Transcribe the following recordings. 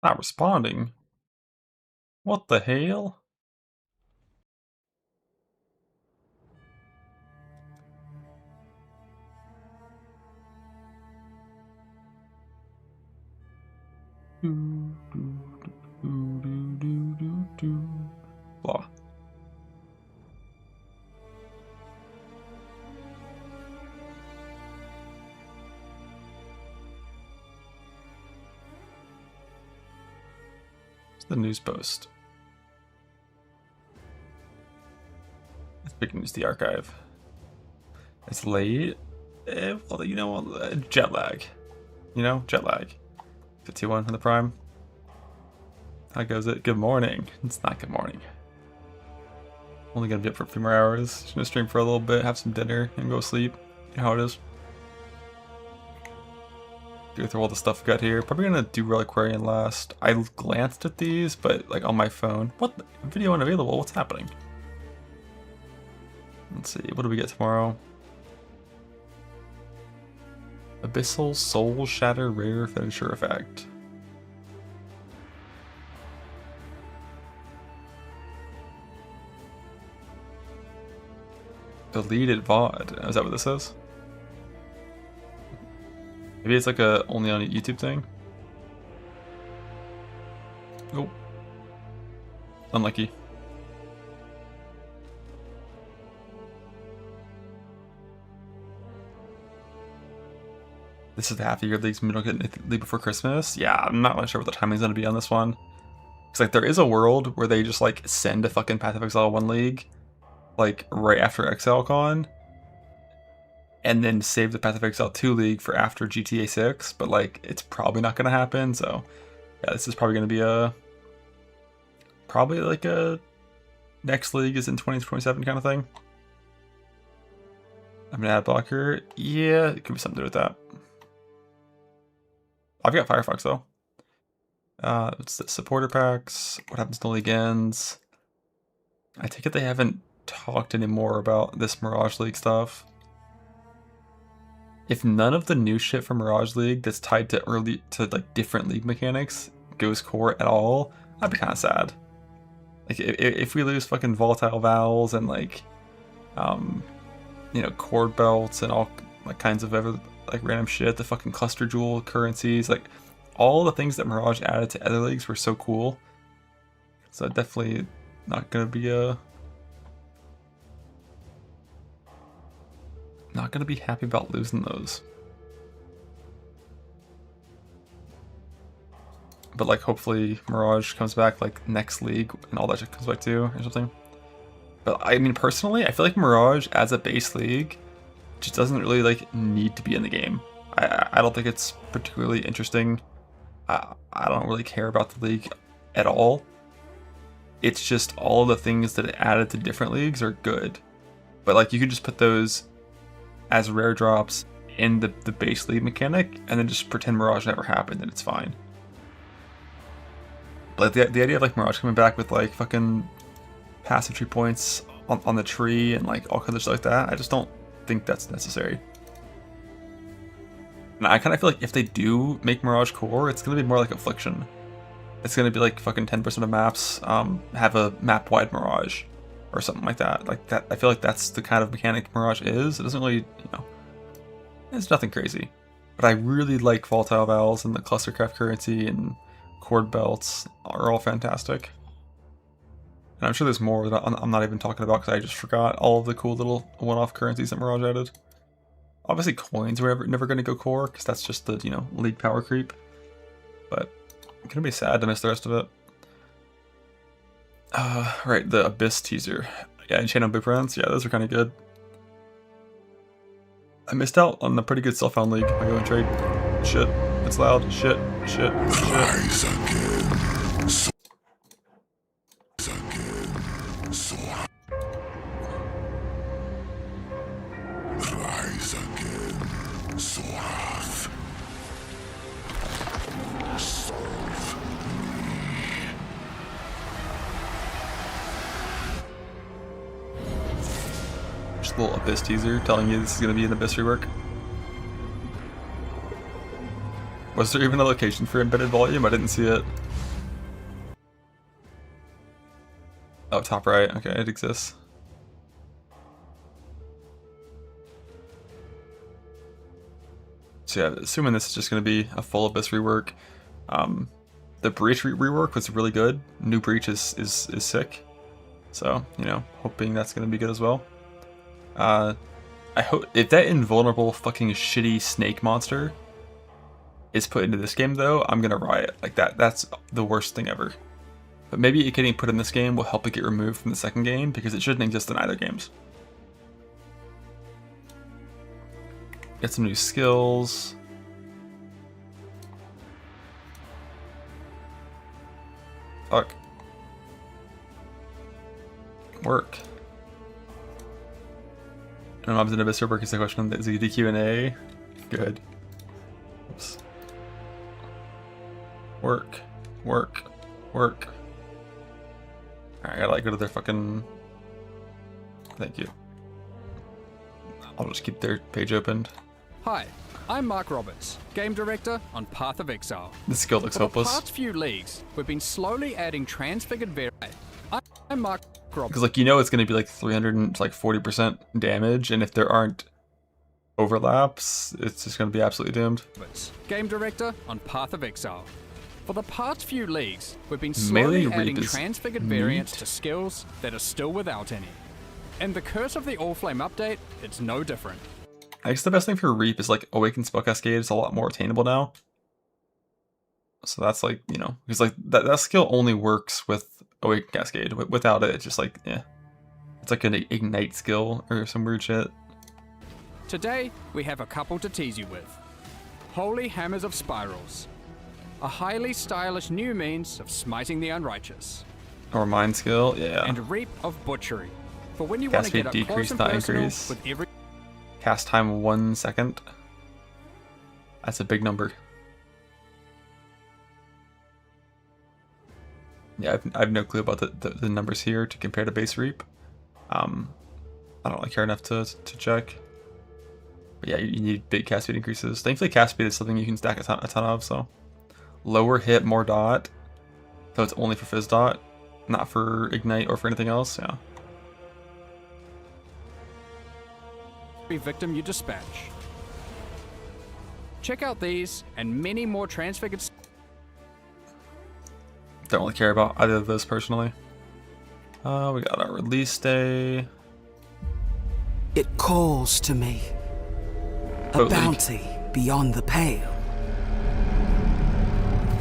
Not responding? What the hell? Blah. It's the news post. It's big news, the archive. It's late. Well, you know, jet lag. You know, jet lag. 51 in the prime. How goes it? Good morning. It's not good morning. Only gonna be up for a few more hours. Just gonna stream for a little bit, have some dinner, and go sleep. You know how it is. Go through all the stuff we got here. Probably gonna do Reliquarian last. I glanced at these, but like on my phone. What? Video unavailable? What's happening? Let's see. What do we get tomorrow? Abyssal Soul Shatter Rare Finisher Effect. Deleted VOD. Is that what this is? Maybe it's like a only on a YouTube thing. Oh. Unlucky. This is the half a year leagues middle get league before Christmas. Yeah, I'm not really sure what the timing's gonna be on this one. Cause like there is a world where they just like send a fucking Path of Exile 1 league like right after ExileCon, and then save the Path of Exile 2 league for after GTA 6, but like it's probably not gonna happen, so yeah, this is probably gonna be probably like a next league is in 2027 kind of thing. I'm an ad blocker. Yeah, it could be something to do with that. I've got Firefox though. It's the supporter packs. What happens to league ends? I take it they haven't talked anymore about this Mirage League stuff. If none of the new shit from Mirage League that's tied to like different league mechanics goes core at all, I'd be kind of sad. Like if we lose fucking volatile vowels and like, you know, cord belts and all like kinds of like random shit, the fucking cluster jewel currencies, like all the things that Mirage added to other leagues were so cool. So definitely not gonna be not gonna be happy about losing those. But like hopefully Mirage comes back like next league and all that shit comes back too or something. But I mean personally, I feel like Mirage as a base league just doesn't really like need to be in the game. I don't think it's particularly interesting. I don't really care about the league at all. It's just all of the things that it added to different leagues are good. But like you could just put those as rare drops in the base league mechanic and then just pretend Mirage never happened and it's fine. But the idea of like Mirage coming back with like fucking passive tree points on the tree and like all kinds of stuff like that, I just don't think that's necessary. And I kind of feel like if they do make Mirage core, it's going to be more like Affliction. It's going to be like fucking 10% of maps have a map-wide Mirage or something like that. Like that, I feel like that's the kind of mechanic Mirage is. It doesn't really, you know, it's nothing crazy. But I really like Volatile Vowels and the Clustercraft currency and Cord Belts are all fantastic. And I'm sure there's more that I'm not even talking about because I just forgot all of the cool little one-off currencies that Mirage added. Obviously coins were never going to go core because that's just the, you know, league power creep. But I'm gonna be sad to miss the rest of it. Right, the Abyss teaser. Yeah, and Chain on Blueprints, yeah, those are kind of good. I missed out on a pretty good self-found league. I go and trade. Shit, it's loud. Shit, shit, Rise shit. again. So rise again. Sorath. Serve me. Just a little Abyss teaser telling you this is gonna be an Abyss rework. Was there even a location for embedded volume? I didn't see it. Oh, top right. Okay, it exists. So yeah, assuming this is just going to be a full Abyss rework. The Breach rework was really good. New Breach is sick. So, you know, hoping that's going to be good as well. I hope if that invulnerable fucking shitty snake monster is put into this game though, I'm gonna riot. Like that's the worst thing ever. But maybe it getting put in this game will help it get removed from the second game because it shouldn't exist in either games. Get some new skills. Fuck. Work. I don't know if it's an Abyss work is the question. Is it the Q&A? Good. Oops. Work. Work. Work. Alright, I gotta like go to their fucking... Thank you. I'll just keep their page opened. Hi, I'm Mark Roberts, Game Director on Path of Exile. This skill looks For hopeless. the past few leagues, we've been slowly adding transfigured variants. I'm Mark Roberts. Because, like, you know it's going to be, like, 340% damage, and if there aren't overlaps, it's just going to be absolutely doomed. Game Director on Path of Exile. For the past few leagues, we've been Melee slowly Reap adding is transfigured neat. variants to skills that are still without any. In the Curse of the All-Flame update, it's no different. I guess the best thing for Reap is, like, Awakened Spell Cascade is a lot more attainable now. So that's, like, you know, because, like, that skill only works with Awakened Cascade. Without it, it's just, like, yeah. It's like an Ignite skill or some weird shit. Today, we have a couple to tease you with. Holy Hammers of Spirals. A highly stylish new means of smiting the unrighteous. Or Mind skill, yeah. And Reap of Butchery. For when you want Cast to speed get up decrease, close and not personal increase. with every... Cast time 1 second. That's a big number. Yeah, I have no clue about the numbers here to compare to base Reap. I don't really care enough to check. But yeah, you need big cast speed increases. Thankfully, cast speed is something you can stack a ton of, so. Lower hit, more dot. So it's only for Fizz dot, not for Ignite or for anything else, yeah. victim you dispatch. Check out these and many more transfigured... Don't really care about either of those personally. We got our release day. It calls to me. A bounty beyond the pale.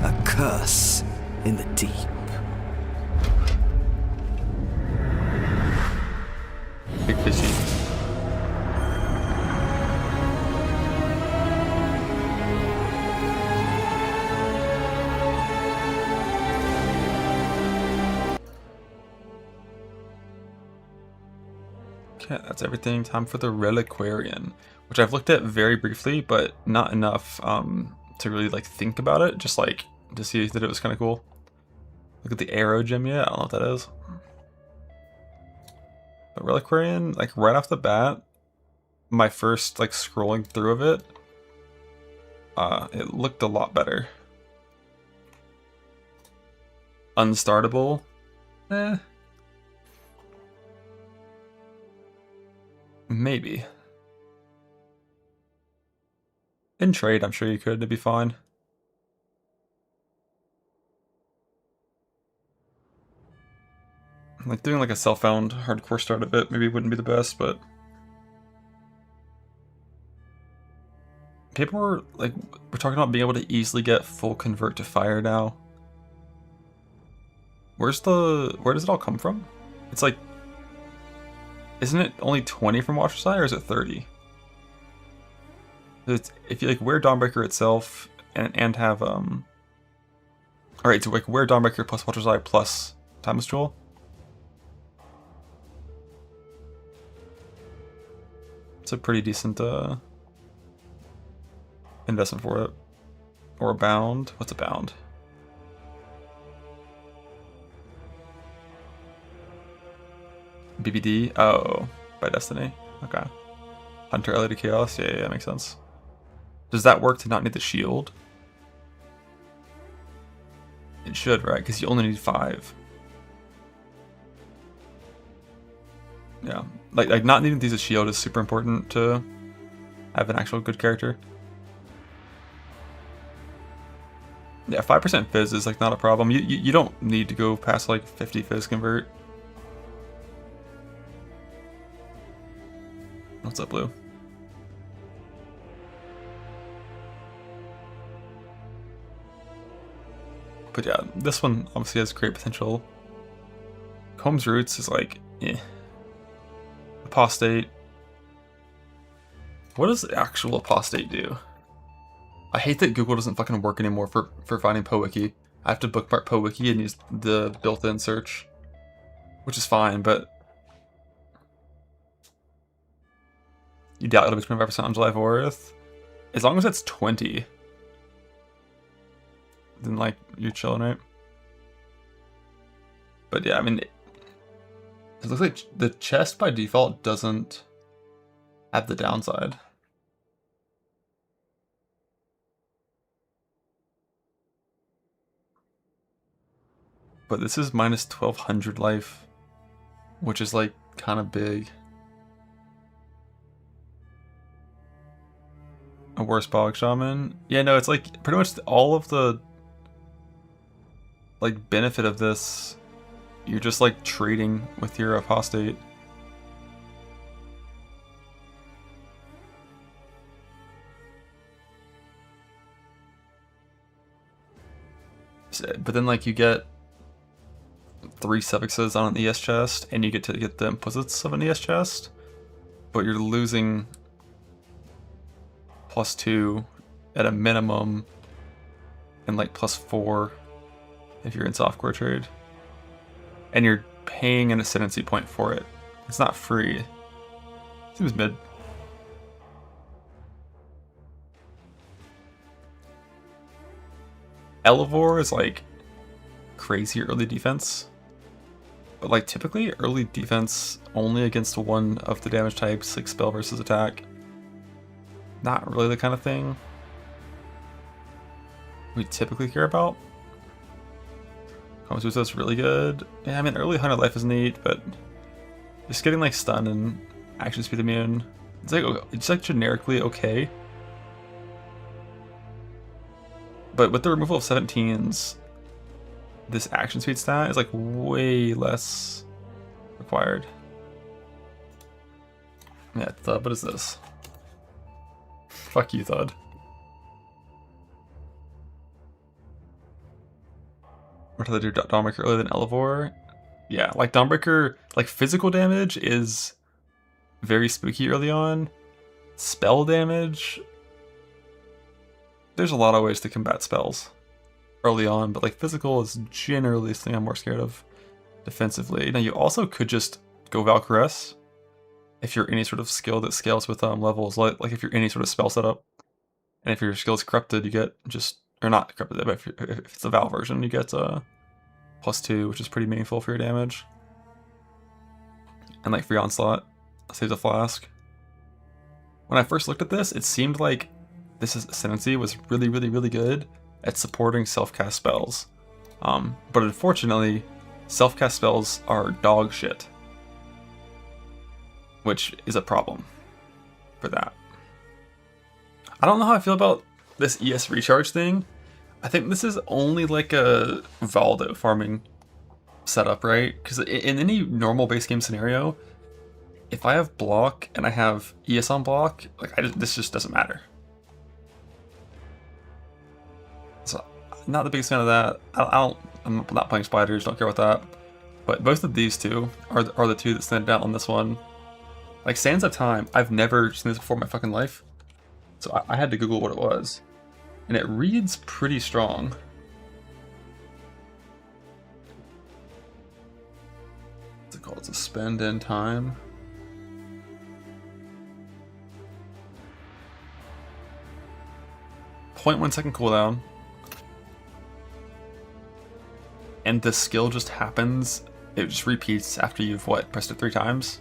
A curse in the deep. Big fishy. Okay, that's everything. Time for the Reliquarian, which I've looked at very briefly, but not enough to really like think about it. Just like to see that it was kind of cool. Look at the arrow gem. Yeah, I don't know what that is. The Reliquarian, like right off the bat, my first like scrolling through of it, it looked a lot better. Unstartable, maybe. In trade, I'm sure you could, it'd be fine. Like doing like a self-found hardcore start of it maybe wouldn't be the best, but people were like, we're talking about being able to easily get full convert to fire now. Where does it all come from? It's like, isn't it only 20 from Watcher's Eye or is it 30? It's, if you like wear Dawnbreaker itself and have alright, so like wear Dawnbreaker plus Watcher's Eye plus Timeless Jewel. It's a pretty decent investment for it. Or a bound. What's a bound? BBD? Oh, by Destiny. Okay. Hunter Ally to Chaos? Yeah, that makes sense. Does that work to not need the shield? It should, right? Because you only need 5. Yeah, like not needing to use a shield is super important to have an actual good character. Yeah, 5% fizz is like not a problem. You don't need to go past like 50 fizz convert. What's up, Blue? But yeah, this one obviously has great potential. Combs Roots is like, eh. Apostate. What does actual Apostate do? I hate that Google doesn't fucking work anymore for finding PoWiki. I have to bookmark PoWiki and use the built-in search, which is fine, but you doubt it'll be 25% on July 4th? As long as it's 20, then like you're chilling, right? But yeah, I mean, it looks like the chest by default doesn't have the downside. But this is minus 1200 life, which is like kind of big. A worse Bog Shaman? Yeah, no, it's like pretty much all of the like benefit of this. You're just like trading with your Apostate. But then like you get 3 suffixes on an ES chest, and you get to get the implicits of an ES chest, but you're losing +2 at a minimum, and like +4 if you're in softcore trade. And you're paying an ascendancy point for it. It's not free. Seems mid. Elevore is like crazy early defense. But like typically early defense only against one of the damage types, like spell versus attack. Not really the kind of thing we typically care about. Komatsu's really good. Yeah, I mean early 100 life is neat, but just getting like stun and action speed immune, it's like generically okay. But with the removal of 17s, this action speed stat is like way less required. Yeah, Thud, what is this? Fuck you, Thud. What do they do? Dawnbreaker earlier than Elevore? Yeah, like Dawnbreaker, like physical damage is very spooky early on. Spell damage, there's a lot of ways to combat spells early on, but like physical is generally the thing I'm more scared of defensively. Now you also could just go Valkyries if you're any sort of skill that scales with levels, like if you're any sort of spell setup, and if your skill is corrupted, you get just, or not corrupted, but if it's a Val version, you get +2, which is pretty meaningful for your damage. And like free onslaught saves a flask. When I first looked at this, it seemed like this ascendancy was really, really, really good at supporting self-cast spells. But unfortunately, self-cast spells are dog shit, which is a problem for that. I don't know how I feel about this ES recharge thing. I think this is only like a Valdo farming setup, right? Because in any normal base game scenario, if I have block and I have ES on block, like this just doesn't matter. So I'm not the biggest fan of that. I'm not playing spiders, don't care about that. But both of these two are the two that stand out on this one. Like Sands of Time, I've never seen this before in my fucking life. So I had to Google what it was. And it reads pretty strong. What's it called? It's a spend in time. .1 second cooldown. And the skill just happens. It just repeats after you've pressed it 3 times.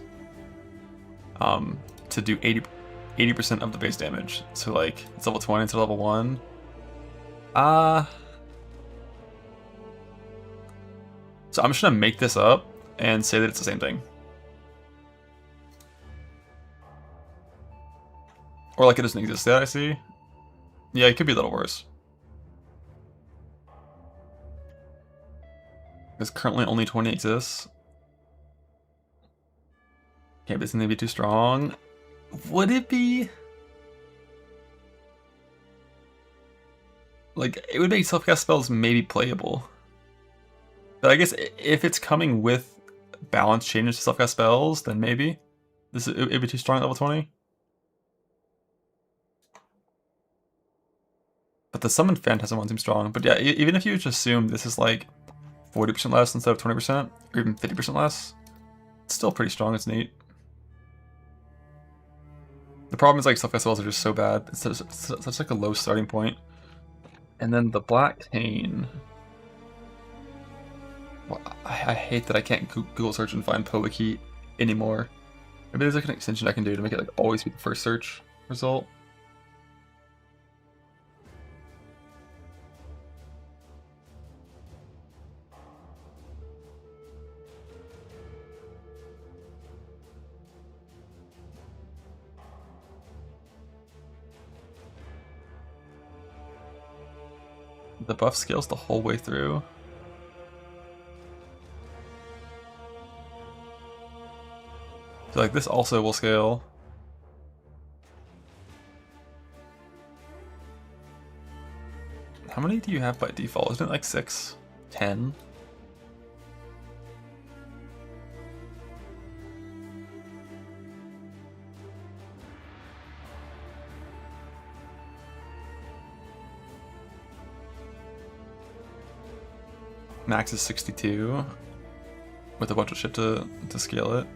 To do 80% of the base damage. So like it's level 20 to level 1. So I'm just gonna make this up and say that it's the same thing. Or like it doesn't exist yet, I see. Yeah, it could be a little worse. Because currently only 20 exists. Okay, but isn't it be too strong? Would it be? Like, it would make self-cast spells maybe playable. But I guess if it's coming with balance changes to self-cast spells, then maybe. It'd be too strong at level 20. But the summon Phantasm one seems strong. But yeah, even if you just assume this is like 40% less instead of 20%, or even 50% less, it's still pretty strong, it's neat. The problem is like self-cast spells are just so bad. It's such like a low starting point. And then the Black Cane. Well, I hate that I can't Google search and find PoE key anymore. Maybe there's like an extension I can do to make it like always be the first search result. The buff scales the whole way through. So like this also will scale. How many do you have by default? Isn't it like 6? 10? Max is 62 with a bunch of shit to scale it.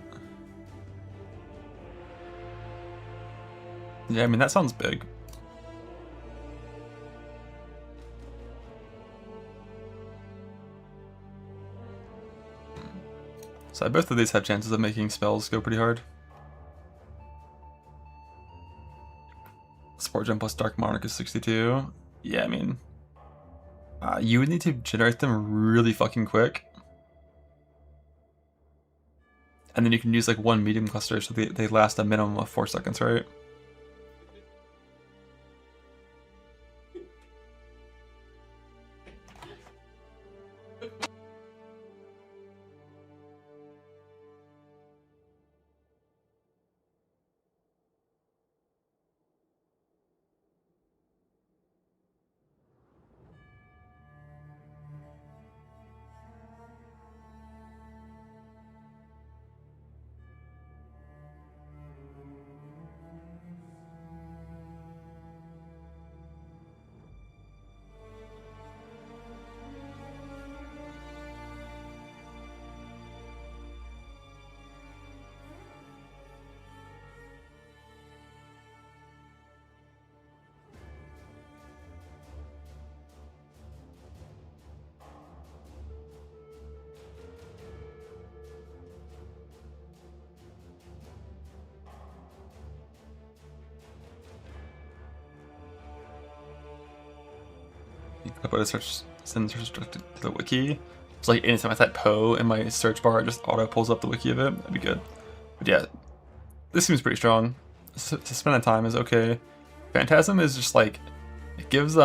Yeah, I mean, that sounds big. So both of these have chances of making spells go pretty hard. Sport Gem plus Dark Monarch is 62. Yeah, I mean, you would need to generate them really fucking quick. And then you can use like one medium cluster so they last a minimum of 4 seconds, right? I put a send search to the wiki. It's like anytime I type PoE in my search bar, it just auto pulls up the wiki of it. That'd be good. But yeah, this seems pretty strong. Suspended time is okay. Phantasm is just like, it gives it's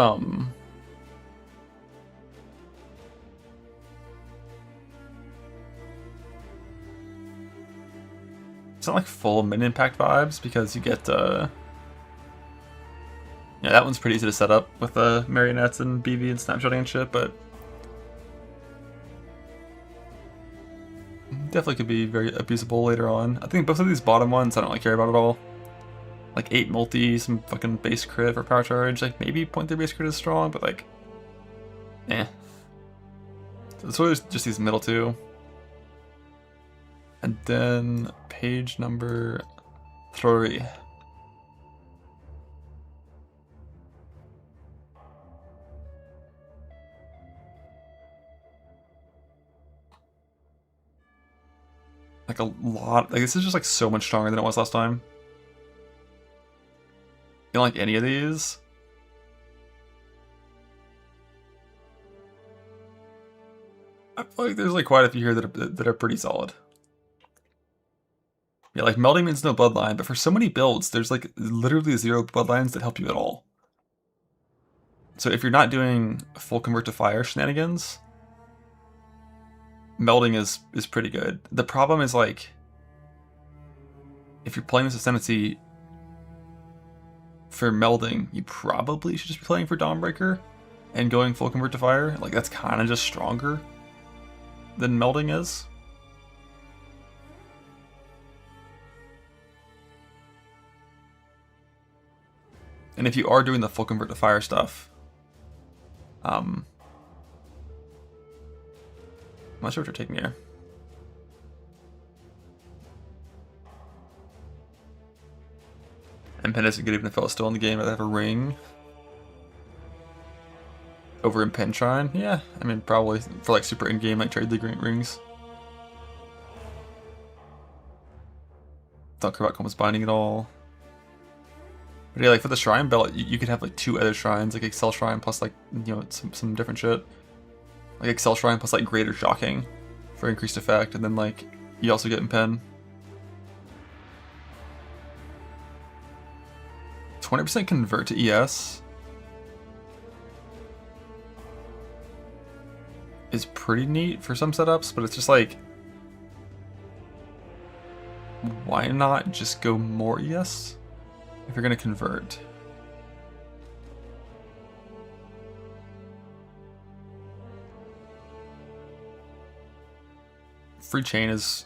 not like full min impact vibes because you get yeah, that one's pretty easy to set up with marionettes and BV and snapshotting and shit, but definitely could be very abusable later on. I think both of these bottom ones I don't really care about at all. Like 8 multi, some fucking base crit for power charge, like maybe 0.3 base crit is strong, but like, eh. So there's just these middle two. And then page number 3. Like a lot, like this is just like so much stronger than it was last time. You don't like any of these? I feel like there's like quite a few here that are pretty solid. Yeah, like melding means no bloodline, but for so many builds, there's like literally 0 bloodlines that help you at all. So if you're not doing full convert to fire shenanigans, melding is pretty good. The problem is like, if you're playing this ascendancy for melding, you probably should just be playing for Dawnbreaker and going full convert to fire. Like that's kind of just stronger than melding is. And if you are doing the full convert to fire stuff, I'm not sure what you're taking here. And Pen isn't good even if I was still in the game. I'd have a ring over in Pen Shrine. Yeah, I mean probably for like super in game like trade league rings. Don't care about Compass Binding at all. But yeah, like for the Shrine Belt, you could have like 2 other shrines, like Excel Shrine plus like, you know, some different shit. Like Excel Shrine plus like Greater Shocking for increased effect, and then like you also get in Pen. 20% convert to ES is pretty neat for some setups, but it's just like, why not just go more ES if you're gonna convert? Free chain is,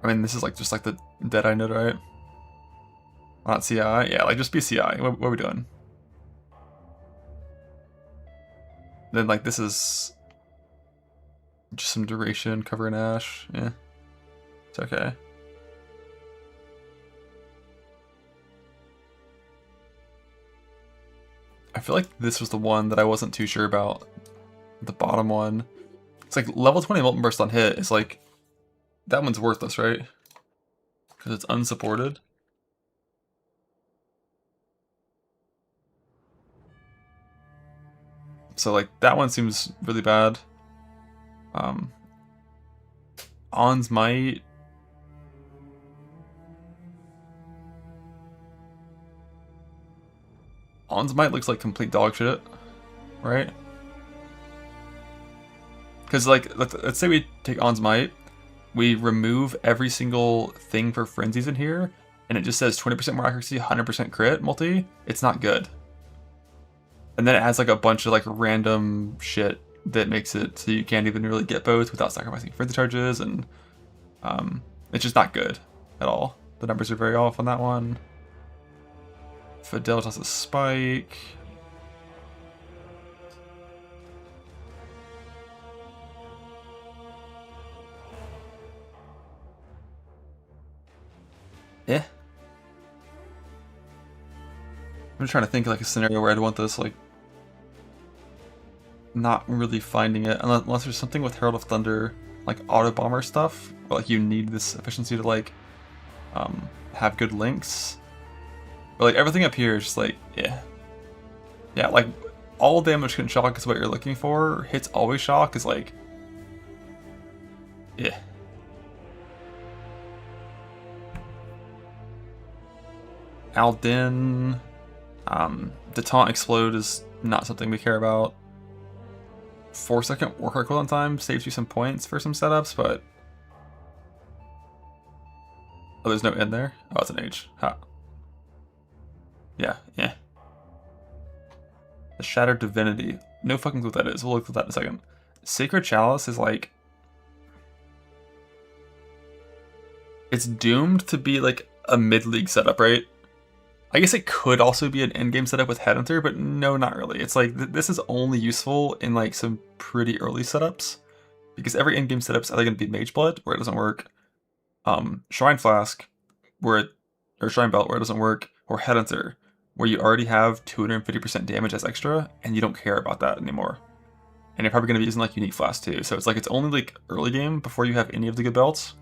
I mean, this is like just like the Deadeye node, right? Not CI? Yeah, like just be CI. What are we doing? Then like this is just some duration, cover an ash. Yeah, it's okay. I feel like this was the one that I wasn't too sure about. The bottom one. It's like level 20 Molten Burst on hit. It's like, that one's worthless, right? Because it's unsupported. So like that one seems really bad. On's Might. On's Might looks like complete dog shit, right? Because like, let's say we take On's Might, we remove every single thing for frenzies in here, and it just says 20% more accuracy, 100% crit multi. It's not good. And then it has like a bunch of like random shit that makes it so you can't even really get both without sacrificing frenzy charges, and it's just not good at all. The numbers are very off on that one. Fidel has a spike. Yeah. I'm just trying to think like a scenario where I'd want this, like, not really finding it, unless there's something with Herald of Thunder, like auto bomber stuff, or like you need this efficiency to like have good links. But like everything up here is just like, yeah, like all damage can shock is what you're looking for. Hits always shock is like, yeah. Aldin, the taunt explode is not something we care about. 4-second work equivalent time saves you some points for some setups, but oh, there's no N there. Oh, it's an H. Ha. Yeah. The Shattered Divinity. No fucking clue what that is. We'll look at that in a second. Sacred Chalice is like, it's doomed to be like a mid-league setup, right? I guess it could also be an endgame setup with Headhunter, but no, not really. It's like, this is only useful in like some pretty early setups, because every endgame setup is either going to be Mageblood, where it doesn't work, Shrine Flask, or Shrine Belt, where it doesn't work, or Headhunter, where you already have 250% damage as extra, and you don't care about that anymore. And you're probably going to be using like Unique Flask too, so it's like, it's only like early game before you have any of the good belts.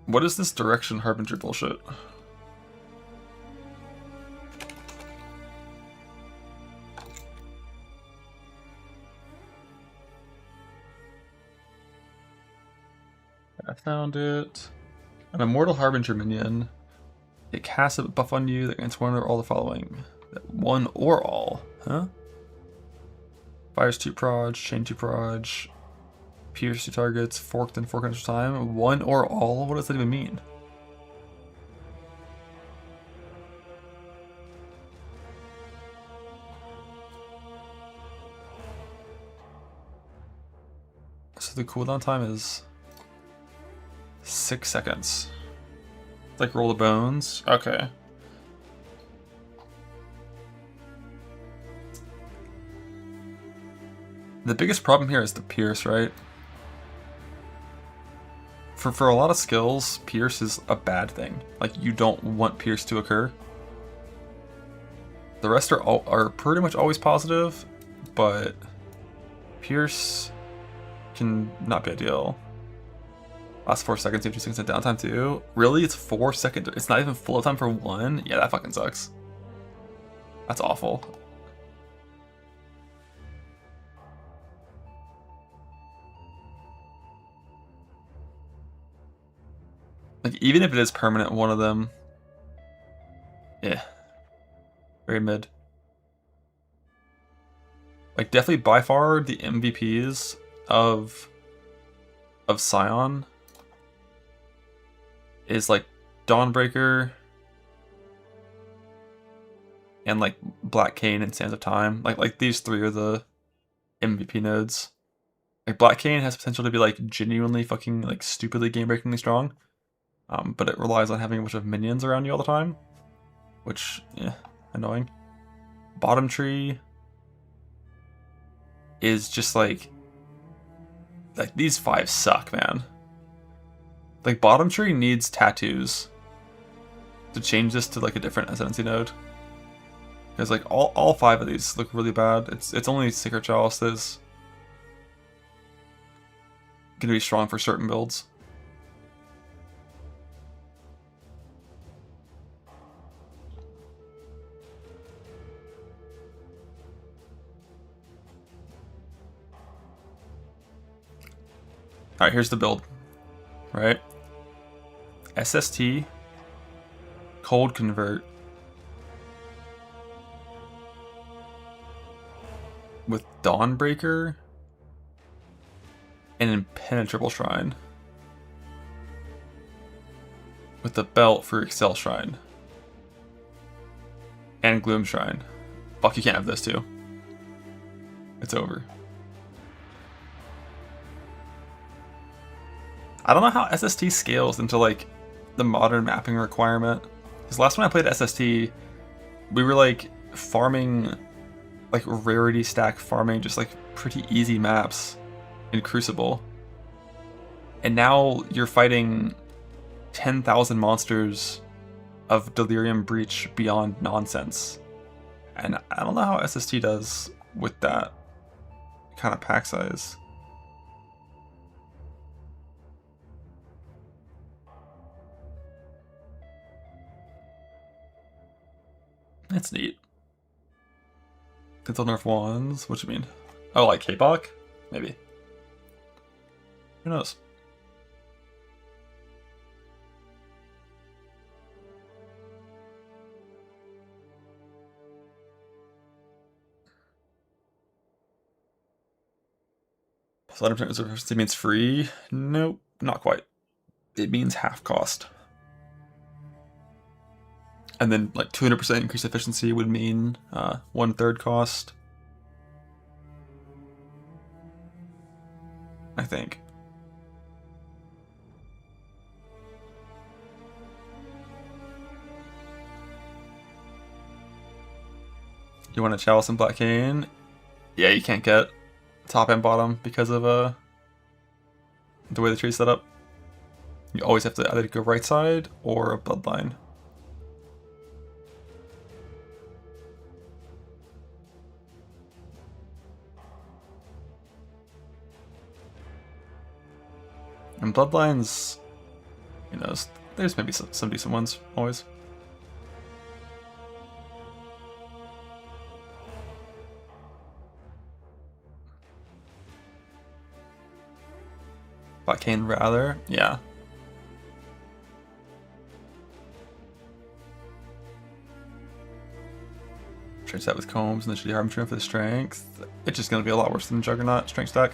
What is this Direction Harbinger bullshit? found it. An Immortal Harbinger minion. It casts a buff on you that grants one or all the following. One or all, huh? Fires 2 proj, chain 2 proj, pierce 2 targets, forked and fork each time. One or all? What does that even mean? So the cooldown time is 6 seconds. It's like roll the bones. Okay. The biggest problem here is the pierce, right? For a lot of skills, pierce is a bad thing. Like, you don't want pierce to occur. The rest are pretty much always positive, but pierce can not be ideal. Last 4 seconds, you have 2 seconds of downtime too. Really? It's 4 seconds? It's not even full time for one? Yeah, that fucking sucks. That's awful. Like, even if it is permanent, one of them... Yeah. Very mid. Like, definitely by far the MVPs of Scion is like Dawnbreaker and like Black Cane and Sands of Time. Like these three are the MVP nodes. Like Black Cane has potential to be like genuinely fucking like stupidly game-breakingly strong, but it relies on having a bunch of minions around you all the time, which yeah, annoying. Bottom Tree is just like these 5 suck, man. Like Bottom Tree needs tattoos to change this to like a different ascendancy node. Because like all 5 of these look really bad. It's only Sacred Chalice that is gonna be strong for certain builds. Alright, here's the build. Right? SST, Cold Convert, with Dawnbreaker, and Impenetrable Shrine, with the belt for Excel Shrine, and Gloom Shrine. Fuck, you can't have this too. It's over. I don't know how SST scales into like the modern mapping requirement. Because last time I played SST, we were like farming, like rarity stack farming, just like pretty easy maps in Crucible. And now you're fighting 10,000 monsters of Delirium Breach beyond nonsense. And I don't know how SST does with that kind of pack size. That's neat. Tinsel nerf wands? What you mean? Oh, like K-Bach? Maybe. Who knows? So 100% means free? Nope, not quite. It means half cost. And then like 200% increased efficiency would mean 1/3 cost. I think. You want a Chalice and Black Cane? Yeah, you can't get top and bottom because of the way the tree's set up. You always have to either go right side or a bloodline. And bloodlines, you know, there's maybe some decent ones, always. Black Cane rather, yeah. Trade that with Combs and the Shitty Harbinger for the strength. It's just gonna be a lot worse than Juggernaut strength stack.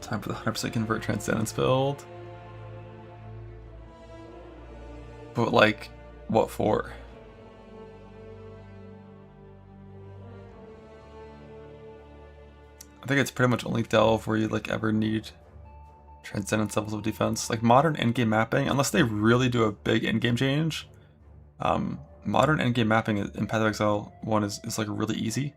Time for the 100% convert Transcendence build. But like, what for? I think it's pretty much only Delve where you like ever need Transcendence levels of defense. Like modern endgame mapping, unless they really do a big endgame change, modern endgame mapping in Path of Exile 1 is like really easy.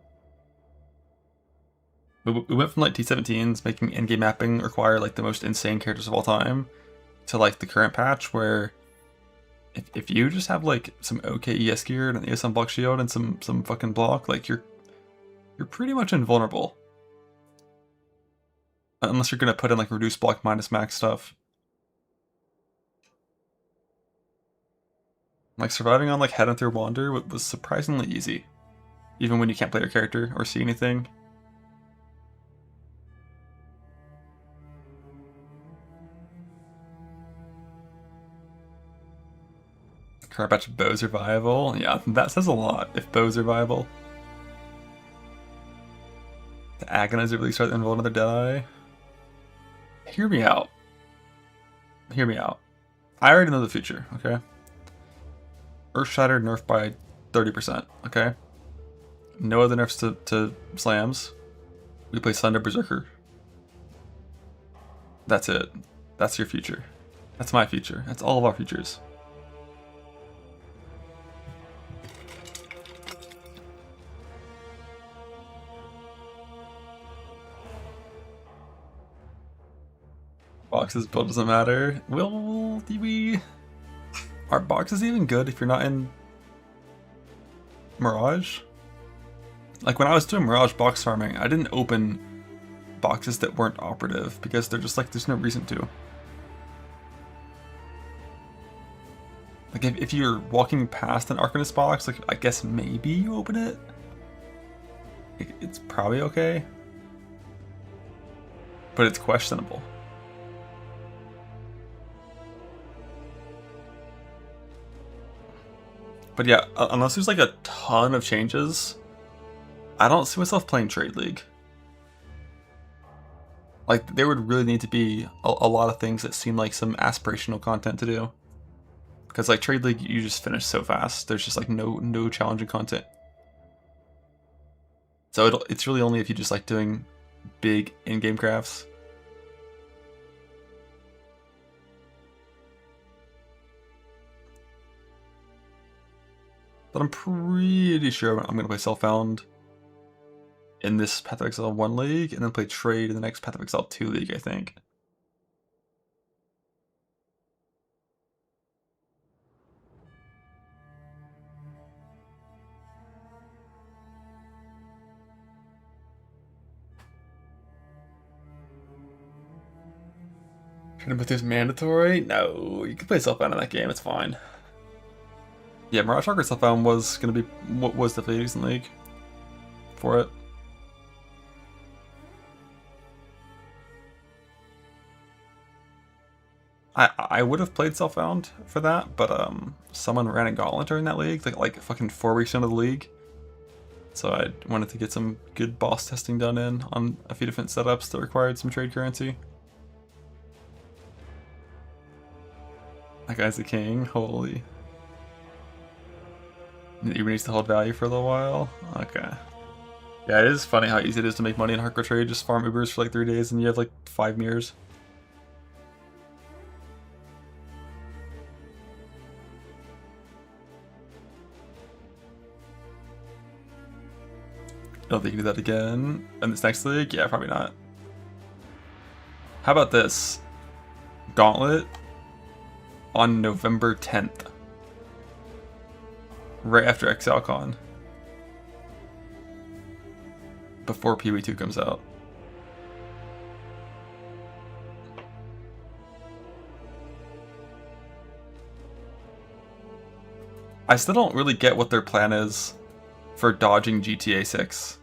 We went from like T17s making endgame mapping require like the most insane characters of all time to like the current patch where if you just have like some okay ES gear and an ES on block shield and some fucking block, like you're pretty much invulnerable. Unless you're gonna put in like reduced block minus max stuff. Like surviving on like Head and Through Wander was surprisingly easy. Even when you can't play your character or see anything. Current batch of bows are viable. Yeah, that says a lot if bows are viable. The Agonizer really start to enroll another Deadeye. Hear me out. Hear me out. I already know the future, okay? Earthshatter nerfed by 30%, okay? No other nerfs to slams. We play Thunder Berserker. That's it. That's your future. That's my future. That's all of our futures. Boxes build doesn't matter. Will we? Are boxes even good if you're not in Mirage? Like when I was doing Mirage box farming, I didn't open boxes that weren't operative because they're just like there's no reason to. Like if you're walking past an Arcanist box, like I guess maybe you open it. It's probably okay, but it's questionable. But yeah, unless there's like a ton of changes, I don't see myself playing Trade League. Like, there would really need to be a lot of things that seem like some aspirational content to do. Because like Trade League, you just finish so fast. There's just like no challenging content. So it's really only if you just like doing big in-game crafts. But I'm pretty sure I'm going to play Self-Found in this Path of Exile 1 league, and then play Trade in the next Path of Exile 2 league, I think. Trying to put this mandatory? No, you can play Self-Found in that game, it's fine. Yeah, Mirage Soccer Self-Found was going to be what was the decent league for it. I would have played Self-Found for that, but someone ran a gauntlet during that league, like fucking 4 weeks into the league. So I wanted to get some good boss testing done in on a few different setups that required some trade currency. That guy's the king, holy. Uber needs to hold value for a little while? Okay. Yeah, it is funny how easy it is to make money in hardcore trade. Just farm Ubers for like 3 days and you have like 5 mirrors. Don't think you can do that again in this next league? Yeah, probably not. How about this? Gauntlet on November 10th. Right after ExileCon. Before PoE 2 comes out. I still don't really get what their plan is for dodging GTA 6.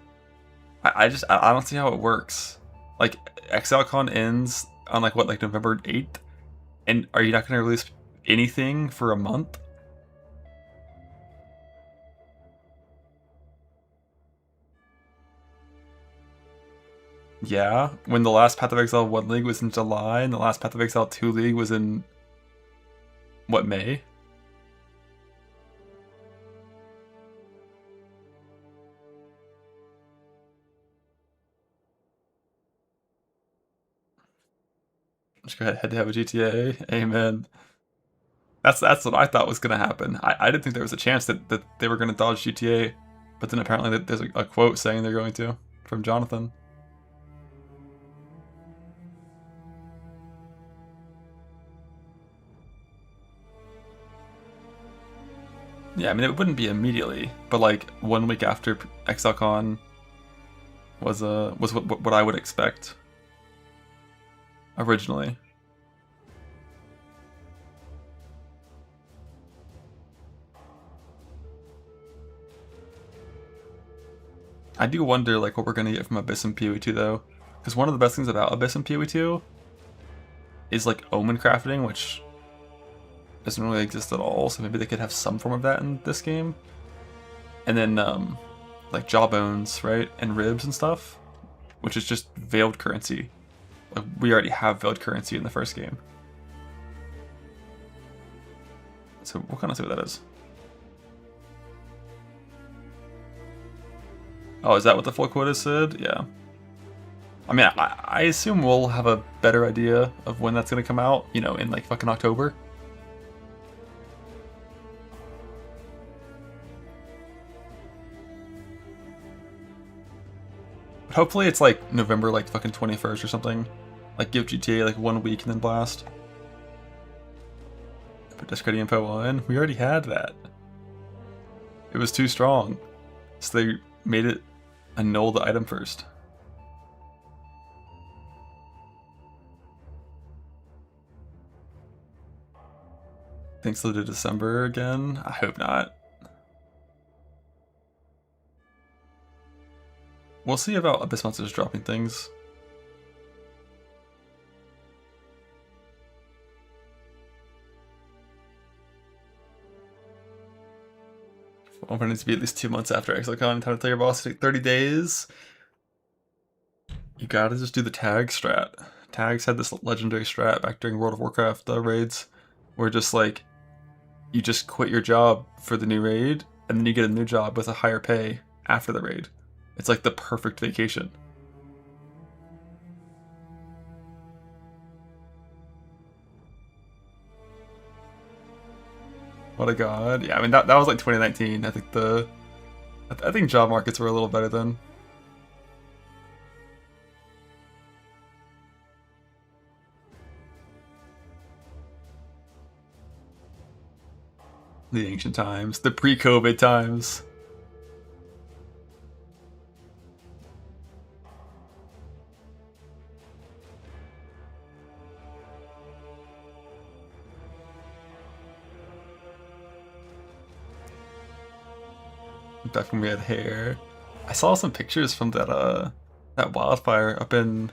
I don't see how it works. Like, ExileCon ends on like what, like November 8th? And are you not going to release anything for a month? Yeah, when the last Path of Exile 1 League was in July, and the last Path of Exile 2 League was in, what, May? Just go ahead to have a GTA. Amen. That's what I thought was going to happen. I didn't think there was a chance that they were going to dodge GTA, but then apparently there's a quote saying they're going to, from Jonathan. Yeah, I mean, it wouldn't be immediately, but like 1 week after ExileCon was what I would expect originally. I do wonder like what we're gonna get from Abyss and PoE 2 though, because one of the best things about Abyss and PoE 2 is like omen crafting, which doesn't really exist at all. So maybe they could have some form of that in this game. And then like jawbones, right, and ribs and stuff, which is just veiled currency. Like we already have veiled currency in the first game. So we'll kind of see what that is. Oh, is that what the full quota said? Yeah. I mean, I assume we'll have a better idea of when that's gonna come out, you know, in like fucking October. But hopefully it's like November like fucking 21st or something. Like give GTA like 1 week and then blast. Put Discrediting PoE in. We already had that. It was too strong. So they made it annul the item first. Thanks to December again? I hope not. We'll see about Abyss Monsters dropping things. Well, it needs to be at least 2 months after ExileCon. Time to tell your boss to take 30 days. You gotta just do the tag strat. Tags had this legendary strat back during World of Warcraft raids, where just like, you just quit your job for the new raid, and then you get a new job with a higher pay after the raid. It's like the perfect vacation. What a god. Yeah, I mean that was like 2019. I think job markets were a little better then. The ancient times, the pre-COVID times. Back when we had hair. I saw some pictures from that wildfire up in,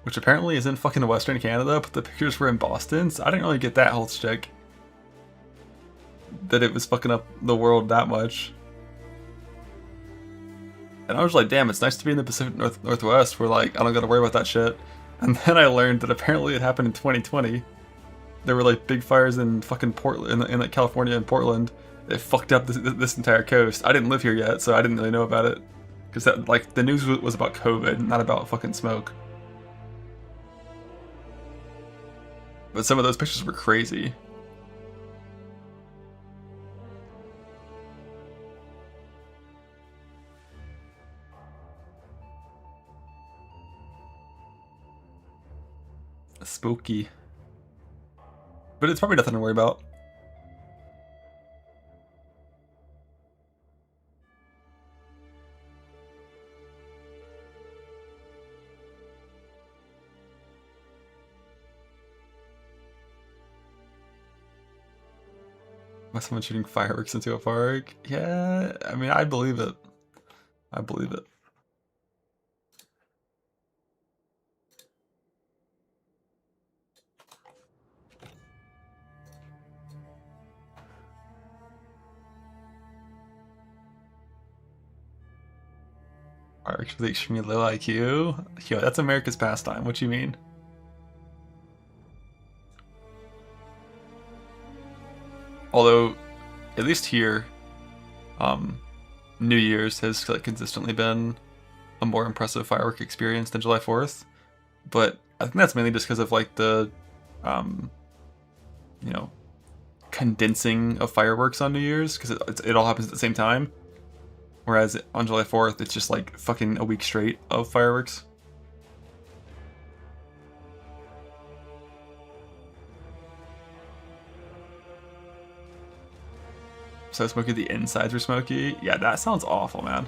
which apparently is in fucking Western Canada, but the pictures were in Boston, so I didn't really get that whole shtick. That it was fucking up the world that much. And I was like, damn, it's nice to be in the Pacific Northwest where like I don't gotta worry about that shit. And then I learned that apparently it happened in 2020. There were like big fires in fucking Portland, in like California and Portland. It fucked up this entire coast. I didn't live here yet, so I didn't really know about it. Because that, like, the news was about COVID, not about fucking smoke. But some of those pictures were crazy. Spooky. But it's probably nothing to worry about. By someone shooting fireworks into a park? Yeah, I mean, I believe it. I believe it. Fireworks with extremely low IQ? Yo, that's America's pastime. What you mean? Although, at least here, New Year's has like consistently been a more impressive firework experience than July 4th. But I think that's mainly just because of like the, you know, condensing of fireworks on New Year's, because it all happens at the same time. Whereas on July 4th, it's just like fucking a week straight of fireworks. So smoky, the insides were smoky. Yeah, that sounds awful, man.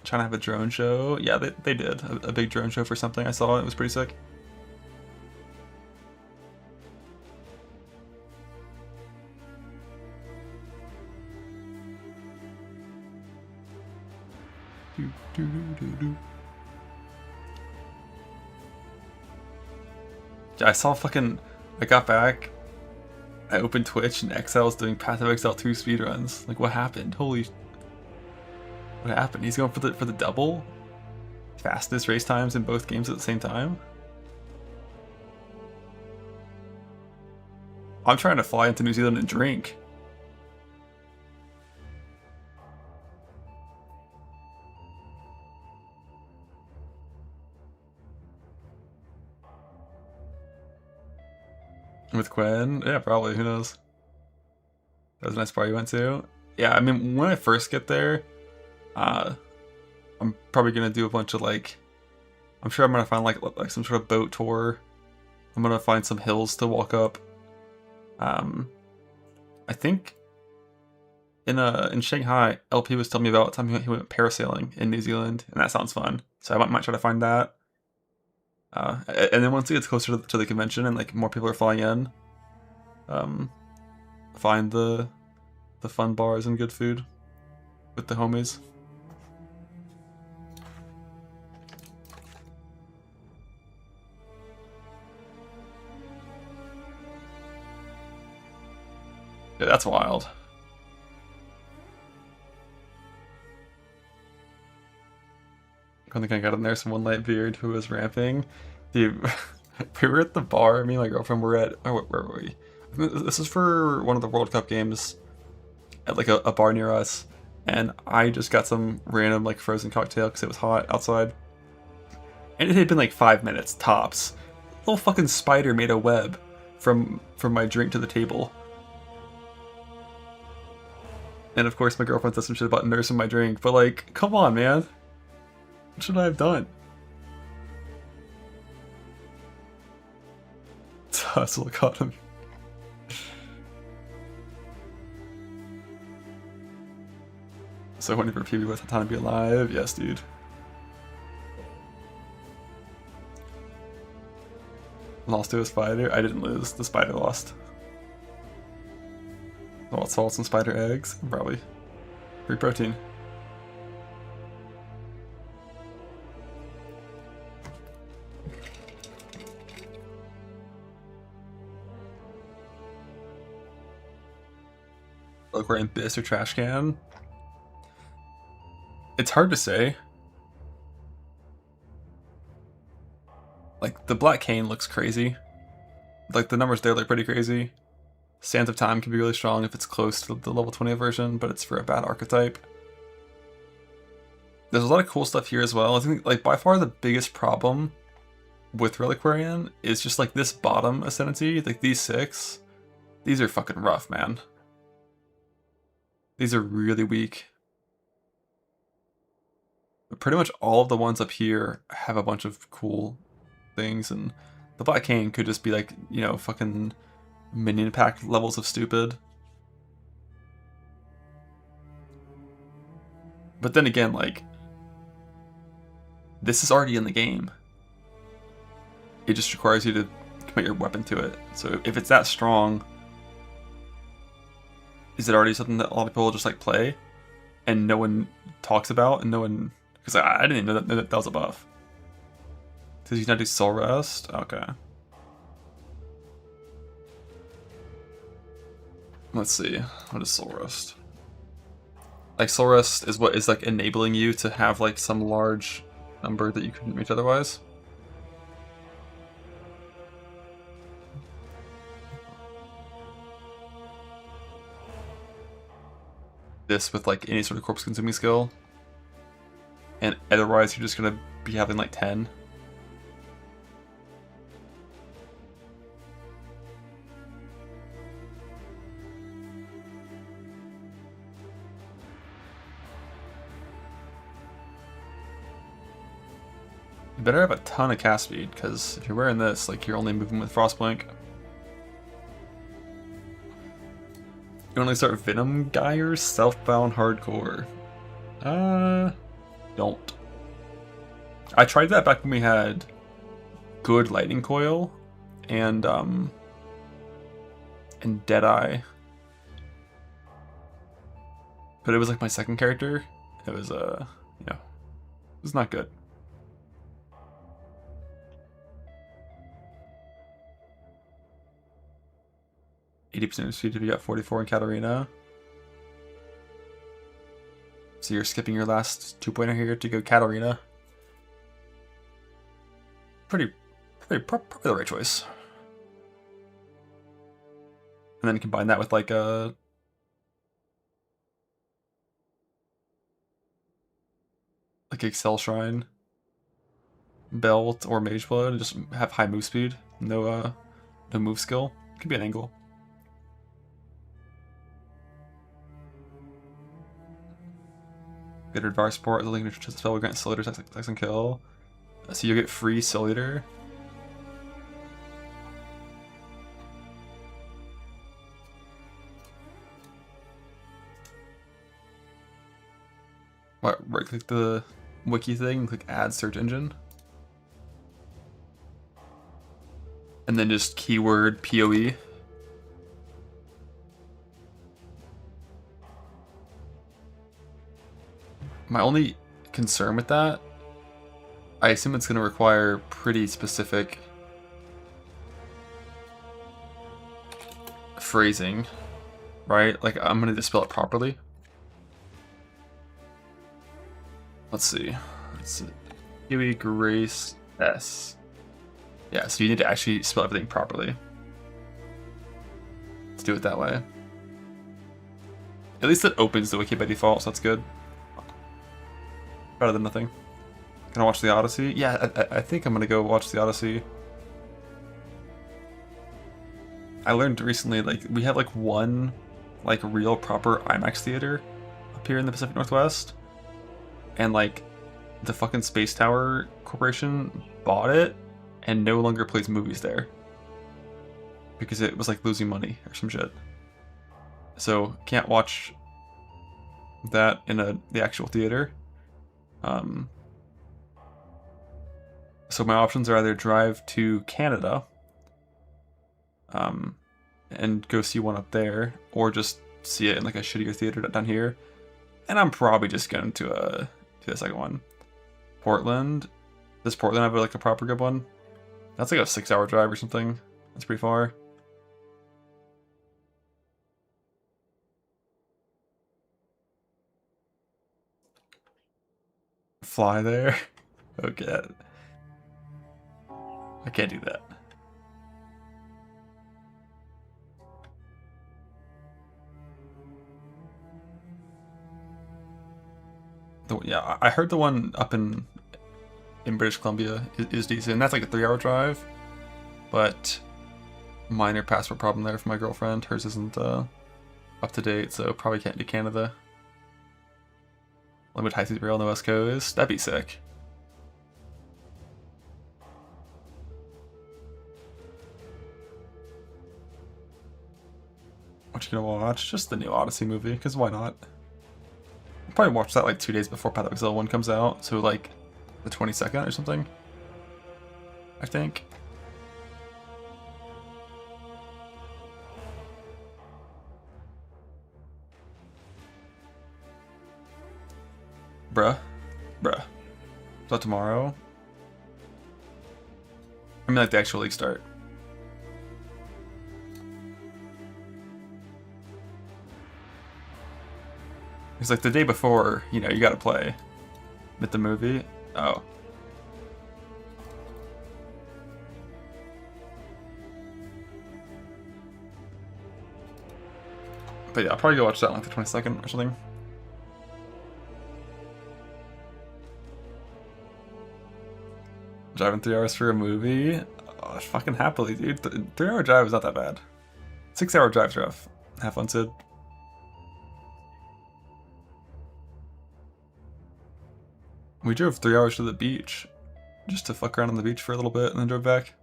Trying to have a drone show. Yeah, they did. A big drone show for something I saw. It was pretty sick. Yeah, I saw fucking... I got back, I opened Twitch, and Excel's doing Path of Exile 2 speedruns. Like, what happened? Holy... What happened? He's going for the double? Fastest race times in both games at the same time? I'm trying to fly into New Zealand and drink. With Quinn? Yeah, probably. Who knows? That was a nice bar you went to. Yeah, I mean, when I first get there, I'm probably gonna do a bunch of like... I'm sure I'm gonna find like some sort of boat tour. I'm gonna find some hills to walk up. I think in Shanghai, LP was telling me about time he went parasailing in New Zealand, and that sounds fun. So I might try to find that. And then once it gets closer to the convention and like more people are flying in, find the fun bars and good food with the homies. Yeah, that's wild. I think I got in there some one light beard who was ramping. Dude, we were at the bar, me and my girlfriend were at, oh, where were we? This is for one of the World Cup games at like a bar near us. And I just got some random like frozen cocktail because it was hot outside. And it had been like 5 minutes tops. A little fucking spider made a web from my drink to the table. And of course my girlfriend said some shit about nursing my drink, but like, come on, man. What should I have done? Hustle economy. So whenever PB was time to be alive, yes, dude. Lost to a spider? I didn't lose. The spider lost. Salt, salts, and spider eggs? Probably. Free protein. Look, we're in Biss or Trash Can. It's hard to say. Like, the Black Cane looks crazy. Like, the numbers there look pretty crazy. Sands of Time can be really strong if it's close to the level 20 version, but it's for a bad archetype. There's a lot of cool stuff here as well. I think, like, by far the biggest problem with Reliquarian is just, like, this bottom Ascendancy. Like, these 6. These are fucking rough, man. These are really weak. But pretty much all of the ones up here have a bunch of cool things, and the Black Cane could just be like, you know, fucking minion pack levels of stupid. But then again, like, this is already in the game. It just requires you to commit your weapon to it. So if it's that strong, is it already something that a lot of people just like play and no one talks about, and no one, because I didn't even know that was a buff. Does he not do Soul Rest? Okay. Let's see. What is Soul Rest? Like soul rest is what is like enabling you to have like some large number that you couldn't reach otherwise. This with like any sort of corpse consuming skill. And otherwise you're just gonna be having like 10. You better have a ton of cast speed, because if you're wearing this, like you're only moving with Frostblink. You only start Venom Geyer, Selfbound Hardcore. Don't. I tried that back when we had good Lightning Coil and Deadeye. But it was like my second character. It was it was not good. %% speed if you got 44 in Katarina. So you're skipping your last 2-pointer here to go Katarina. Probably the right choice. And then combine that with like a Excel Shrine, Belt, or Mage Blood, and just have high move speed, no move skill. Could be an angle. Good Advice Sport, the link to the spell will grant Soul Eater sex and kill. So you'll get free Soul Eater. Right click the wiki thing and click add search engine. And then just keyword PoE. My only concern with that, I assume it's going to require pretty specific phrasing, right? Like, I'm going to spell it properly. Let's see. Huey Grace S. Yeah, so you need to actually spell everything properly. Let's do it that way. At least it opens the wiki by default, so that's good. Better than nothing. Gonna watch the Odyssey? Yeah, I think I'm gonna go watch the Odyssey. I learned recently, like, we have like one like real proper IMAX theater up here in the Pacific Northwest. And like the fucking Space Tower Corporation bought it and no longer plays movies there. Because it was like losing money or some shit. So can't watch that in the actual theater. So my options are either drive to Canada and go see one up there, or just see it in like a shittier theater down here. And I'm probably just going to the second one. Portland. Does Portland have like a proper good one? That's like a 6-hour drive or something. That's pretty far. Fly there? Okay. I can't do that. Yeah, I heard the one up in British Columbia is decent. And that's like a 3-hour drive, but minor passport problem there for my girlfriend. Hers isn't up to date, so probably can't do Canada. Limited high speed rail on the West Coast. That'd be sick. What you gonna watch? Just the new Odyssey movie, because why not? I'll probably watch that like 2 days before Path of Exile 1 comes out, so like the 22nd or something, I think. Bruh. Is that tomorrow? I mean like the actual league start. It's like the day before, you know, you gotta play with the movie. Oh. But yeah, I'll probably go watch that on like the 22nd or something. Driving 3 hours for a movie? Oh, fucking happily, dude. 3-hour drive is not that bad. 6-hour drive's rough. Have fun, Sid. We drove 3 hours to the beach just to fuck around on the beach for a little bit and then drove back.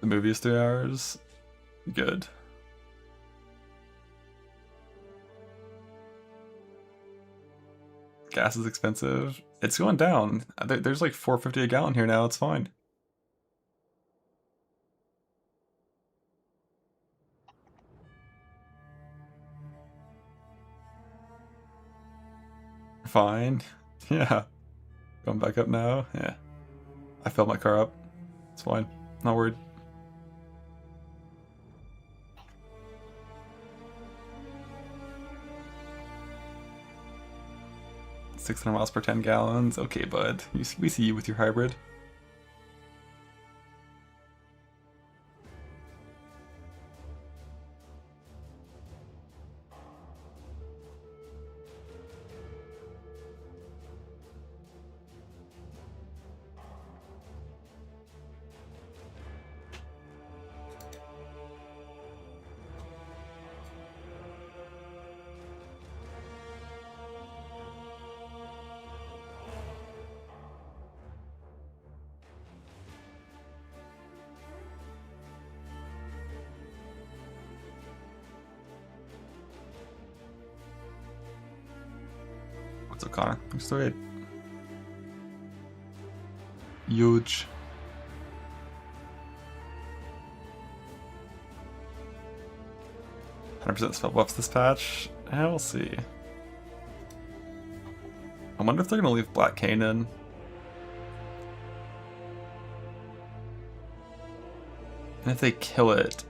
The movie is 3 hours. Good. Gas is expensive. It's going down. There's like $4.50 a gallon here now. It's fine. Fine. Yeah. Going back up now. Yeah. I filled my car up. It's fine. Not worried. $600 miles per 10 gallons. Okay, bud. We see you with your hybrid. What's up, Connor? Thanks for it. Huge. 100% spell buffs this patch. We'll see. I wonder if they're gonna leave Black Cane in. And if they kill it.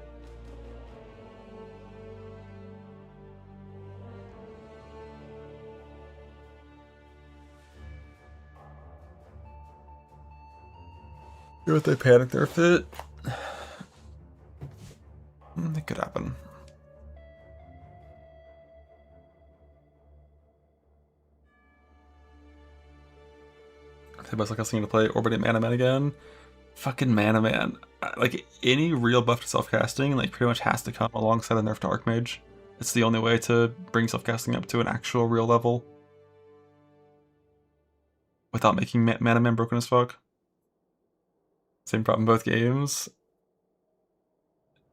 If they panic their fit, it could happen. Anybody like us to play Orbiting Mana Man again? Fucking Mana Man. Like, any real buff to self-casting, like, pretty much has to come alongside a nerf to Archmage. It's the only way to bring self-casting up to an actual real level without making Mana Man broken as fuck. Same problem in both games.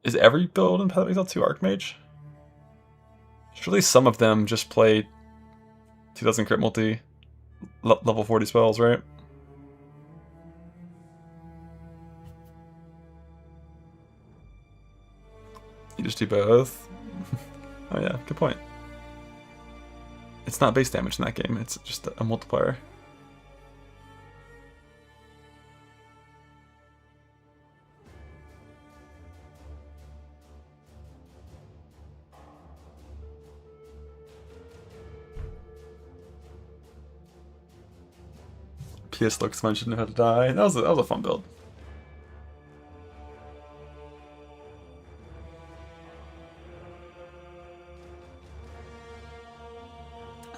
Is every build in Path of Exile 2 Archmage? Surely some of them just play 2000 crit multi level 40 spells, right? You just do both? Oh yeah, good point. It's not base damage in that game, it's just a multiplier. PS looks fun, shouldn't have had to die. That was a fun build.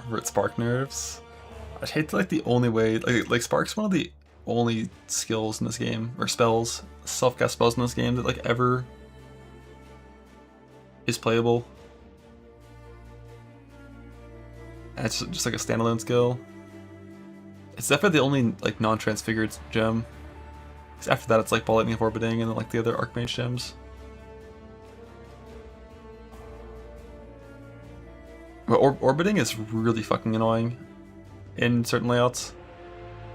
Revert Spark nerfs. I hate like the only way like Spark's one of the only skills in this game, or spells, self-cast spells in this game that like ever is playable. And it's just like a standalone skill. It's definitely the only like non-transfigured gem. Because after that, it's like Ball Lightning of Orbiting and then like the other Archmage gems. But Orbiting is really fucking annoying in certain layouts.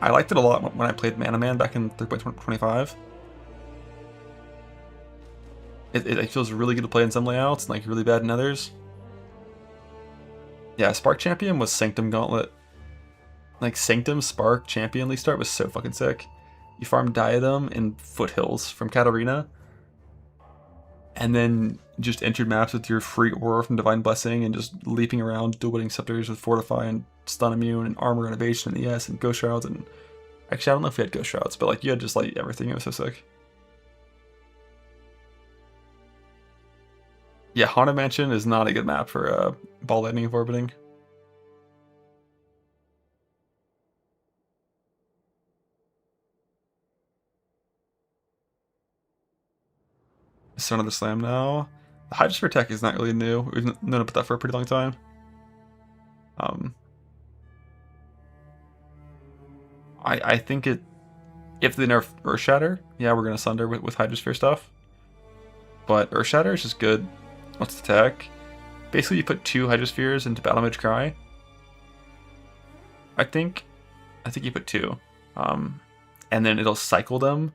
I liked it a lot when I played Mana Man back in 3.25. It feels really good to play in some layouts and like really bad in others. Yeah, Spark Champion was Sanctum Gauntlet. Like, Sanctum Spark Champion Leaf Start was so fucking sick. You farm Diadem in Foothills from Katarina, and then just entered maps with your free aura from Divine Blessing and just leaping around, dual-wielding scepters with Fortify and Stun Immune and Armor and Evasion and ES and Ghost Shrouds. And actually, I don't know if we had Ghost Shrouds, but like you had just like everything. It was so sick. Yeah, Haunted Mansion is not a good map for Ball Lightning of Orbiting. Start another slam now. The Hydrosphere tech is not really new. We've known about that for a pretty long time. I think if they nerf Earthshatter, yeah, we're gonna Sunder with Hydrosphere stuff. But Earthshatter is just good. What's the tech? Basically, you put 2 Hydrospheres into Battle Mage Cry. I think you put 2, and then it'll cycle them.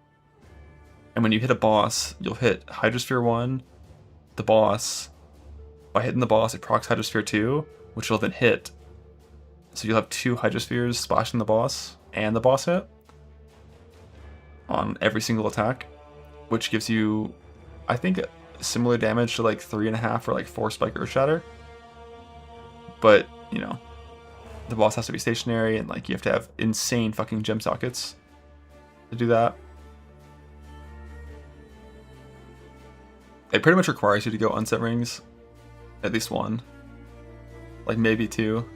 And when you hit a boss, you'll hit Hydrosphere 1, the boss. By hitting the boss, it procs Hydrosphere 2, which will then hit. So you'll have 2 Hydrospheres splashing the boss and the boss hit on every single attack, which gives you, I think, similar damage to like 3.5 or like 4 Spike Earthshatter. But, you know, the boss has to be stationary and like you have to have insane fucking gem sockets to do that. It pretty much requires you to go unset rings, at least 1, like maybe 2.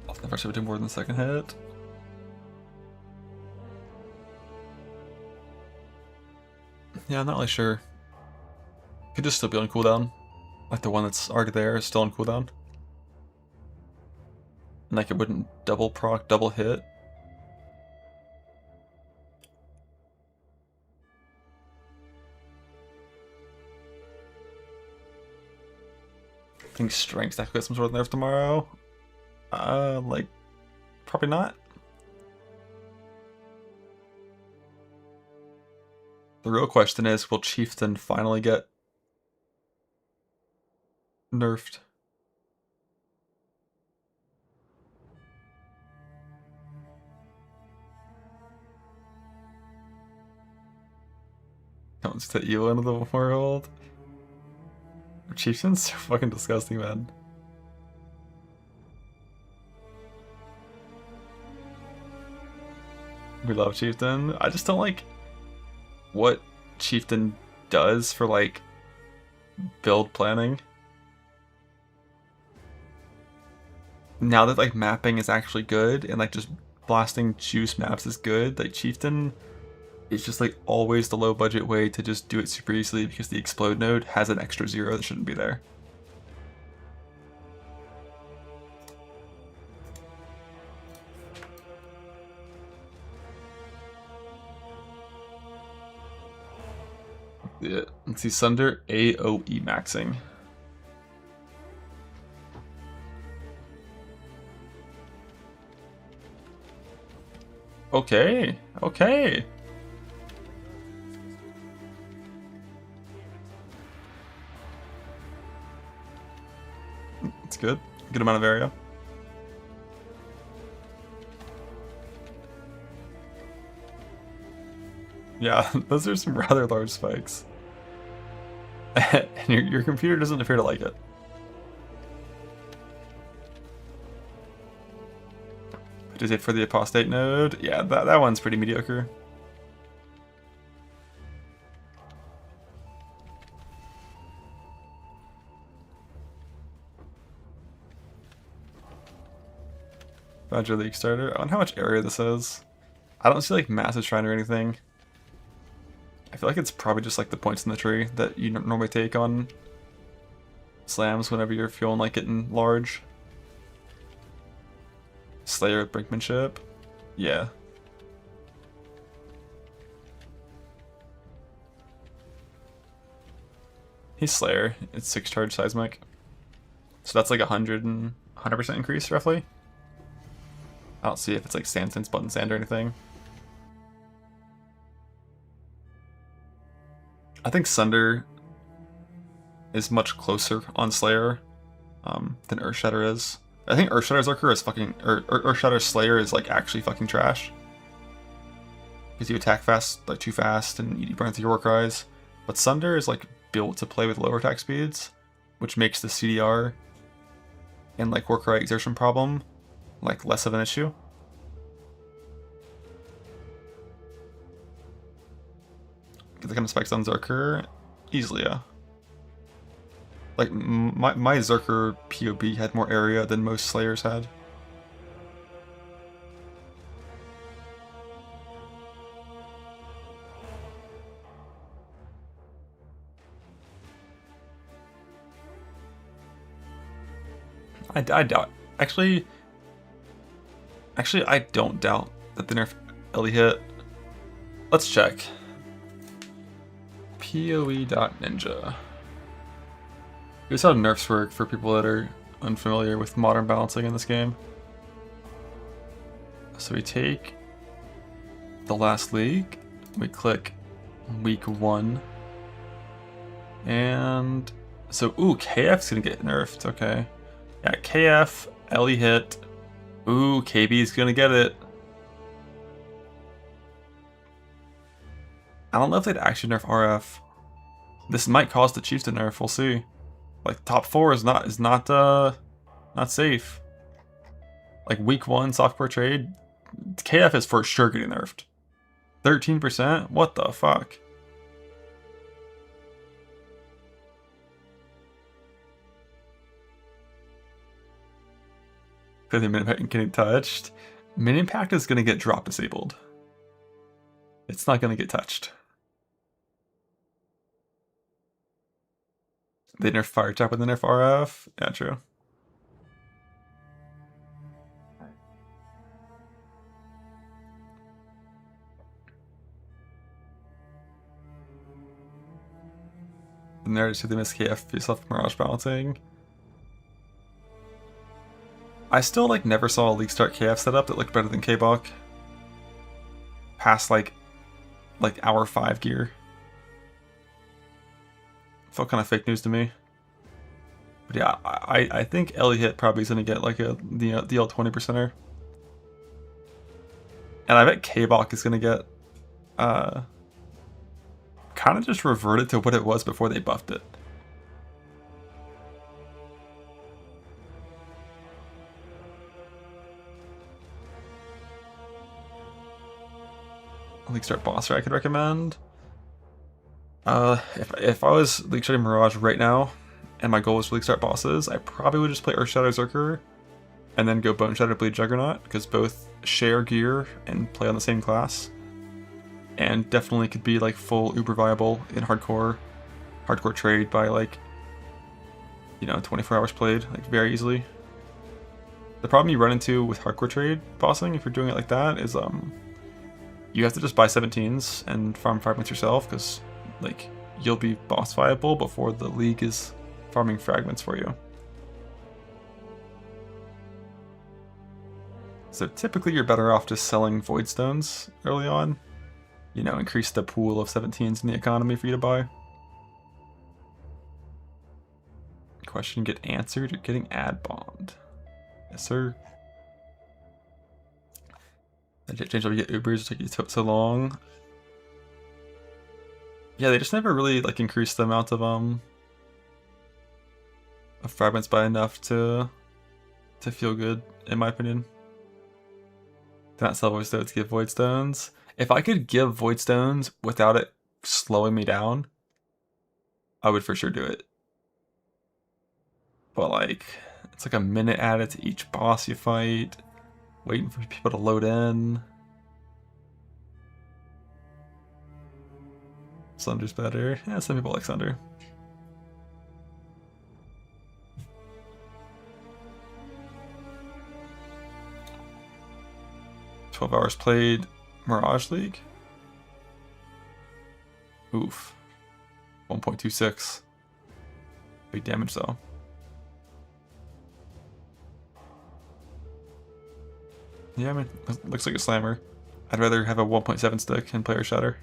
Off the first hit, do more than the second hit. Yeah, I'm not really sure. Could just still be on cooldown. Like the one that's already there is still on cooldown. And like it wouldn't double proc, double hit. I think strength that could get some sort of nerf tomorrow. Like, probably not. The real question is, will Chieftain finally get nerfed? Comes to evil into the world. Chieftain's so fucking disgusting, man. We love Chieftain. I just don't like what Chieftain does for like build planning. Now that like mapping is actually good and like just blasting juice maps is good, like Chieftain is just like always the low budget way to just do it super easily because the explode node has an extra 0 that shouldn't be there. Yeah, let's see, Sunder AOE maxing. Okay, okay. It's good. Good amount of area. Yeah, those are some rather large spikes. And your computer doesn't appear to like it. But is it for the apostate node? Yeah, that one's pretty mediocre. Badger League starter. I wonder how much area this is. I don't see like massive shrine or anything. I feel like it's probably just like the points in the tree that you normally take on slams whenever you're feeling like getting large. Slayer with Brinkmanship. Yeah. He's Slayer. It's 6 charge seismic. So that's like 100% increase roughly. I don't see if it's like Sand Sense, Button Sand, or anything. I think Sunder is much closer on Slayer than Earthshatter is. I think Earthshatter's Lurker is fucking... Earthshatter's Slayer is like actually fucking trash. Because you attack fast, like too fast, and you burn through your Warcries. But Sunder is like built to play with lower attack speeds, which makes the CDR and like Warcry exertion problem like less of an issue. Get the kind of spikes on Zerker easily, yeah. Like my Zerker POB had more area than most Slayers had. I doubt. Actually, I don't doubt that the nerf Ellie hit. Let's check. PoE.ninja. Here's how nerfs work for people that are unfamiliar with modern balancing in this game. So we take the last league, we click week 1, and so KF's gonna get nerfed. Okay. Yeah, KF, Ellie hit. KB's gonna get it. I don't know if they'd actually nerf RF. This might cause the Chiefs to nerf, we'll see. Like top 4 is not safe. Like week 1 software trade, KF is for sure getting nerfed. 13%? What the fuck? Because the min impact getting touched. Min impact is going to get drop disabled. It's not going to get touched. They nerf fire trap with the nerf RF. Yeah, true. The nerds who they miss KF based off Mirage balancing. I still like never saw a League Start KF setup that looked better than K-Bach. Past like hour 5 gear. Felt kind of fake news to me. But yeah, I think Ellie hit probably is gonna get like the DL 20%er. And I bet K-Bach is gonna get kind of just reverted to what it was before they buffed it. League Start boss I could recommend. If I was League Starting Mirage right now, and my goal was to League Start bosses, I probably would just play Earthshadow Zerker, and then go Bone Shadow Bleed Juggernaut, because both share gear and play on the same class, and definitely could be like full uber viable in hardcore trade by like, 24 hours played, like very easily. The problem you run into with hardcore trade bossing, if you're doing it like that, is you have to just buy 17s and farm fragments yourself, because like you'll be boss viable before the league is farming fragments for you. So typically you're better off just selling void stones early on. Increase the pool of 17s in the economy for you to buy. Question get answered. You're getting ad bombed. Yes, sir. Change up to get Ubers take you so long. Yeah, they just never really like increased the amount of fragments by enough to feel good, in my opinion. Do not sell void stones, give void stones. If I could give void stones without it slowing me down, I would for sure do it. But like, it's like a minute added to each boss you fight. Waiting for people to load in. Sunder's better. Yeah, some people like Sunder. "12 hours played Mirage League." Oof. 1.26. Big damage though. Yeah, I mean, it looks like a slammer. I'd rather have a 1.7 stick and player shatter.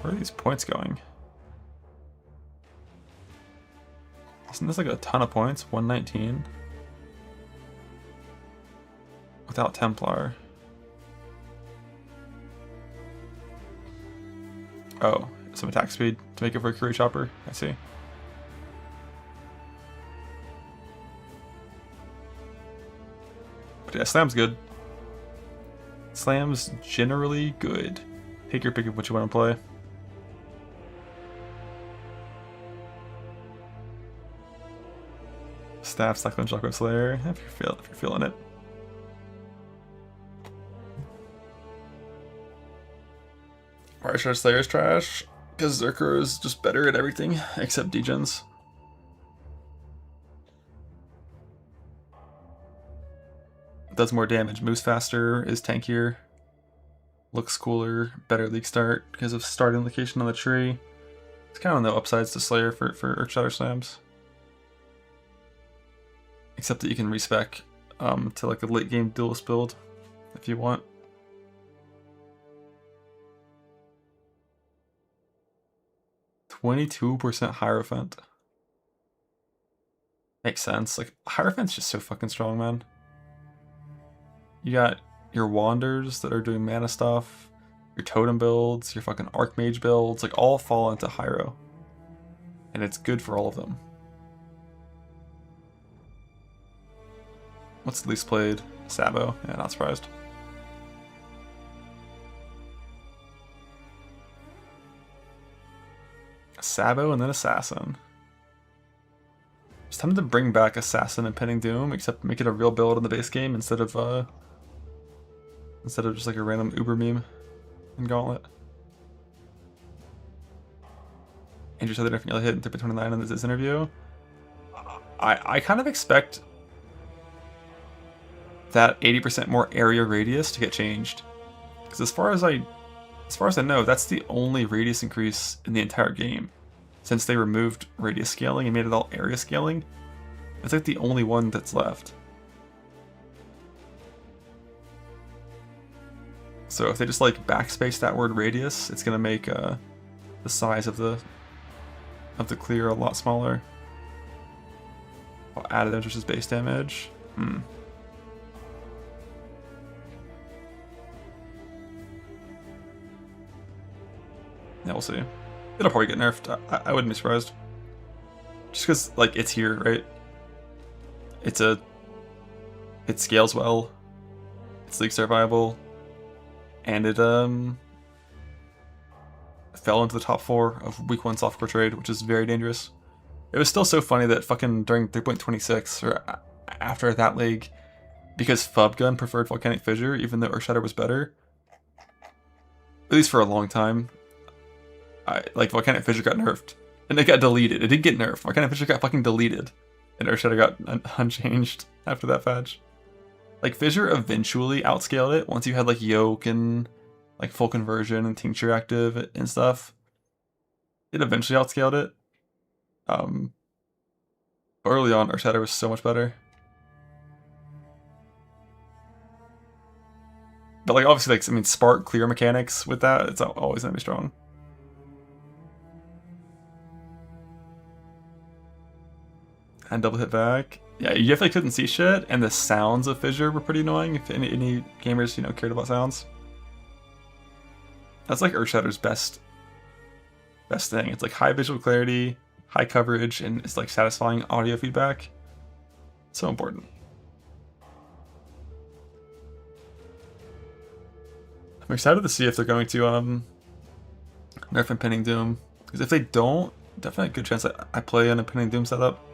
Where are these points going? Isn't this like a ton of points? 119? Without Templar. Oh, some attack speed to make it for a Curie Chopper. I see. But yeah, Slam's good. Slam's generally good. Take your pick of what you want to play. Staff, Cyclone, Shockwave Slayer, if you're feeling it. Marsha Slayer's trash, because Zerker is just better at everything except degens. Does more damage, moves faster, is tankier, looks cooler, better leak start because of starting location on the tree. It's kind of no upsides to Slayer for Earthshatter Slams. Except that you can respec to like a late game duelist build if you want. %22% Hierophant. Makes sense. Like, Hierophant's just so fucking strong, man. You got your Wanders that are doing mana stuff, your Totem builds, your fucking Archmage builds, like, all fall into Hyro. And it's good for all of them. What's the least played? Sabo. Yeah, not surprised. Sabo and then Assassin. It's time to bring back Assassin and Pending Doom, except make it a real build in the base game instead of just like a random Uber meme in Gauntlet. Andrew said they're definitely hit in 3.29 in this interview. I kind of expect that 80% more area radius to get changed, because as far as I know, that's the only radius increase in the entire game. Since they removed radius scaling and made it all area scaling, it's like the only one that's left. So if they just like backspace that word radius, it's gonna make the size of the clear a lot smaller. Oh, added damage versus base damage. Yeah, we'll see. It'll probably get nerfed. I wouldn't be surprised. Just because, like, it's here, right? It scales well. It's league survivable. And it, fell into the top 4 of week 1 softcore trade, which is very dangerous. It was still so funny that fucking during 3.26, or after that league, because Fubgun preferred Volcanic Fissure, even though Earthshatter was better, at least for a long time, like Volcanic Fissure got nerfed, and it got deleted. It did get nerfed. Volcanic Fissure got fucking deleted, and Earthshatter got unchanged after that patch. Like, Fissure eventually outscaled it once you had like Yoke and like full conversion and Tincture active and stuff. It eventually outscaled it. Early on, Earthshatter was so much better. But like, obviously, like, I mean, Spark clear mechanics with that, it's always gonna be strong. And double hit back. Yeah, you definitely couldn't see shit, and the sounds of Fissure were pretty annoying if any gamers, you know, cared about sounds. That's like Earthshatter's best thing. It's like high visual clarity, high coverage, and it's like satisfying audio feedback. So important. I'm excited to see if they're going to nerf Impending Doom, because if they don't, definitely a good chance that I play an Impending Doom setup.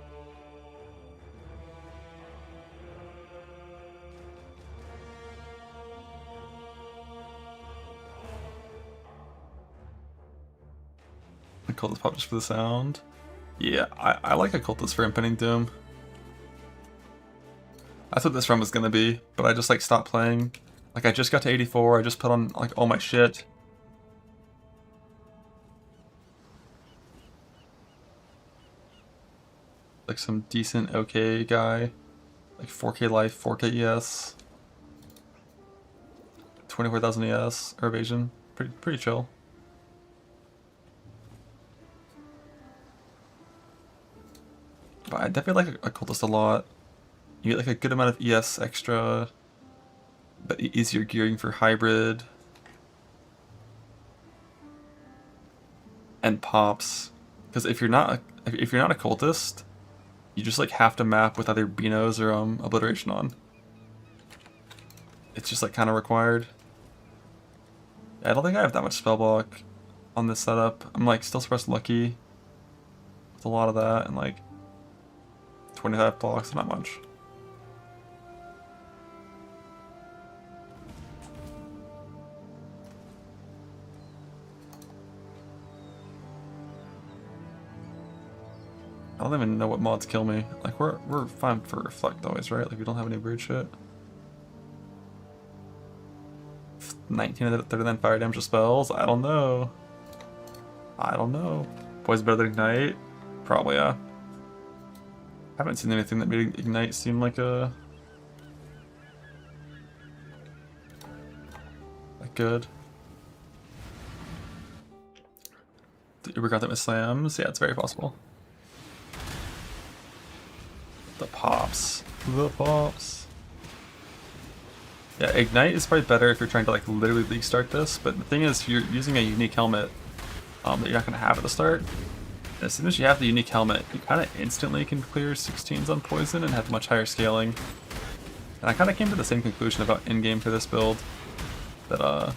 Occultist pop just for the sound. Yeah, I like Occultist for Impending Doom. That's what this run was gonna be, but I just like stopped playing Like, I just got to 84, I just put on, like, all my shit. Like, some decent, okay guy. Like, 4K life, 4K ES. 24,000 ES, or evasion. Pretty chill. But I definitely like a cultist a lot. You get like a good amount of ES extra, but easier gearing for hybrid. And pops. Because if you're not a cultist, you just like have to map with either Beanos or obliteration on. It's just like kind of required. I don't think I have that much spell block on this setup. I'm like still suppressed lucky with a lot of that, and like 25 blocks, not much. I don't even know what mods kill me. Like we're fine for reflect always, right? Like we don't have any weird shit. 19 of the 39 fire damage spells? I don't know. I don't know. Poison better than ignite? Probably, yeah. Haven't seen anything that made ignite seem like a good. The Uber got them with slams? Yeah, it's very possible. The pops. The pops. Yeah, ignite is probably better if you're trying to like literally league start this, but the thing is you're using a unique helmet that you're not going to have at the start. And as soon as you have the unique helmet, you kind of instantly can clear 16s on poison and have much higher scaling. And I kind of came to the same conclusion about in-game for this build, that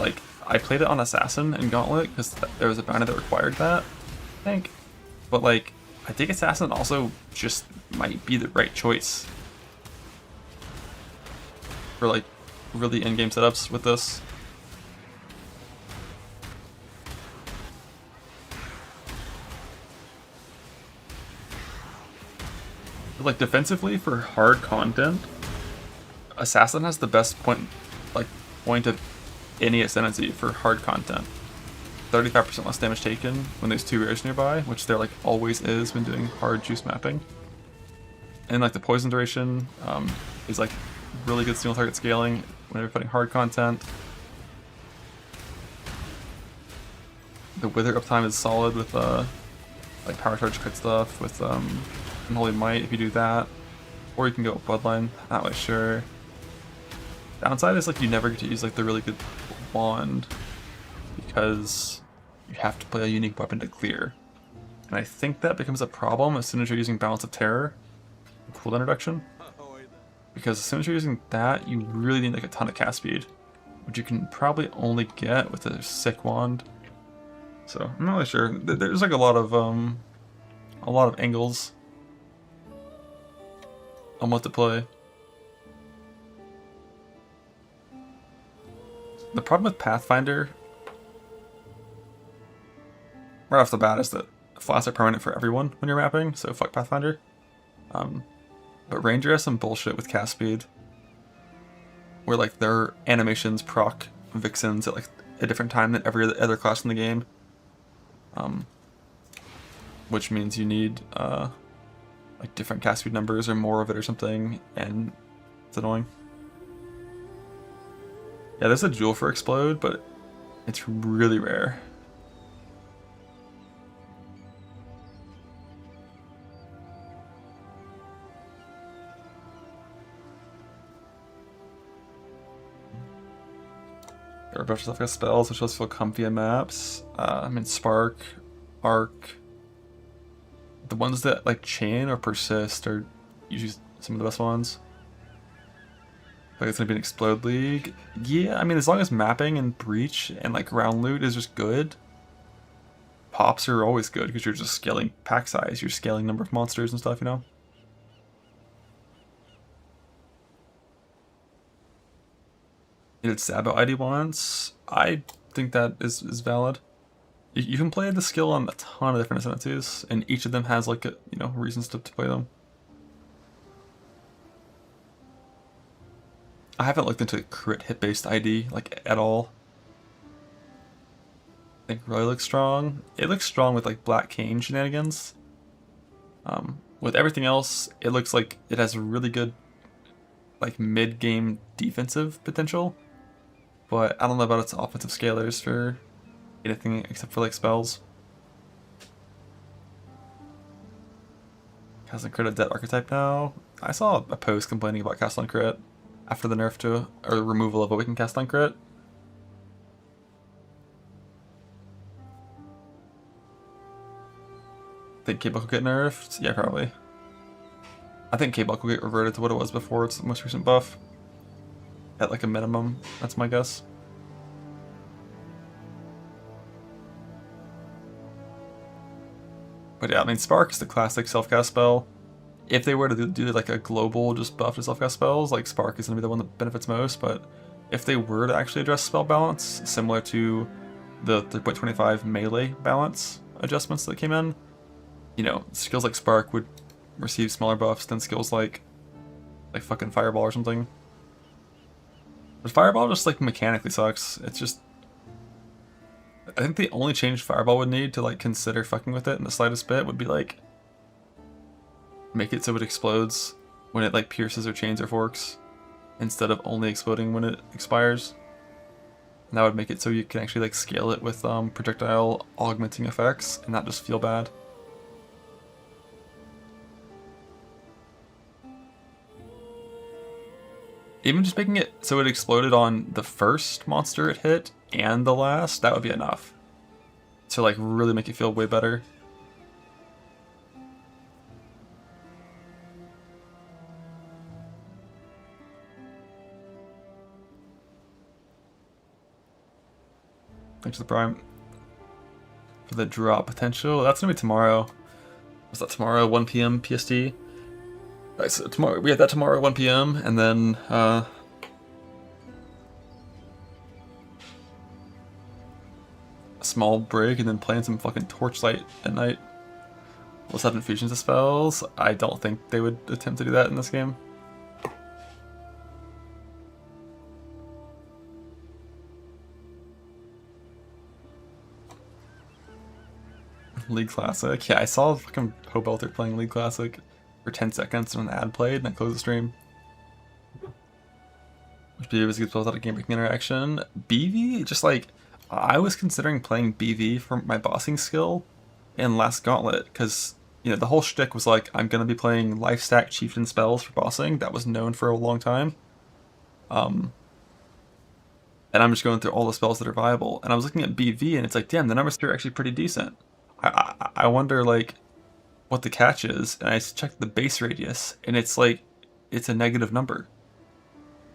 like I played it on Assassin and Gauntlet because there was a bounty that required that, I think. But like, I think Assassin also just might be the right choice for like really in-game setups with this. Like defensively for hard content, Assassin has the best point of any ascendancy for hard content. 35% less damage taken when there's 2 rares nearby, which there like always is when doing hard juice mapping. And like the poison duration is like really good single target scaling whenever fighting hard content. The wither uptime is solid with like power charge cut stuff with Unholy Might if you do that. Or you can go Bloodline, not really sure. Downside is like you never get to use like the really good wand because you have to play a unique weapon to clear. And I think that becomes a problem as soon as you're using Balance of Terror, cooldown reduction. Because as soon as you're using that, you really need like a ton of cast speed, which you can probably only get with a sick wand. So I'm not really sure. There's like a lot of angles on what to play. The problem with Pathfinder, right off the bat, is that flats are permanent for everyone when you're mapping, so fuck Pathfinder. But Ranger has some bullshit with cast speed, where like their animations proc Vixens at like a different time than every other class in the game. Which means you need like different cast speed numbers or more of it or something, and it's annoying. Yeah, there's a jewel for explode, but it's really rare. There are a bunch of stuff with spells, which does feel comfy in maps. I mean, Spark, Arc. The ones that like chain or persist are usually some of the best ones. Like it's gonna be an Explode League. Yeah, I mean, as long as mapping and breach and like round loot is just good, pops are always good because you're just scaling pack size, you're scaling number of monsters and stuff, you know. You did Sabo ID once. I think that is valid. You can play the skill on a ton of different ascendancies, and each of them has like a, you know, reasons to play them. I haven't looked into crit hit based ID like at all. I think it really looks strong. It looks strong with like Black Cane shenanigans. With everything else, it looks like it has really good like mid-game defensive potential. But I don't know about its offensive scalars for anything except for like spells. Has a crit a dead archetype now. I saw a post complaining about cast on crit after the nerf to or removal of Awaken cast on crit. Think K-Buck will get nerfed? Yeah, probably. I think K-Buck will get reverted to what it was before its most recent buff. At like a minimum, that's my guess. But yeah, I mean, Spark is the classic self-cast spell. If they were to do like a global just buff to self-cast spells, like Spark is going to be the one that benefits most, but if they were to actually address spell balance, similar to the 3.25 melee balance adjustments that came in, you know, skills like Spark would receive smaller buffs than skills like fucking Fireball or something. But Fireball just like mechanically sucks. It's just, I think the only change Fireball would need to like consider fucking with it in the slightest bit would be like make it so it explodes when it like pierces or chains or forks instead of only exploding when it expires. And that would make it so you can actually like scale it with projectile augmenting effects and not just feel bad. Even just making it so it exploded on the first monster it hit and the last, that would be enough to like really make it feel way better. Thanks to the Prime for the drop potential. That's gonna be tomorrow. Was that tomorrow, 1 p.m. PST? Alright, so tomorrow we have that tomorrow, 1 p.m. and then a small break, and then playing some fucking Torchlight at night. Level 7 fusions of spells. I don't think they would attempt to do that in this game. League Classic. Yeah, I saw fucking Hobelter playing League Classic for 10 seconds and an ad played and I closed the stream. Which BV was a good spell without a game breaking interaction. BV, just like, I was considering playing BV for my bossing skill in Last Gauntlet because, you know, the whole shtick was like, I'm going to be playing life stack chieftain spells for bossing. That was known for a long time. And I'm just going through all the spells that are viable. And I was looking at BV and it's like, damn, the numbers here are actually pretty decent. I wonder, like, what the catch is, and I checked the base radius, and it's like, it's a negative number.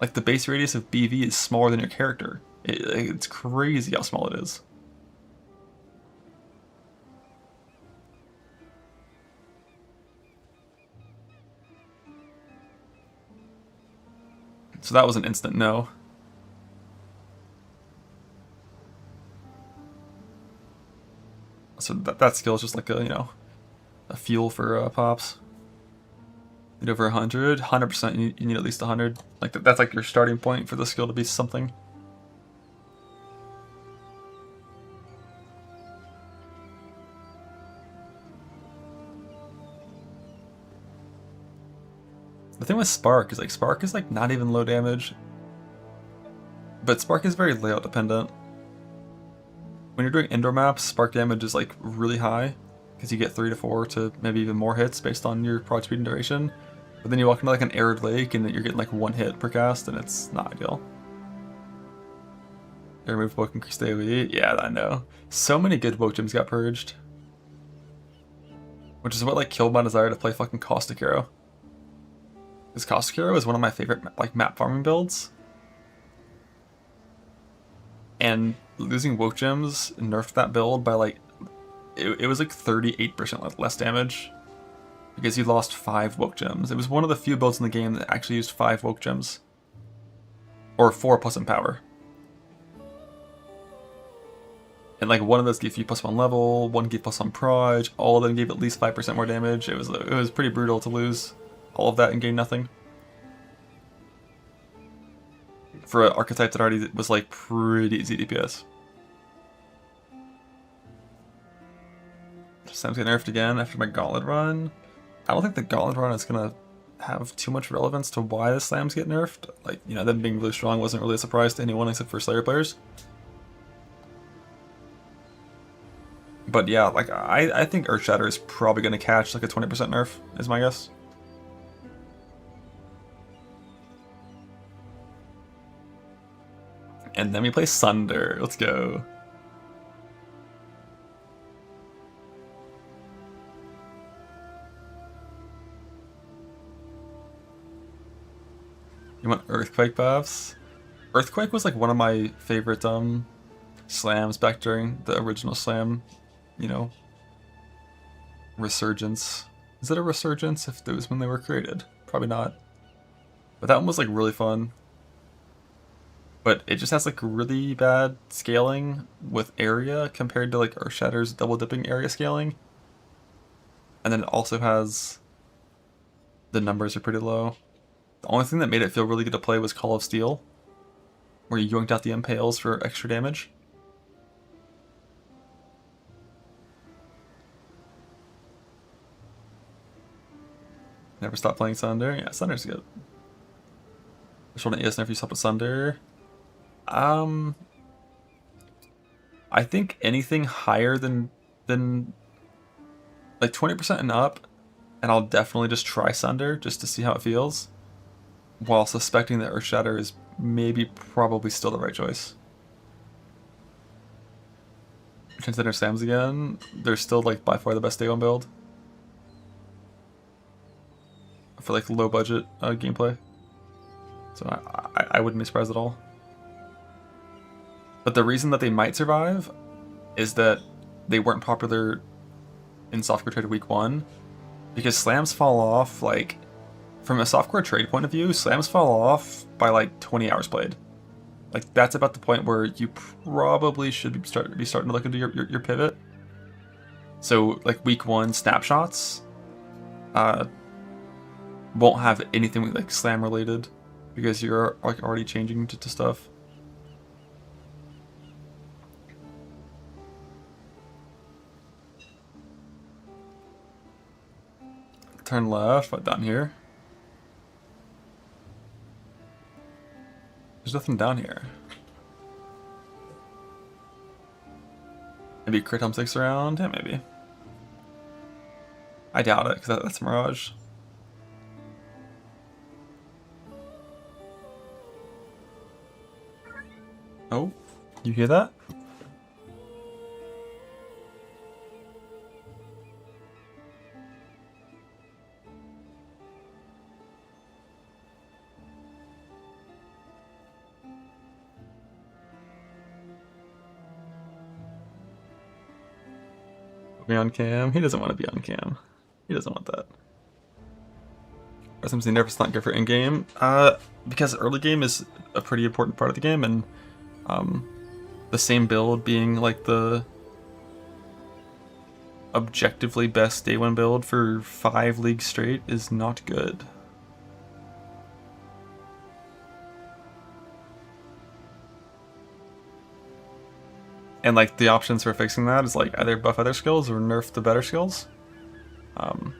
Like, the base radius of BV is smaller than your character. It's crazy how small it is. So that was an instant no. So that skill is just like a, you know, a fuel for pops. Need over 100, 100%. You need at least 100. Like that's like your starting point for the skill to be something. The thing with Spark is like not even low damage, but Spark is very layout dependent. When you're doing indoor maps, Spark damage is like really high because you get 3 to 4 to maybe even more hits based on your prod speed and duration. But then you walk into like an arid lake and you're getting like 1 hit per cast and it's not ideal. Air move book increased AoE. Yeah, I know. So many good woke gems got purged. Which is what like killed my desire to play fucking Caustic Arrow. Because Caustic Arrow is one of my favorite like map farming builds. And losing woke gems nerfed that build by like, it was like 38% less damage. Because you lost 5 woke gems. It was one of the few builds in the game that actually used 5 woke gems. Or 4 plus empower. And like one of those gave you +1 level, one gave +1 proj, all of them gave at least 5% more damage. It was pretty brutal to lose all of that and gain nothing. for an archetype that already was like pretty easy DPS. Sam's getting nerfed again after my Gauntlet run. I don't think the Gauntlet run is gonna have too much relevance to why the slams get nerfed. Like, you know, them being really strong wasn't really a surprise to anyone except for Slayer players. But yeah, like I think Earthshatter is probably gonna catch like a 20% nerf, is my guess. And then we play Sunder. Let's go. You want Earthquake buffs? Earthquake was like one of my favorite slams back during the original slam, you know, resurgence. Is it a resurgence if it was when they were created? Probably not. But that one was like really fun. But it just has like really bad scaling with area compared to like Earthshatter's double dipping area scaling. And then it also has, the numbers are pretty low. The only thing that made it feel really good to play was Call of Steel, where you yoinked out the impales for extra damage. Never stop playing Sunder. Yeah, Sunder's good. Which one is never you stop with Sunder? I think anything higher than like 20% and up, and I'll definitely just try Sunder just to see how it feels, while suspecting that Earthshatter is maybe probably still the right choice. Consider Sam's again. They're still like by far the best day one build for like low budget gameplay. So I wouldn't be surprised at all. But the reason that they might survive is that they weren't popular in softcore trade week 1, because slams fall off, like, from a softcore trade point of view, slams fall off by like 20 hours played. Like, that's about the point where you probably should be starting to look into your pivot. So like week 1 snapshots won't have anything like slam related, because you're like already changing to stuff. Turn left, but down here. There's nothing down here. Maybe crit home 6 around? Yeah, maybe. I doubt it, because that's Mirage. Oh, you hear that? Be on cam. He doesn't want to be on cam. He doesn't want that. SMC nerf's not good for in-game. Because early game is a pretty important part of the game, and the same build being like the objectively best day 1 build for 5 leagues straight is not good. And like the options for fixing that is like either buff other skills or nerf the better skills. And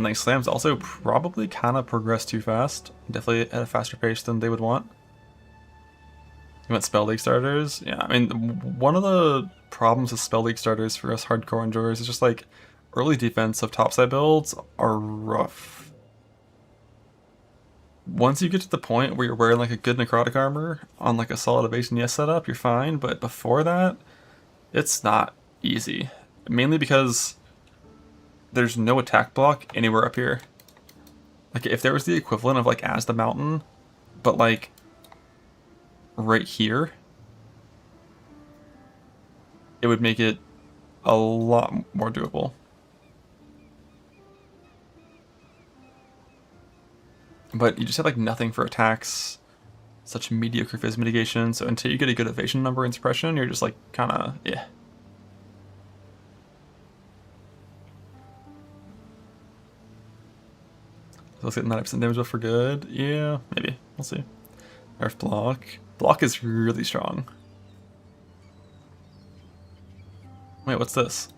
like slams also probably kind of progress too fast. Definitely at a faster pace than they would want. You want Spell League starters? Yeah, I mean, one of the problems with Spell League starters for us hardcore enjoyers is just like early defense of topside builds are rough. Once you get to the point where you're wearing like a good necrotic armor on like a solid evasion yes setup, you're fine, but before that, it's not easy. Mainly because there's no attack block anywhere up here. Like if there was the equivalent of like As the Mountain, but like right here, it would make it a lot more doable. But you just have like nothing for attacks, such mediocre phys mitigation, so until you get a good evasion number and suppression, you're just like kinda, yeah. let's get 90% damage buff for good. Yeah, maybe. We'll see. Nerf block. Block is really strong. Wait, what's this?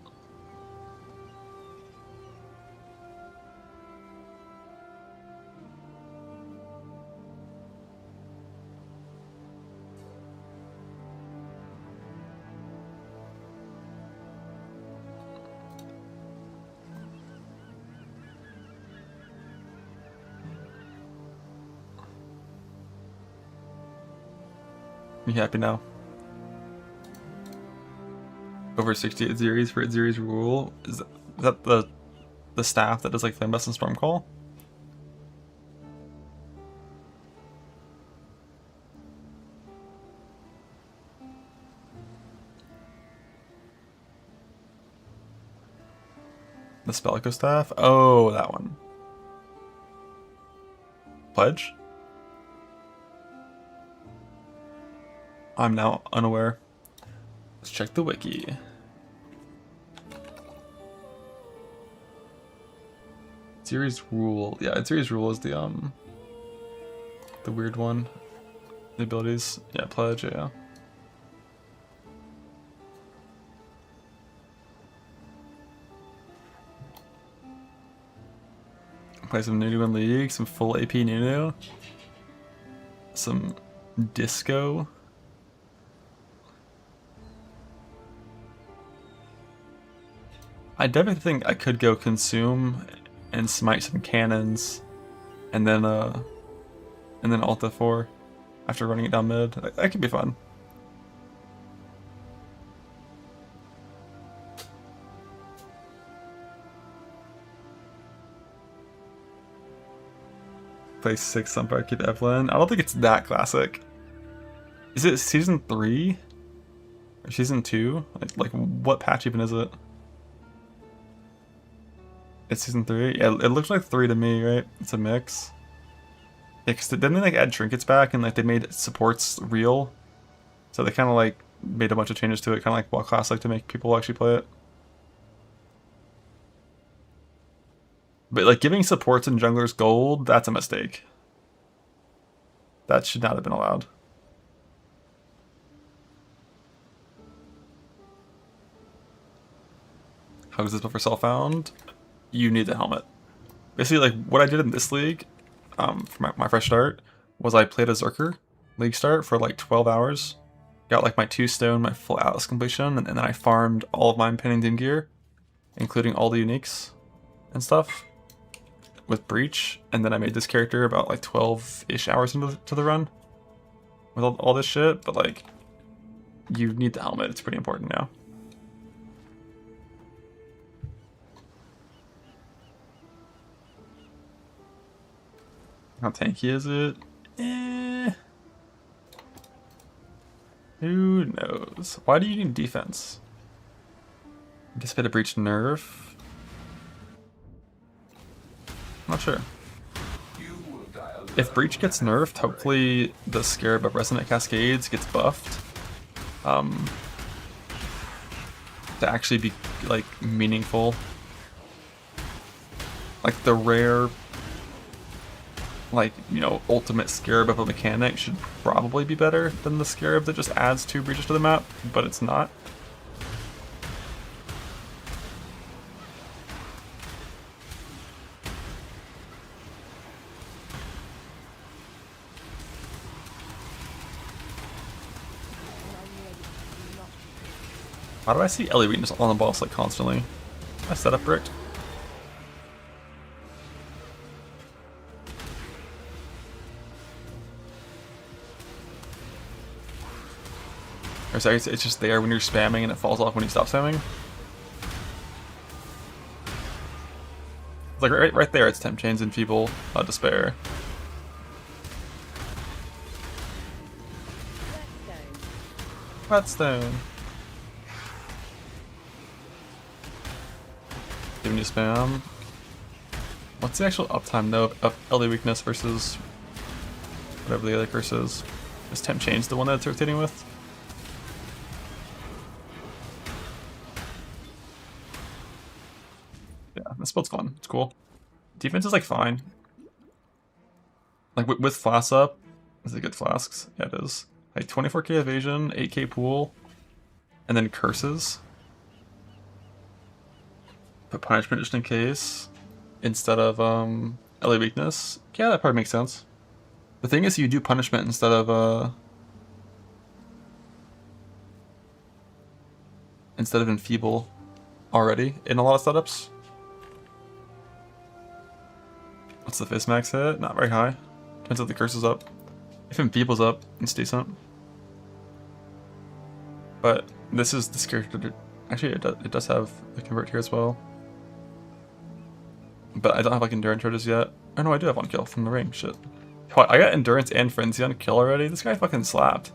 You happy now? Over 68 series for series rule. Is that the staff that does like Flame Bust and Stormcall? The Spellico staff? Oh, that one. Pledge? I'm now unaware. Let's check the wiki. Series rule. Yeah, series rule is the weird one. The abilities. Yeah, pledge, yeah. Play some Nunu in League, some full AP Nunu. Some Disco. I definitely think I could go consume and smite some cannons and then Alta 4 after running it down mid. That could be fun. Play 6 Sunfire Kid Evelyn. I don't think it's that classic. Is it season 3? Or season 2? Like what patch even is it? It's season 3? Yeah, it looks like 3 to me, right? It's a mix. Yeah, cause didn't they like add trinkets back and like they made supports real? So they kind of like made a bunch of changes to it, kind of like WoW Classic to make people actually play it. But like giving supports and junglers gold, that's a mistake. That should not have been allowed. How is this buffer self-found? You need the helmet. Basically, like what I did in this league, for my fresh start, was I played a Zerker league start for like 12 hours. Got like my 2 stone, my full Atlas completion, and then I farmed all of my impending doom gear, including all the uniques and stuff, with Breach. And then I made this character about like 12-ish hours into the run with all this shit. But like, you need the helmet. It's pretty important now. How tanky is it? Who knows? Why do you need defense? Anticipate a breach nerf? Not sure. If breach gets nerfed, hopefully the Scarab of Resonant Cascades gets buffed. To actually be like meaningful. Like the rare, like, you know, ultimate Scarab of a mechanic should probably be better than the Scarab that just adds 2 breaches to the map, but it's not. Why do I see Ellie weakness on the boss like constantly? I set up bricked. Or sorry, it's just there when you're spamming and it falls off when you stop spamming. It's like right there, it's Temp Chains, Enfeeble, Despair. Whetstone. Giving you spam. What's the actual uptime though of LD weakness versus whatever the other curse is? Is Temp Chains the one that it's rotating with? Yeah, this build's fun. It's cool. Defense is like fine. Like with flasks up, is it good flasks? Yeah, it is. Like 24k evasion, 8k pool, and then curses. Put punishment just in case, instead of LA weakness. Yeah, that probably makes sense. The thing is, you do punishment instead of enfeeble already in a lot of setups. What's the fizz max hit? Not very high. Depends if the curse is up. If enfeeble's up, it's decent. But this character. Actually, it does have the convert here as well. But I don't have like endurance charges yet. Oh no, I do have one kill from the ring. Shit. What, I got endurance and frenzy on kill already. This guy fucking slapped.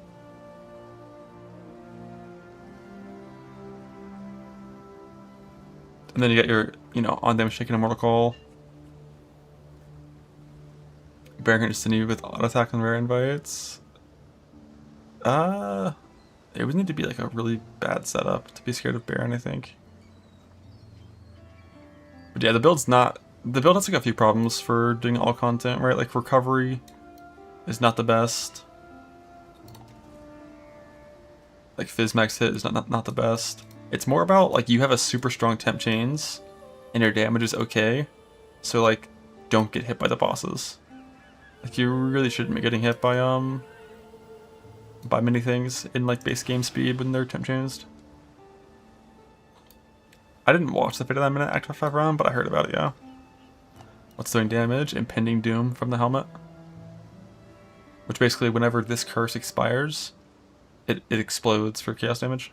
And then you get your, on damage taken Immortal Call. Baron can continue with auto attack on rare invites. It would need to be like a really bad setup to be scared of Baron, I think. But yeah, the build has like a few problems for doing all content, right? Like recovery is not the best. Like fizz max hit is not the best. It's more about like you have a super strong temp chains and your damage is okay. So like don't get hit by the bosses. Like you really shouldn't be getting hit by many things in like base game speed when they're temp changed. I didn't watch the 59-minute Active 5 round, but I heard about it, yeah. What's doing damage? Impending Doom from the helmet. Which basically, whenever this curse expires, it explodes for chaos damage.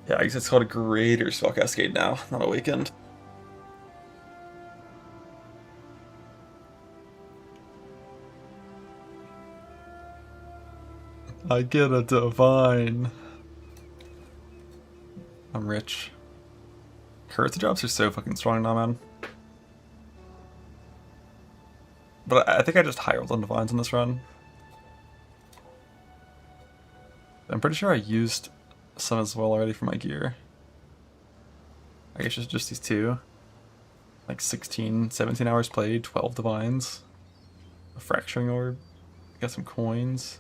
Yeah, I guess it's called a Greater Spell Cascade now, not Awakened. I get a Divine. I'm rich. Curse drops are so fucking strong now, man. But I think I just high rolled on Divines in this run. I'm pretty sure I used some as well already for my gear. I guess just these two. Like 16, 17 hours played, 12 Divines. A Fracturing Orb. Got some coins.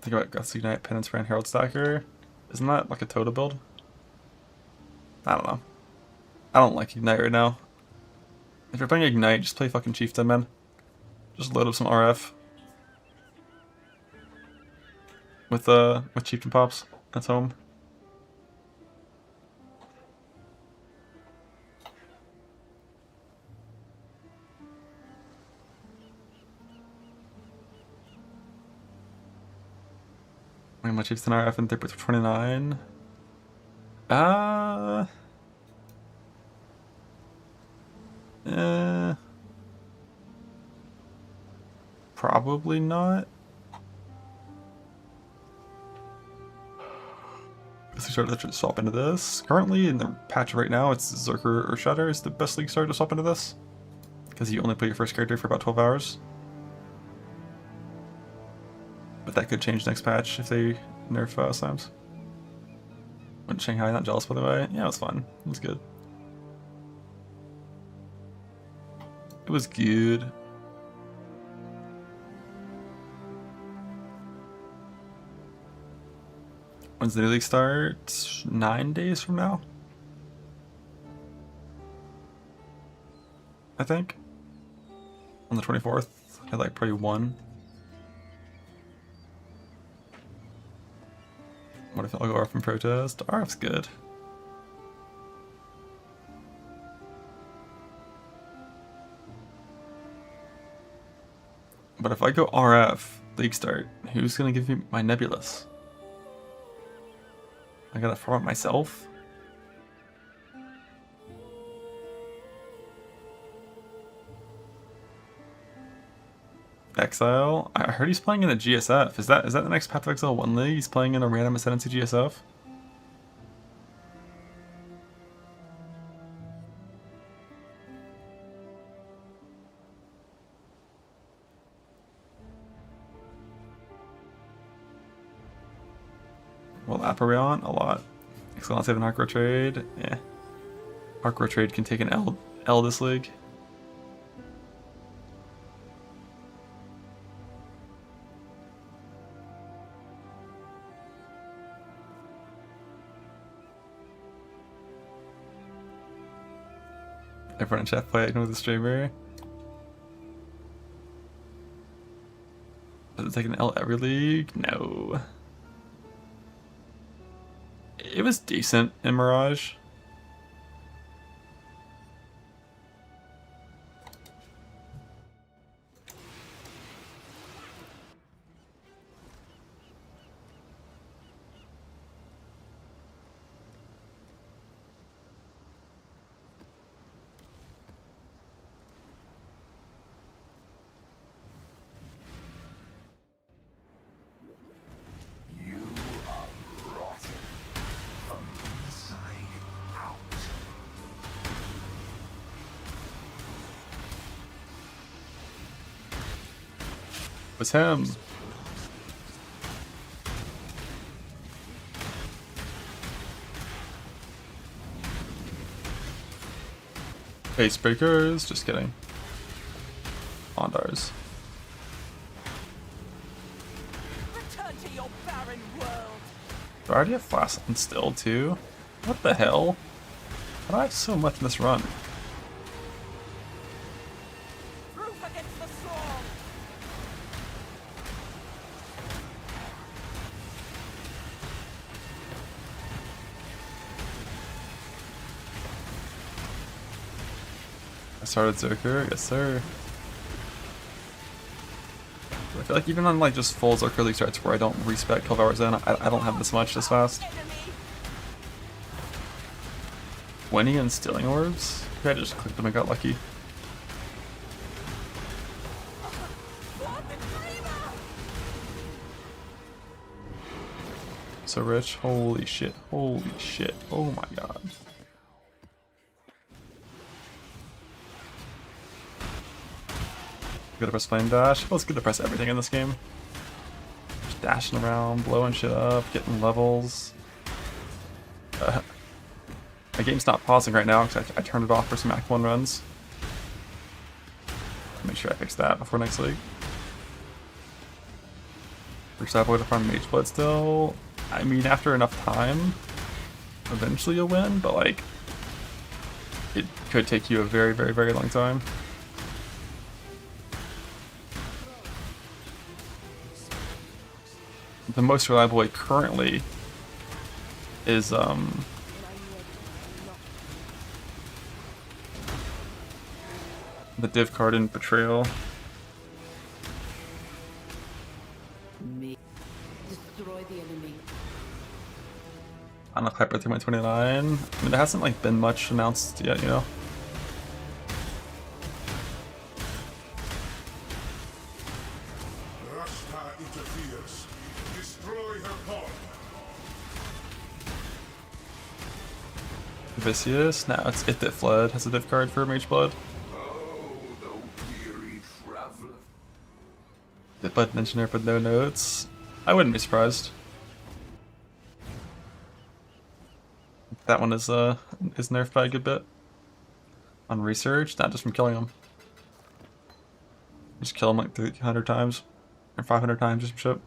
Think about Guts Ignite, Penance Brand, Herald Stacker. Isn't that like a Tota build? I don't know. I don't like Ignite right now. If you're playing Ignite, just play fucking Chieftain, man. Just load up some RF. With Chieftain Pops. That's home. My Chieftain RF in 29. Probably not. Guess we started to swap into this. Currently in the patch right now, it's Zerker or Shatter is the best league starter to swap into this. Because you only play your first character for about 12 hours. But that could change next patch if they nerf slams. Went to Shanghai, not jealous by the way. Yeah, it was fun. It was good. It was good. When's the new league start? 9 days from now? I think. On the 24th. I had like probably 1. What if I'll go RF and protest? RF's good. But if I go RF, league start, who's gonna give me my Nebulous? I gotta farm it myself? Exile? I heard he's playing in a GSF. Is that the next Path of Exile 1 league? He's playing in a random Ascendancy GSF? Well, Aporeon, a lot. Excellent save and Hardcore Trade. Yeah. Hardcore Trade can take an L this league. Everyone in chat play ignore the streamer. Does it take an L every league? No. It was decent in Mirage. It was him. Face breakers, just kidding. Ondars. Return to your barren world. Do I already have Flash and still too? What the hell? How do I have so much in this run? Proof against the storm. I started Zerker, yes sir. I feel like even on like just full Zerker League starts where I don't respec 12 hours in, I don't have this much this fast. Enemy. Winning and stealing orbs? I just clicked them and got lucky. What the dreamer? So rich, holy shit, oh my god. Good to press flame dash. Well, it's good to press everything in this game. Just dashing around, blowing shit up, getting levels. My game's not pausing right now because I turned it off for some Act 1 runs. Make sure I fix that before next league. First way to farm Mage Blood still. I mean, after enough time, eventually you'll win, but like, it could take you a very, very, very long time. The most reliable way currently is the div card in Betrayal. Me. Destroy the enemy. Unlock Hyper 3.29. I mean, there hasn't like been much announced yet, you know. Rasta interferes. Destroy her pod. Vicious? No, it's It That Fled has a div card for Mage Blood. The button engineer with no notes. I wouldn't be surprised. That one is nerfed by a good bit. On research, not just from killing them. Just kill them like 300 times. Or 500 times or some shit.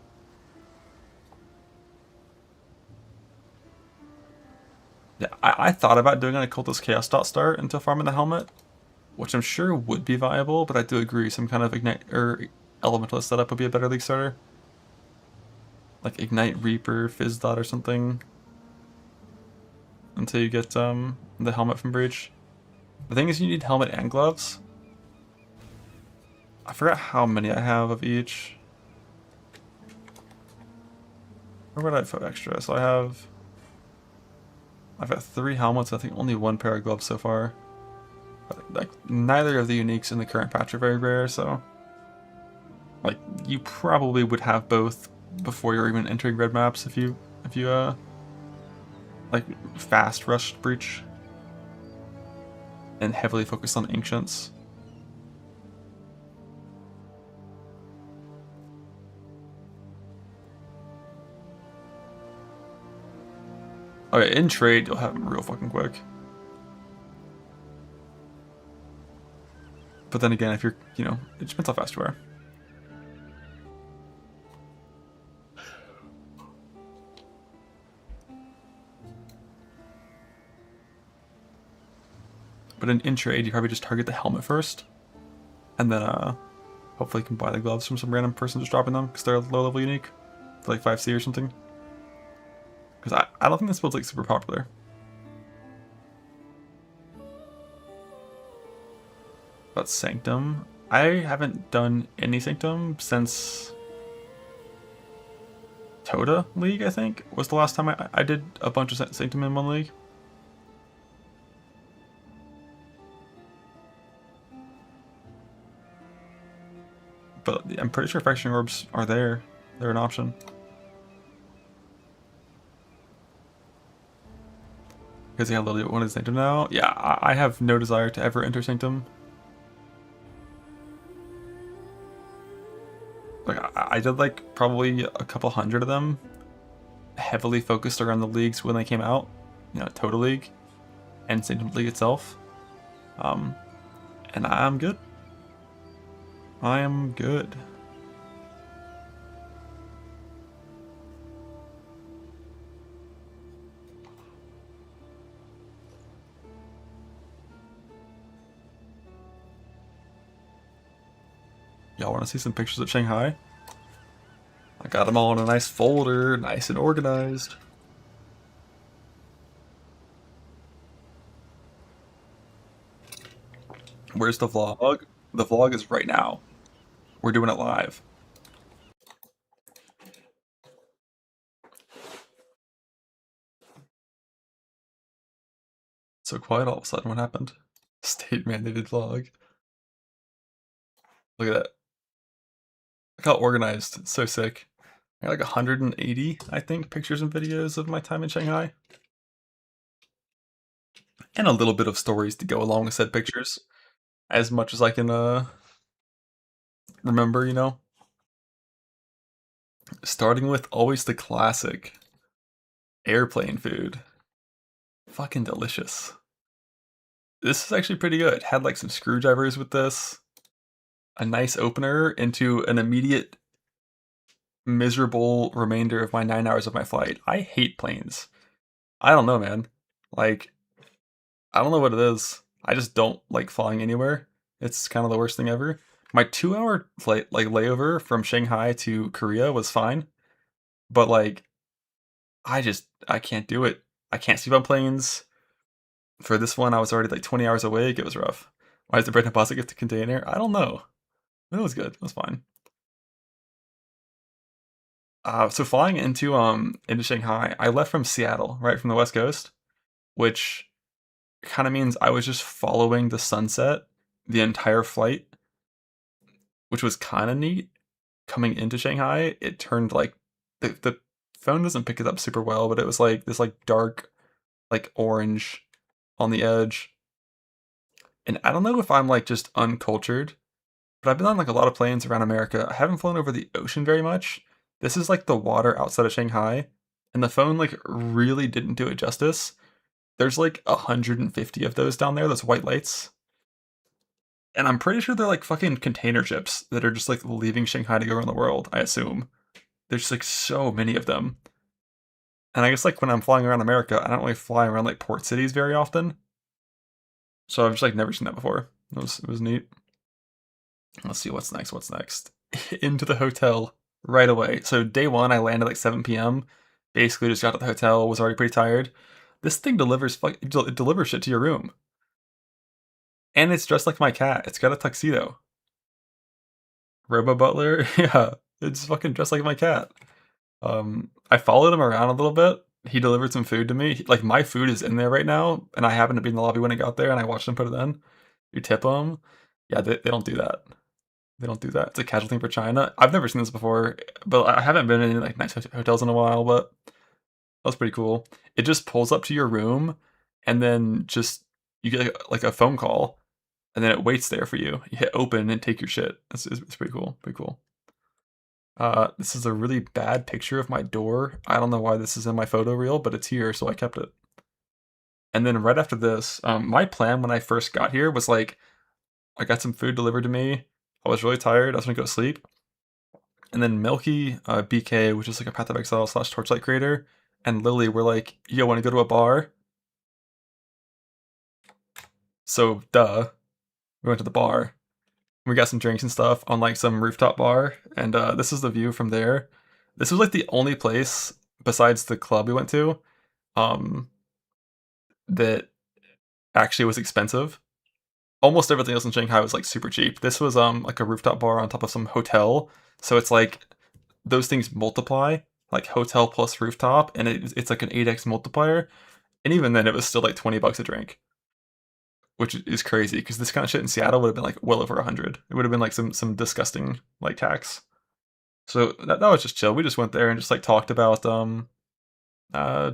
Yeah, I thought about doing an Occultist Chaos dot start until farming the helmet, which I'm sure would be viable, but I do agree some kind of Ignite or Elementalist setup would be a better league starter. Like Ignite Reaper, Fizz dot or something. Until you get the helmet from Breach. The thing is you need helmet and gloves. I forgot how many I have of each. Where would I put extra? So I've got 3 helmets, I think only 1 pair of gloves so far. But like neither of the uniques in the current patch are very rare, so like you probably would have both before you're even entering red maps if you like fast rushed Breach and heavily focused on ancients. Okay, in trade, you'll have them real fucking quick. But then again, if you're, you know, it depends how fast you are. But in trade, you probably just target the helmet first. And then, hopefully you can buy the gloves from some random person just dropping them, because they're low level unique. For like 5C or something. Because I don't think this build's like super popular. About Sanctum. I haven't done any Sanctum since Toda League, I think, was the last time I did a bunch of Sanctum in one league. But I'm pretty sure Fracturing Orbs are there. They're an option. Because yeah, literally one is Sanctum now. Yeah, I have no desire to ever enter Sanctum. Like I did like probably a couple hundred of them, heavily focused around the leagues when they came out, you know, Total League and Sanctum League itself. And I'm good. I am good. Y'all want to see some pictures of Shanghai? I got them all in a nice folder, nice and organized. Where's the vlog? The vlog is right now. We're doing it live. So quiet all of a sudden, what happened? State mandated vlog. Look at that. Look how organized. It's so sick. I got like 180, I think, pictures and videos of my time in Shanghai. And a little bit of stories to go along with said pictures. As much as I can remember, you know. Starting with always the classic airplane food. Fucking delicious. This is actually pretty good. Had like some screwdrivers with this. A nice opener into an immediate miserable remainder of my 9 hours of my flight. I hate planes. I don't know, man. Like, I don't know what it is. I just don't like flying anywhere. It's kind of the worst thing ever. My 2-hour flight, like layover from Shanghai to Korea was fine. But like, I can't do it. I can't sleep on planes. For this one, I was already like 20 hours awake. It was rough. Why does the bread deposit get to container? I don't know. It was good. It was fine. So flying into Shanghai, I left from Seattle, right from the West Coast, which kind of means I was just following the sunset the entire flight, which was kind of neat. Coming into Shanghai, it turned like the phone doesn't pick it up super well, but it was like this like dark, like orange on the edge. And I don't know if I'm like just uncultured, but I've been on like a lot of planes around America. I haven't flown over the ocean very much. This is like the water outside of Shanghai, and the phone like really didn't do it justice. There's like 150 of those down there, those white lights. And I'm pretty sure they're like fucking container ships that are just like leaving Shanghai to go around the world, I assume. There's like so many of them. And I guess like when I'm flying around America, I don't really fly around like port cities very often. So I've just like never seen that before. It was neat. Let's see what's next. Into the hotel right away. So day one, I landed like 7 p.m. Basically just got to the hotel, was already pretty tired. This thing delivers it delivers shit to your room. And it's dressed like my cat. It's got a tuxedo. Robo Butler, yeah, it's fucking dressed like my cat. I followed him around a little bit. He delivered some food to me. Like my food is in there right now, and I happened to be in the lobby when I got there, and I watched him put it in. You tip them. Yeah, they don't do that. They don't do that. It's a casual thing for China. I've never seen this before, but I haven't been in any like nice hotels in a while. But that was pretty cool. It just pulls up to your room, and then just you get like a phone call, and then it waits there for you. You hit open and take your shit. It's pretty cool. Pretty cool. This is a really bad picture of my door. I don't know why this is in my photo reel, but it's here, so I kept it. And then right after this, my plan when I first got here was like, I got some food delivered to me. I was really tired. I was gonna go to sleep. And then Milky, BK, which is like a Path of Exile / Torchlight creator, and Lily were like, yo, wanna go to a bar? So, duh. We went to the bar. We got some drinks and stuff on like some rooftop bar, and this is the view from there. This was like the only place besides the club we went to um, that actually was expensive. Almost everything else in Shanghai was like super cheap. This was like a rooftop bar on top of some hotel, so it's like those things multiply, like hotel plus rooftop, and it's like an 8x multiplier. And even then, it was still like $20 a drink, which is crazy because this kind of shit in Seattle would have been like well over 100. It would have been like some disgusting like tax. So that was just chill. We just went there and just like talked about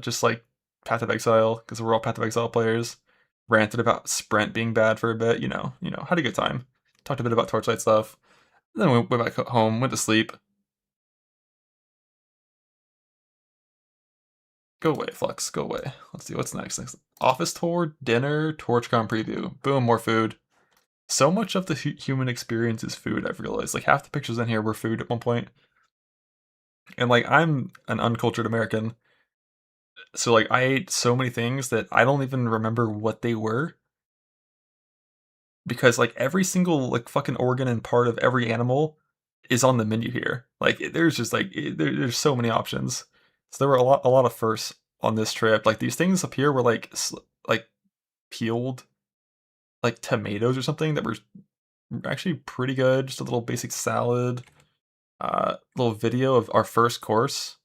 just like Path of Exile because we're all Path of Exile players. Ranted about Sprint being bad for a bit. Had a good time. Talked a bit about Torchlight stuff. Then we went back home, went to sleep. Go away, Flux. Go away. Let's see what's next. Office tour, dinner, TorchCon preview. Boom, more food. So much of the human experience is food, I've realized. Like, half the pictures in here were food at one point. And, like, I'm an uncultured American. So, like, I ate so many things that I don't even remember what they were. Because, like, every single, like, fucking organ and part of every animal is on the menu here. Like, there's just, like, there's so many options. So there were a lot of firsts on this trip. Like, these things up here were, like peeled, like, tomatoes or something that were actually pretty good. Just a little basic salad. Little video of our first course.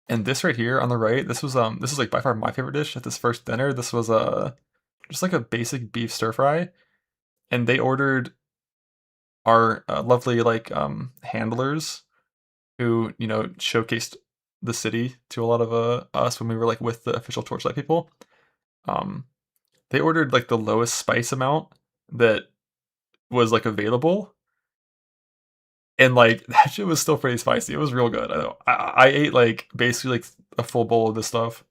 And this right here on the right, this was like by far my favorite dish at this first dinner. This was just like a basic beef stir fry, and they ordered our lovely like handlers who showcased the city to a lot of us when we were like with the official Torchlight people. They ordered like the lowest spice amount that was like available, and like that shit was still pretty spicy. It was real good. I know. I ate like basically like a full bowl of this stuff.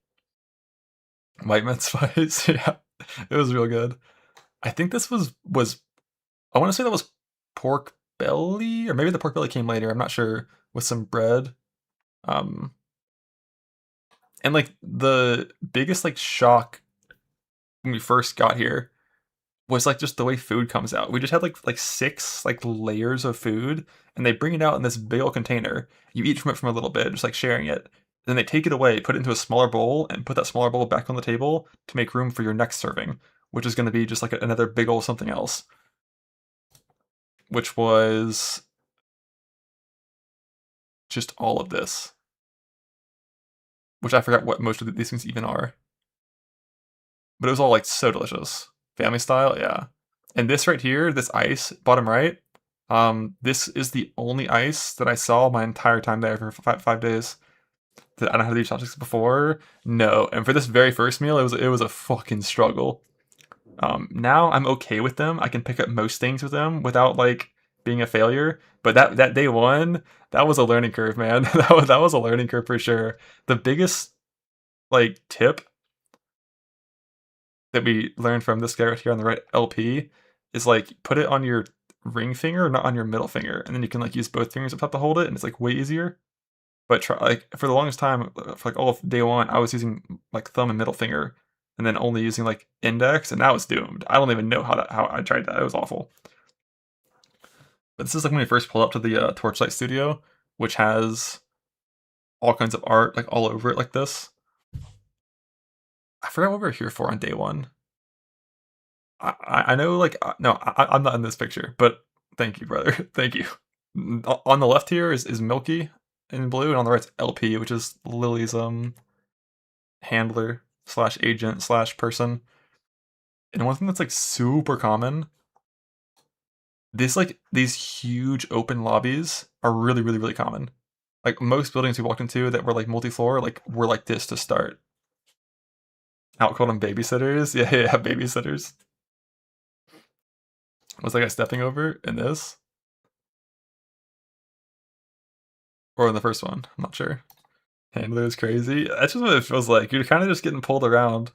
White mint spice, yeah, it was real good. I think this was I want to say that was pork belly, or maybe the pork belly came later. I'm not sure. With some bread, and like the biggest like shock when we first got here was like just the way food comes out. We just had like 6 like layers of food, and they bring it out in this big old container. You eat from it from a little bit, just like sharing it. Then they take it away, put it into a smaller bowl, and put that smaller bowl back on the table to make room for your next serving, which is going to be just like another big old something else. Which was just all of this. Which I forgot what most of these things even are. But it was all like so delicious. Family style, yeah. And this right here, this ice, bottom right, this is the only ice that I saw my entire time there for 5 days. Did I know how to do chopsticks before? No. And for this very first meal, it was a fucking struggle. Now I'm okay with them. I can pick up most things with them without like being a failure. But that day one, that was a learning curve, man. that was a learning curve for sure. The biggest like tip that we learned from this guy right here on the right, LP, is like put it on your ring finger, not on your middle finger, and then you can like use both fingers up top to hold it, and it's like way easier. But try like for the longest time, for like all of day one, I was using like thumb and middle finger, and then only using like index, and that was doomed. I don't even know how I tried that. It was awful. But this is like when we first pull up to the Torchlight studio, which has all kinds of art like all over it like this. I forgot what we were here for on day one. I know like no, I'm not in this picture, but thank you, brother. Thank you. On the left here is Milky in blue, and on the right's LP, which is Lily's handler / agent / person. And one thing that's like super common, these huge open lobbies are really, really, really common. Like most buildings we walked into that were like multi-floor, like were like this to start. I'll call them babysitters. Yeah, babysitters. Was that guy stepping over in this? Or in the first one. I'm not sure. Handler's crazy. That's just what it feels like. You're kind of just getting pulled around.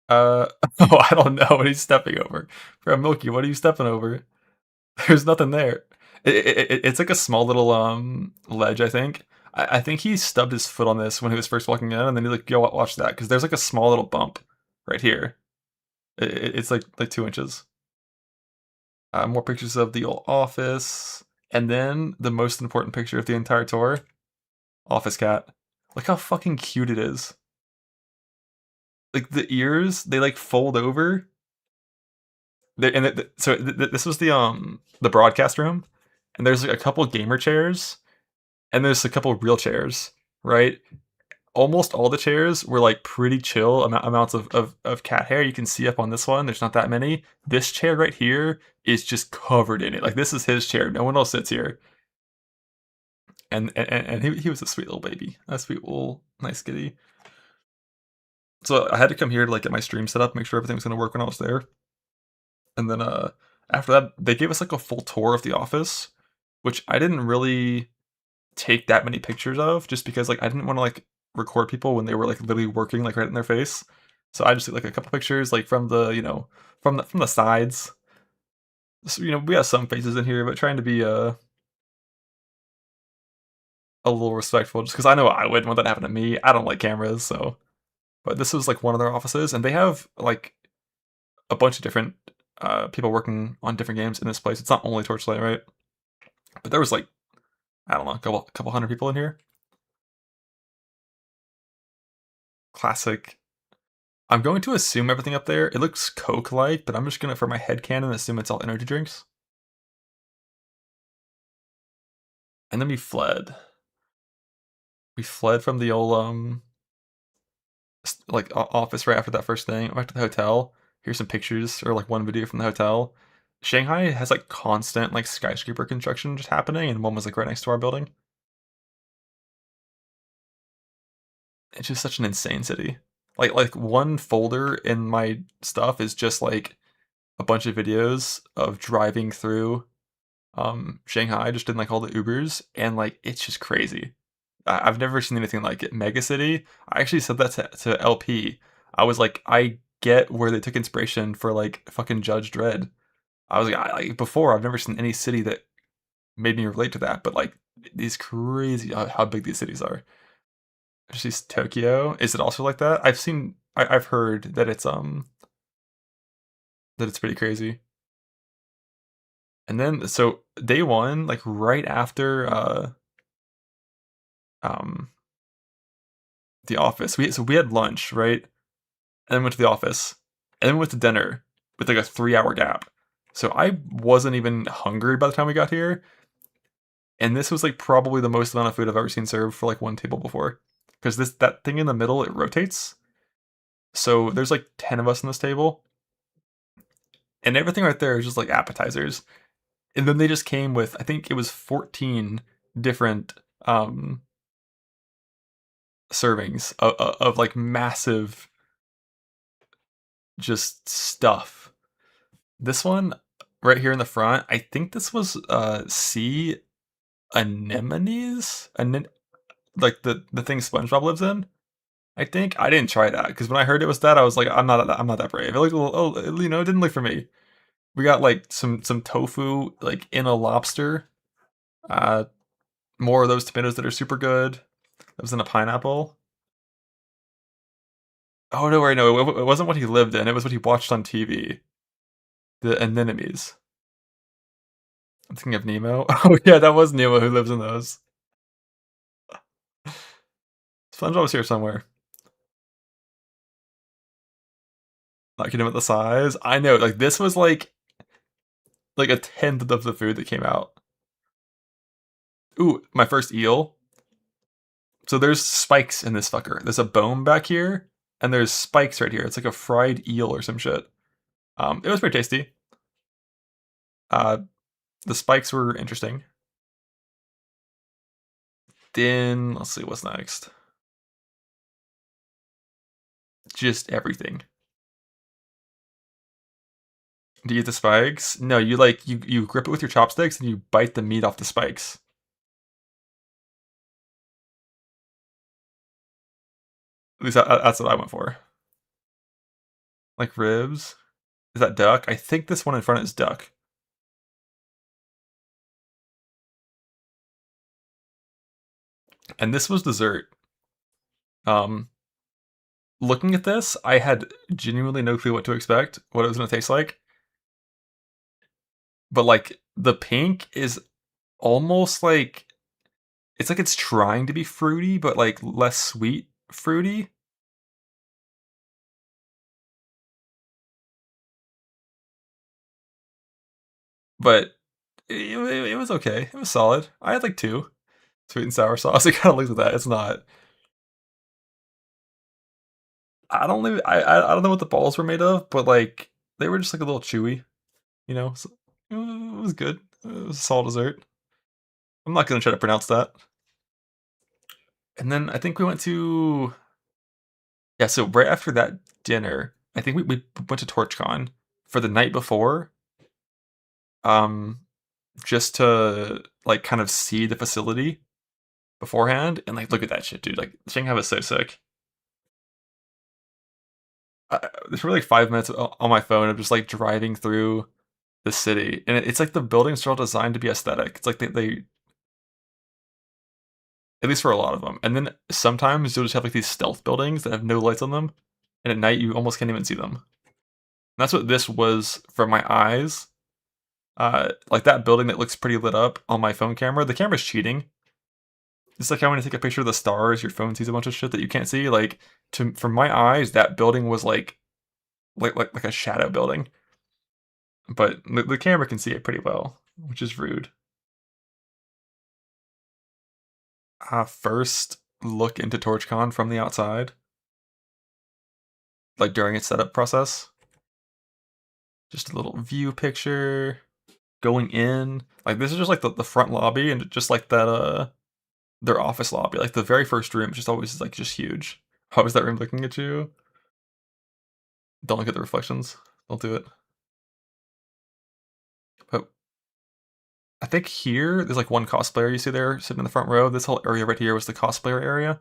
Oh, I don't know what he's stepping over. Bro, Milky, what are you stepping over? There's nothing there. It's like a small little ledge, I think. I think he stubbed his foot on this when he was first walking in, and then he's like, "Yo, watch that," because there's like a small little bump right here. It's like 2 inches. More pictures of the old office, and then the most important picture of the entire tour: office cat. Look how fucking cute it is. Like the ears, they like fold over. So this was the broadcast room, and there's like a couple gamer chairs, and there's a couple real chairs, right? Almost all the chairs were like pretty chill amounts of cat hair. You can see up on this one, there's not that many. This chair right here is just covered in it. Like this is his chair. No one else sits here. And he was a sweet little baby, a sweet little nice kitty. So I had to come here to like get my stream set up, make sure everything was gonna work when I was there. And then after that, they gave us like a full tour of the office, which I didn't really take that many pictures of, just because like I didn't want to like record people when they were like literally working like right in their face. So I just took like a couple pictures like from the from the sides. So, we have some faces in here, but trying to be a little respectful, just because I know I wouldn't want that to happen to me. I don't like cameras, so. But this was like one of their offices, and they have like a bunch of different people working on different games in this place. It's not only Torchlight, right? But there was like, I don't know, a couple hundred people in here. Classic. I'm going to assume everything up there. It looks Coke-like, but I'm just gonna, for my headcanon, assume it's all energy drinks. And then we fled. We fled from the old like office right after that first thing. Back to the hotel. Here's some pictures or like one video from the hotel. Shanghai has like constant like skyscraper construction just happening, and one was like right next to our building. It's just such an insane city. Like one folder in my stuff is just like a bunch of videos of driving through Shanghai, just in like all the Ubers, and like it's just crazy. I've never seen anything like it. Mega city. I actually said that to LP. I was like, I get where they took inspiration for like fucking Judge Dredd. I was like, before I've never seen any city that made me relate to that, but like these crazy how big these cities are. She's Tokyo. Is it also like that? I've heard that it's pretty crazy. And then so day one, like right after um the office, we had lunch, right? And then went to the office. And then went to dinner with like a 3-hour gap. So I wasn't even hungry by the time we got here. And this was like probably the most amount of food I've ever seen served for like one table before. Because that thing in the middle, it rotates. So there's like 10 of us on this table. And everything right there is just like appetizers. And then they just came with, I think it was 14 different servings of like massive just stuff. This one right here in the front, I think this was sea anemones, like the thing SpongeBob lives in. I think I didn't try that because when I heard it was that, I was like, I'm not that brave. It looked a little, oh, it didn't look for me. We got like some tofu like in a lobster. Uh, More of those tomatoes that are super good. That was in a pineapple. Oh no, wait, no, it wasn't what he lived in. It was what he watched on TV. The anemones. I'm thinking of Nemo. Oh yeah, that was Nemo who lives in those. SpongeBob's here somewhere. Not kidding about the size. I know, like this was like a tenth of the food that came out. Ooh, my first eel. So there's spikes in this fucker. There's a bone back here, and there's spikes right here. It's like a fried eel or some shit. It was pretty tasty. The spikes were interesting. Then let's see what's next. Just everything. Do you eat the spikes? No, you like you grip it with your chopsticks and you bite the meat off the spikes. At least that's what I went for. Like ribs. Is that duck? I think this one in front is duck. And this was dessert. Um, Looking at this, I had genuinely no clue what to expect, what it was gonna taste like. But like the pink is almost like it's trying to be fruity, but like less sweet fruity. But it was okay. It was solid. I had like two. Sweet and sour sauce. It kind of looks like that. It's not. I don't know what the balls were made of, but like they were just like a little chewy, you know. So, it was good. It was a solid dessert. I'm not gonna try to pronounce that. And then I think we went to yeah. So right after that dinner, I think we went to TorchCon for the night before. Um, just to like kind of see the facility beforehand and like look at that shit, dude. Like Shanghai was so sick. There's really like 5 minutes on my phone of just like driving through the city, and it's like the buildings are all designed to be aesthetic. It's like they at least for a lot of them. And then sometimes you'll just have like these stealth buildings that have no lights on them, and at night you almost can't even see them. And that's what this was for my eyes. Like that building that looks pretty lit up on my phone camera. The camera's cheating. It's like how when you take a picture of the stars, your phone sees a bunch of shit that you can't see. Like from my eyes, that building was like a shadow building. But the camera can see it pretty well, which is rude. First look into TorchCon from the outside, like during its setup process. Just a little view picture. Going in, like this is just like the front lobby, and just like that their office lobby, like the very first room, just always like just huge. How is that room looking at you? Don't look at the reflections. Don't do it. But I think here there's like one cosplayer you see there sitting in the front row. This whole area right here was the cosplayer area,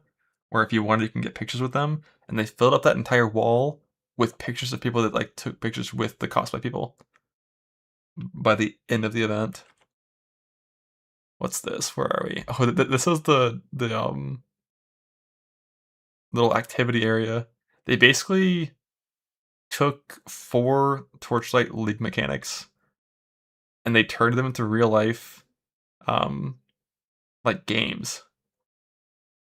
where if you wanted, you can get pictures with them. And they filled up that entire wall with pictures of people that like took pictures with the cosplay people by the end of the event. What's this? Where are we? Oh, this is the little activity area. They basically took 4 Torchlight League mechanics and they turned them into real life um like games.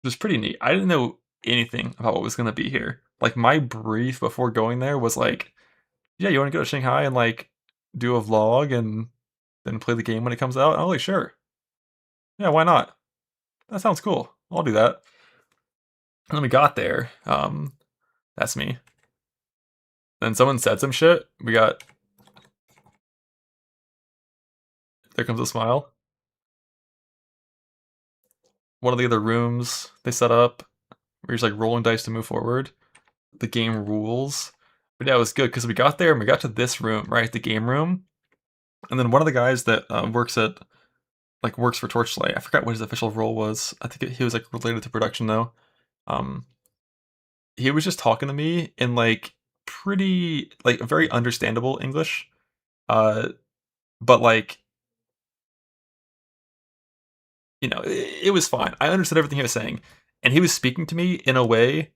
It was pretty neat. I didn't know anything about what was gonna be here. Like my brief before going there was like, yeah, you wanna go to Shanghai and like do a vlog and then play the game when it comes out? And I was like, sure. Yeah, why not? That sounds cool. I'll do that. And then we got there. That's me. Then someone said some shit. We got there comes a smile. One of the other rooms they set up. We're just like rolling dice to move forward. The game rules. But yeah, it was good because we got there and we got to this room, right? The game room. And then one of the guys that works for Torchlight. I forgot what his official role was. I think he was like related to production though. Um, he was just talking to me in like pretty like very understandable English. But like it was fine. I understood everything he was saying, and he was speaking to me in a way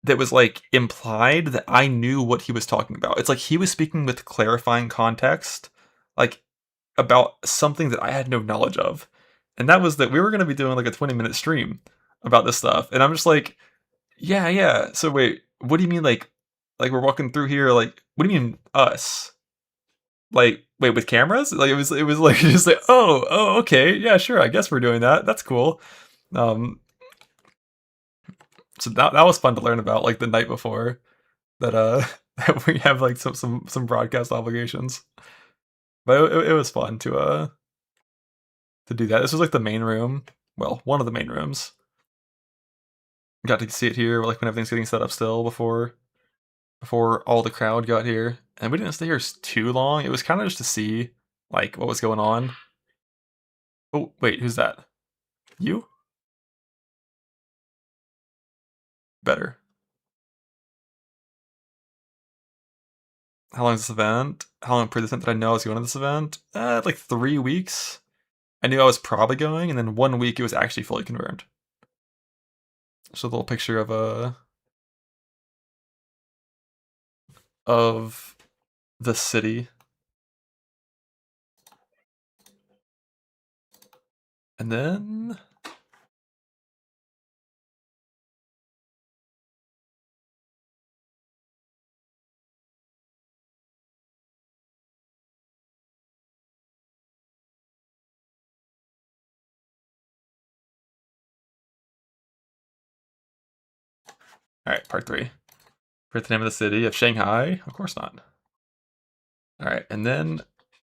that was like implied that I knew what he was talking about. It's like he was speaking with clarifying context, like about something that I had no knowledge of. And that was that we were going to be doing like a 20-minute stream about this stuff. And I'm just like, yeah, yeah. So wait, what do you mean like we're walking through here like what do you mean us? Like wait, with cameras? Like it was like just like, "Oh, okay. Yeah, sure. I guess we're doing that. That's cool." Um so that was fun to learn about like the night before that that we have like some broadcast obligations. But it was fun to do that. This was like the main room. Well, one of the main rooms. Got to see it here like when everything's getting set up still before before all the crowd got here, and we didn't stay here too long. It was kind of just to see like what was going on. Oh wait, who's that? You? Better. How long is this event? How long pre-event did I know I was going to this event? Like 3 weeks. I knew I was probably going, and then 1 week it was actually fully confirmed. Just a little picture of the city. And then alright, part 3. Forget the name of the city of Shanghai? Of course not. Alright, and then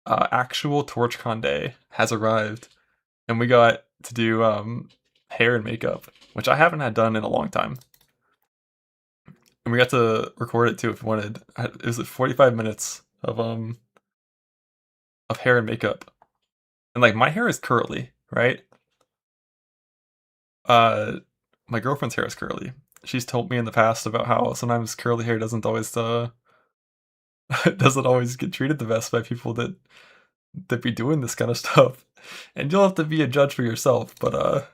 actual TorchCon day has arrived. And we got to do hair and makeup, which I haven't had done in a long time. And we got to record it too if we wanted. It was like 45 minutes of hair and makeup. And like my hair is curly, right? My girlfriend's hair is curly. She's told me in the past about how sometimes curly hair doesn't always doesn't always get treated the best by people that be doing this kind of stuff. And you'll have to be a judge for yourself, but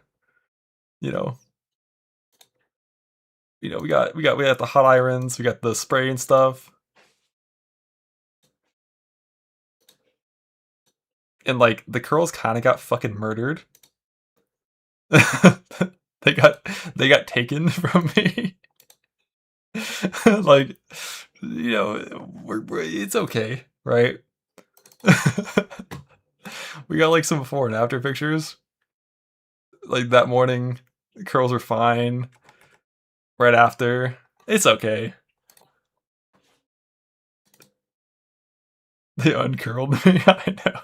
you know, we got the hot irons, we got the spray and stuff. And like the curls kind of got fucking murdered. they got taken from me. Like, it's okay, right? We got like some before and after pictures. Like that morning, the curls are fine. Right after, it's okay. They uncurled me, I know.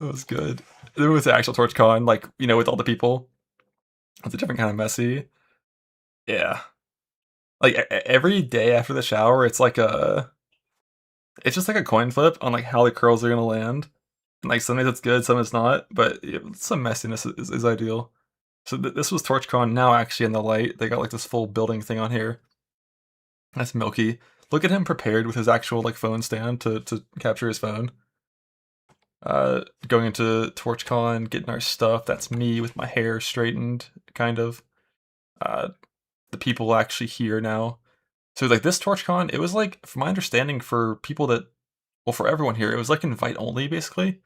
It was good. It was the actual TorchCon, like, with all the people. It's a different kind of messy. Yeah. Like, every day after the shower, it's it's just like a coin flip on, like, how the curls are gonna land. And, like, some days it's good, some it's not, but some messiness is ideal. So this was TorchCon, now actually in the light. They got, like, this full building thing on here. That's Milky. Look at him prepared with his actual, like, phone stand to capture his phone. Going into TorchCon, getting our stuff. That's me with my hair straightened, kind of. The people actually here now. So like this TorchCon, it was like, from my understanding, for people that, well, for everyone here, it was like invite only basically.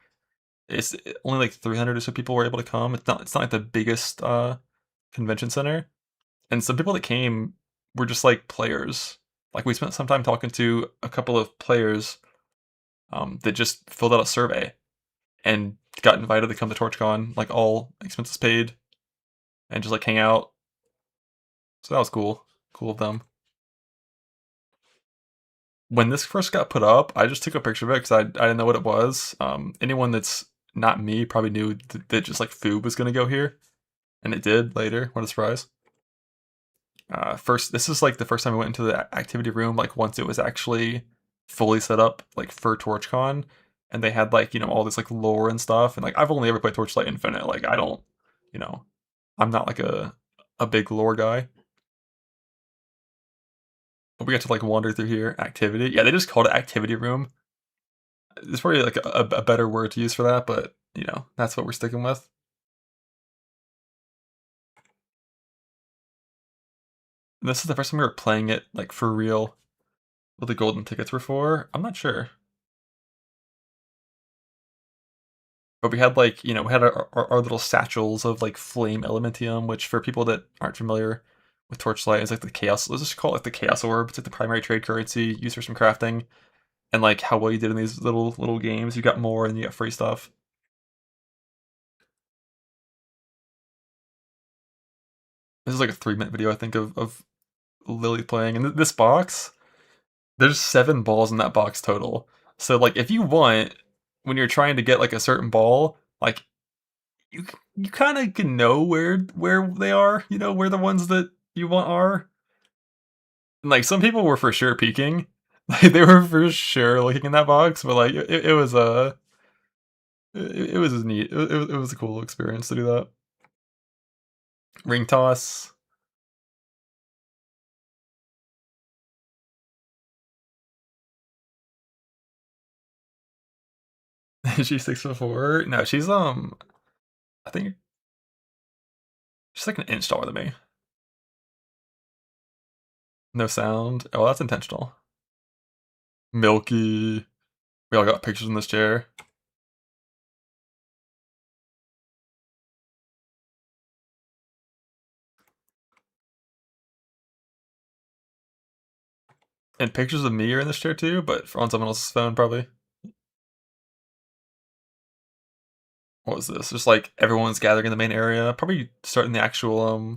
It's only like 300 or so people were able to come. It's not like the biggest convention center, and some people that came were just like players. Like we spent some time talking to a couple of players that just filled out a survey and got invited to come to TorchCon, like all expenses paid, and just like hang out. So that was cool. Cool of them. When this first got put up, I just took a picture of it because I didn't know what it was. Anyone that's not me probably knew that just like food was going to go here. And it did later. What a surprise. This is like the first time I went into the activity room, like once it was actually fully set up, like for TorchCon. And they had like, all this like lore and stuff. And like, I've only ever played Torchlight Infinite. Like, I don't, I'm not like a big lore guy. But we got to like wander through here. Activity. Yeah, they just called it activity room. There's probably like a better word to use for that, but that's what we're sticking with. And this is the first time we were playing it like for real. What the golden tickets were for, I'm not sure. But we had like, we had our little satchels of like flame elementium, which for people that aren't familiar with Torchlight is like the chaos, let's just call it like the chaos orb. It's like the primary trade currency used for some crafting. And like how well you did in these little games, you got more and you got free stuff. This is like a 3-minute video, I think, of Lily playing. And this box, there's 7 balls in that box total. So like if you want, when you're trying to get like a certain ball, like you kind of can know where they are, where the ones that you want are. Like, some people were for sure peeking. Like, they were for sure looking in that box, but like it was it was neat. It was a cool experience to do that. Ring toss. Is she 6'4"? No, she's I think she's like an inch taller than me. No sound. Oh, that's intentional. Milky. We all got pictures in this chair. And pictures of me are in this chair too, but on someone else's phone probably. What was this? Just like everyone's gathering in the main area. Probably starting the actual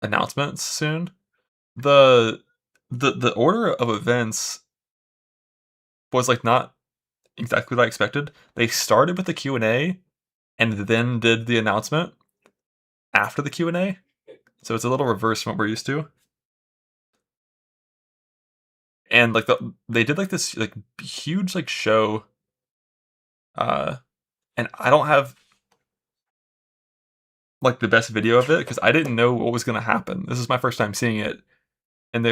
announcements soon. The the order of events was like not exactly what I expected. They started with the Q&A and then did the announcement after the Q&A. So it's a little reverse from what we're used to. And like they did like this like huge like show, and I don't have like the best video of it because I didn't know what was gonna happen. This is my first time seeing it, and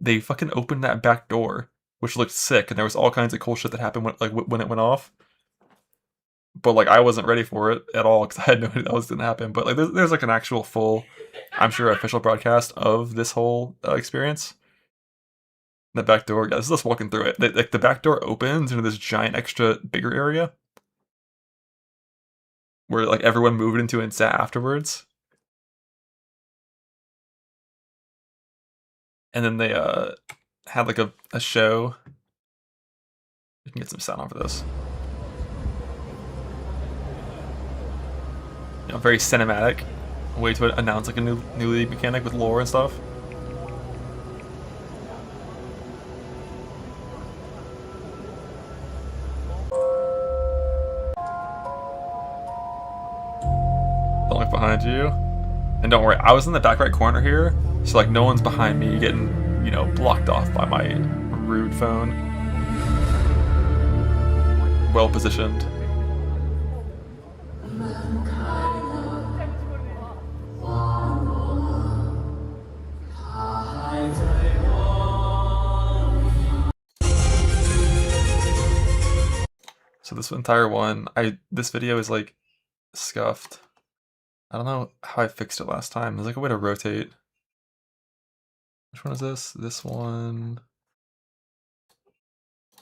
they fucking opened that back door, which looked sick, and there was all kinds of cool shit that happened when it went off. But like I wasn't ready for it at all because I had no idea that was gonna happen. But like there's like an actual full, I'm sure, official broadcast of this whole experience. The back door, guys. Let's walking through it. Like the back door opens into this giant, extra, bigger area where like everyone moved into and sat afterwards. And then they had like a show. We can get some sound off of this. You know, very cinematic way to announce like a new league mechanic with lore and stuff. Don't look behind you. And don't worry, I was in the back right corner here, so like no one's behind me getting, you know, blocked off by my rude phone. Well positioned. So this entire one, this video is like scuffed. I don't know how I fixed it last time. There's like a way to rotate. Which one is this? This one.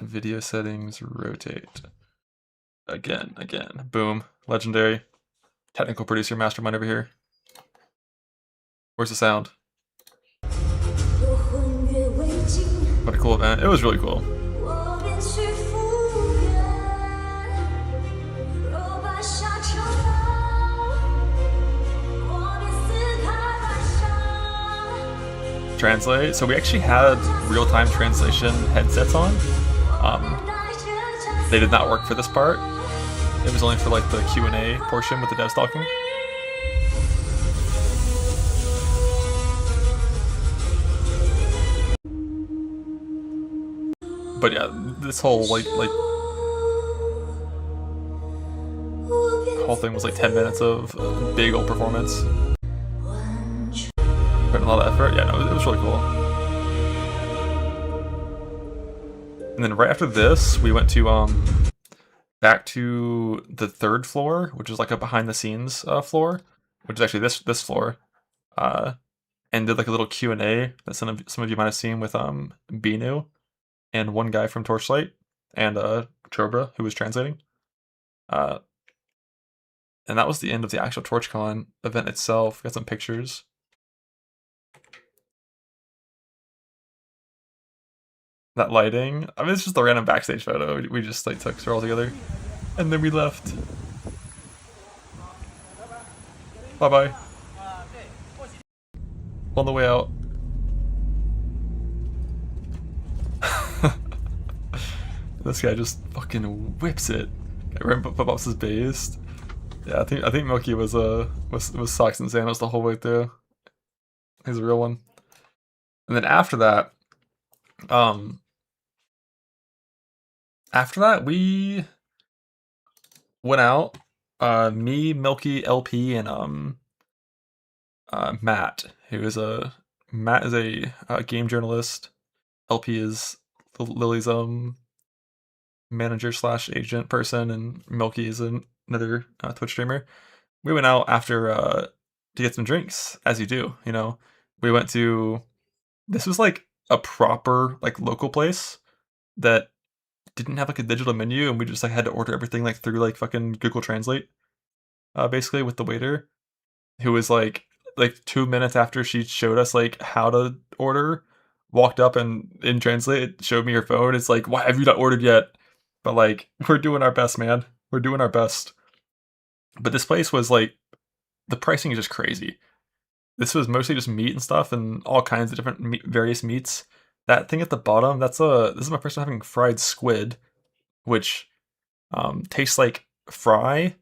Video settings, rotate. Again. Boom. Legendary. Technical producer mastermind over here. Where's the sound? What a cool event. It was really cool. Translate. So we actually had real-time translation headsets on. They did not work for this part. It was only for like the Q&A portion with the devs talking. But yeah, this whole whole thing was like 10 minutes of big old performance. Putting a lot of effort. Yeah, no, it was really cool. And then right after this, we went to back to the third floor, which is like a behind the scenes floor, which is actually this floor, and did like a little Q&A that some of you might have seen with Binu and one guy from Torchlight and Chobra who was translating. And that was the end of the actual TorchCon event itself. Got some pictures. That lighting, I mean, it's just a random backstage photo we just like took all together, and then we left. Bye bye. On the way out. This guy just fucking whips it. Pops is based. Yeah, I think Milky was socks and sandals the whole way through. He's a real one. And then after that, um, we went out. Me, Milky, LP, and Matt, who is a Matt is a game journalist. LP is Lily's manager slash agent person, and Milky is another Twitch streamer. We went out after to get some drinks, as you do. You know, we went to this was like a proper like local place that didn't have like a digital menu, and we just like had to order everything like through like fucking Google Translate, basically with the waiter, who was like 2 minutes after she showed us like how to order, walked up and in Translate showed me her phone. It's like, why have you not ordered yet? But like, we're doing our best, man. We're doing our best. But this place was like, the pricing is just crazy. This was mostly just meat and stuff, and all kinds of different various meats. That thing at the bottom, this is my first time having fried squid, which tastes like fry,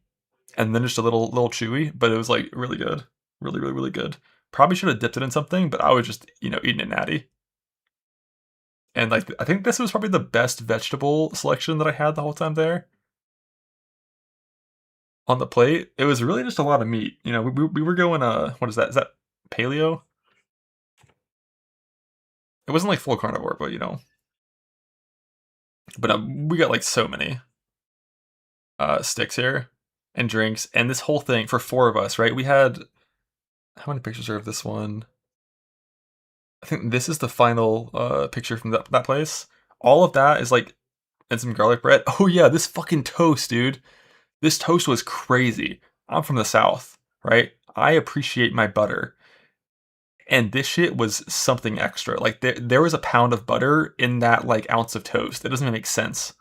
and then just a little chewy, but it was like really good, really good. Probably should have dipped it in something, but I was just eating it natty. And like I think this was probably the best vegetable selection that I had the whole time there. On the plate, it was really just a lot of meat. We were going what is that? Is that paleo? It wasn't like full carnivore, but But we got like so many sticks here and drinks, and this whole thing for 4 of us, right? We had how many pictures are of this one? I think this is the final picture from that place. All of that is like and some garlic bread. Oh yeah, this fucking toast, dude. This toast was crazy. I'm from the South, right? I appreciate my butter. And this shit was something extra. Like there was a pound of butter in that like ounce of toast. It doesn't even make sense.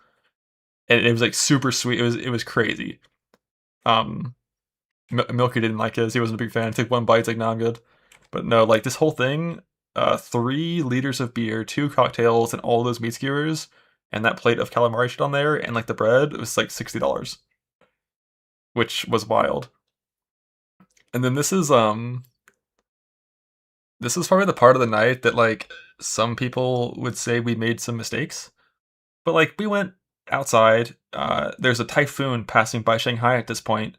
And it was like super sweet. It was crazy. Milky didn't like his. He wasn't a big fan. Took one bite. It's like, nah, I'm good. But no, like this whole thing, 3 liters of beer, 2 cocktails, and all those meat skewers, and that plate of calamari shit on there, and like the bread, it was like $60, which was wild. And then this is probably the part of the night that like some people would say we made some mistakes, but like we went outside. There's a typhoon passing by Shanghai at this point,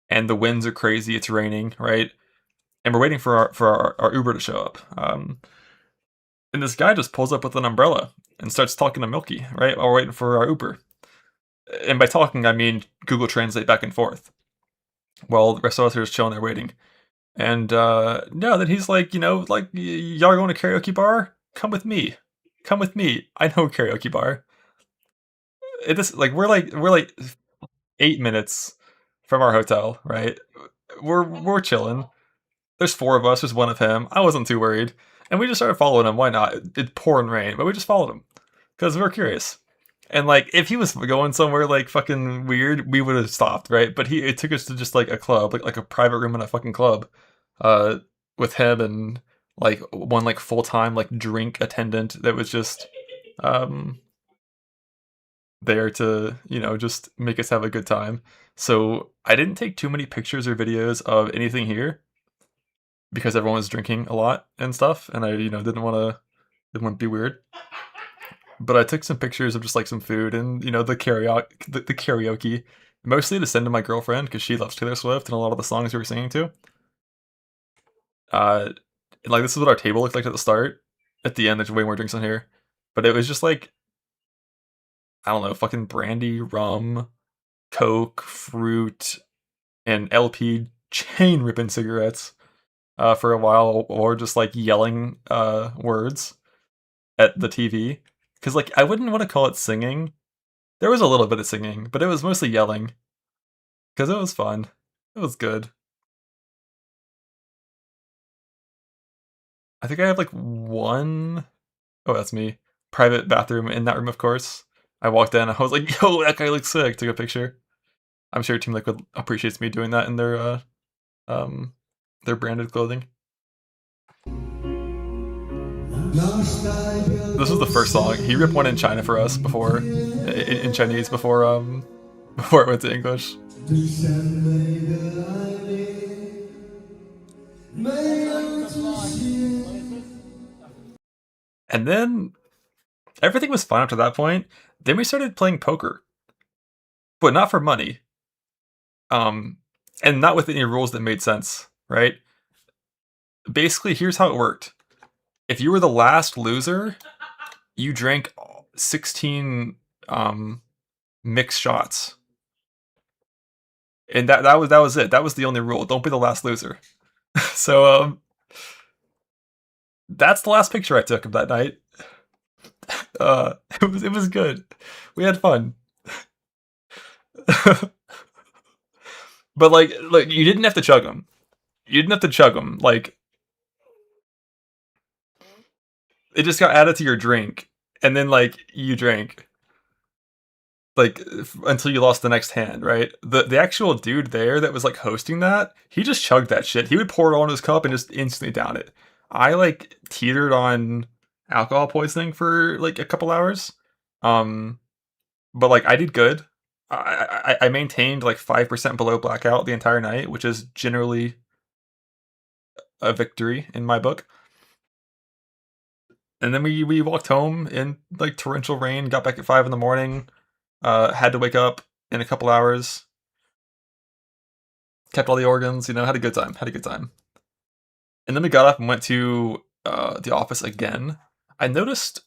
and the winds are crazy. It's raining, right? And we're waiting for our Uber to show up. And this guy just pulls up with an umbrella and starts talking to Milky, right? While we're waiting for our Uber. And by talking, I mean Google Translate back and forth. While the rest of us are just chilling there waiting. And no, then he's like, like, y'all are going to karaoke bar? Come with me. Come with me. I know a karaoke bar. It is like we're like 8 minutes from our hotel, right? We're chilling. There's 4 of us, there's 1 of him. I wasn't too worried. And we just started following him. Why not? It pouring rain, but we just followed him. Because we were curious. And like if he was going somewhere like fucking weird, we would have stopped, right? But it took us to just like a club, like a private room in a fucking club. With him and like one like full-time like drink attendant that was just there to just make us have a good time. So I didn't take too many pictures or videos of anything here because everyone was drinking a lot and stuff, and I didn't want to be weird. But I took some pictures of just like some food and the karaoke, mostly to send to my girlfriend because she loves Taylor Swift and a lot of the songs we were singing to. Like this is what our table looked like at the start. At the end, there's way more drinks on here, but it was just like I don't know, fucking brandy, rum, Coke, fruit, and LP chain ripping cigarettes for a while, or just like yelling words at the TV. Because like I wouldn't want to call it singing. There was a little bit of singing, but it was mostly yelling. Because it was fun. It was good. I think I have like one. Oh, that's me. Private bathroom in that room, of course. I walked in. I was like, "Yo, that guy looks sick." Took a picture. I'm sure Team Liquid appreciates me doing that in their branded clothing. This was the first song. He ripped one in China for us before, in Chinese before before it went to English. And then everything was fine up to that point. Then we started playing poker, but not for money. And not with any rules that made sense, right? Basically, here's how it worked. If you were the last loser, you drank 16 mixed shots. And that was it. That was the only rule. Don't be the last loser. So that's the last picture I took of that night. It was good. We had fun. But like, look, you didn't have to chug them. You didn't have to chug them. Like, it just got added to your drink, and then like you drank, like until you lost the next hand, right? The actual dude there that was like hosting that, he just chugged that shit. He would pour it all in his cup and just instantly down it. I like teetered on alcohol poisoning for like a couple hours, but like I did good. I maintained like 5% below blackout the entire night, which is generally a victory in my book. And then we walked home in like torrential rain, got back at 5 in the morning, had to wake up in a couple hours, kept all the organs, had a good time, And then we got up and went to the office again. I noticed,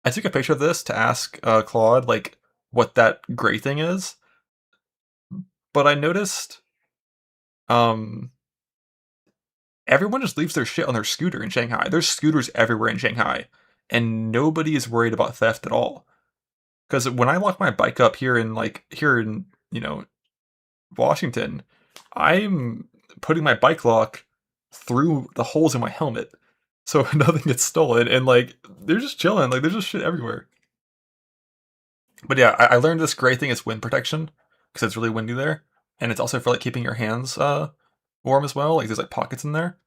I took a picture of this to ask Claude, like, what that gray thing is. But I noticed everyone just leaves their shit on their scooter in Shanghai. There's scooters everywhere in Shanghai, and nobody is worried about theft at all. Because when I lock my bike up here in Washington, I'm putting my bike lock through the holes in my helmet, so nothing gets stolen. And like they're just chilling, like there's just shit everywhere. But yeah, I learned this gray thing is wind protection because it's really windy there, and it's also for like keeping your hands warm as well. Like there's like pockets in there,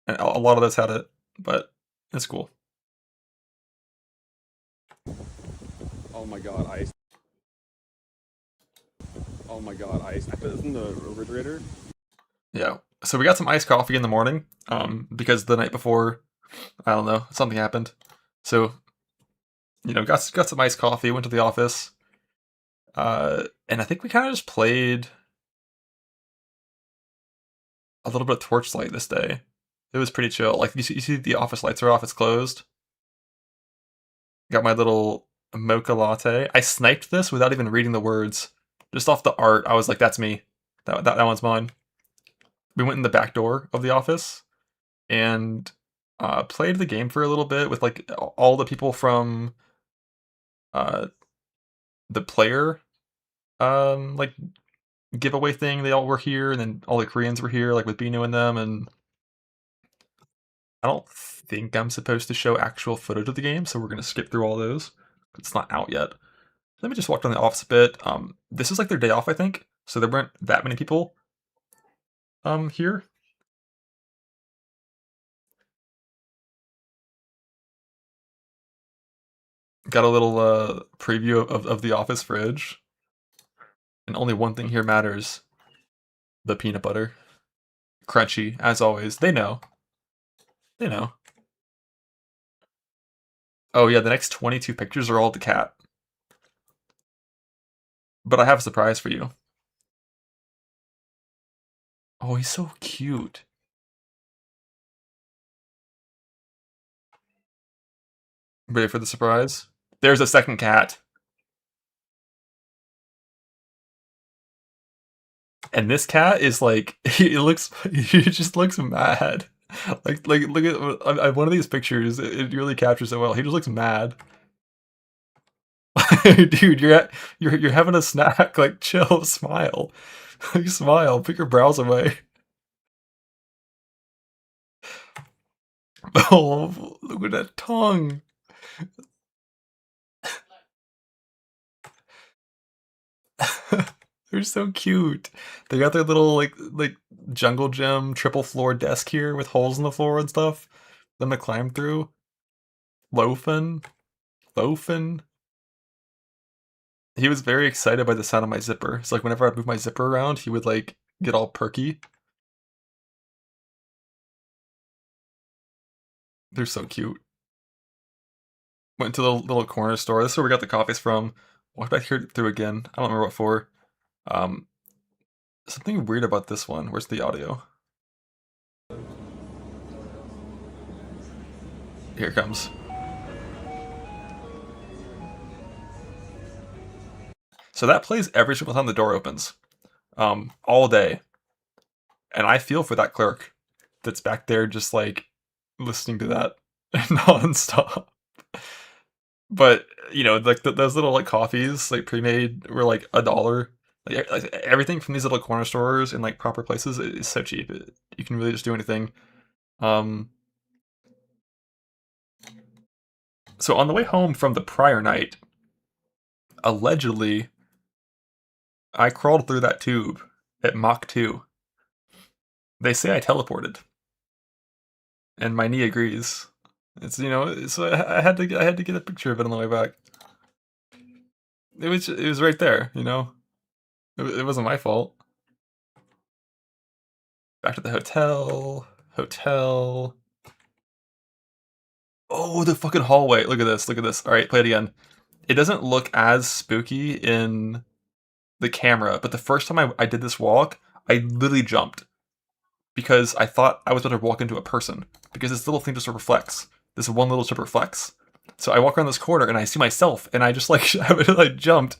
and a lot of those had it, but it's cool. Oh my god, ice. Oh my god, ice. I put this in the refrigerator. Yeah. So we got some iced coffee in the morning, because the night before, I don't know, something happened. So, got some iced coffee, went to the office, and I think we kind of just played a little bit of Torchlight this day. It was pretty chill. Like, you see the office lights are off, it's closed. Got my little mocha latte. I sniped this without even reading the words. Just off the art, I was like, that's me. That one's mine. We went in the back door of the office and played the game for a little bit with like all the people from the player like giveaway thing. They all were here, and then all the Koreans were here, like with Bino and them. And I don't think I'm supposed to show actual footage of the game, so we're gonna skip through all those. It's not out yet. Let me just walk around the office a bit. This is like their day off, I think, so there weren't that many people here. Got a little preview of the office fridge. And only one thing here matters. The peanut butter. Crunchy, as always. They know. They know. Oh yeah, the next 22 pictures are all the cat. But I have a surprise for you. Oh, he's so cute. Ready for the surprise? There's a second cat. And this cat is like, he just looks mad. Like look at one of these pictures. It really captures it well. He just looks mad. Dude, you're having a snack. Like, chill, smile. Like, smile. Put your brows away. Oh, look at that tongue. They're so cute. They got their little like jungle gym triple floor desk here with holes in the floor and stuff. Them to climb through. Loafing. Loafing. He was very excited by the sound of my zipper. So like whenever I move my zipper around, he would like get all perky. They're so cute. Went to the little corner store. This is where we got the coffees from. Walked back here through again. I don't remember what for. Um, something weird about this one. Where's the audio? Here it comes. So that plays every single time the door opens. All day. And I feel for that clerk that's back there just like listening to that non-stop. But you know, like those little like coffees, like pre-made, were like $1. Like everything from these little corner stores in like proper places is so cheap. You can really just do anything. So on the way home from the prior night, allegedly, I crawled through that tube at Mach 2. They say I teleported, and my knee agrees. It's so I had to get a picture of it on the way back. It was right there, It wasn't my fault. Back to the hotel. Hotel. Oh, the fucking hallway. Look at this. Look at this. All right, play it again. It doesn't look as spooky in the camera, but the first time I did this walk, I literally jumped because I thought I was about to walk into a person because this little thing just reflects. This one little chip reflects. So I walk around this corner and I see myself and I just like I jumped.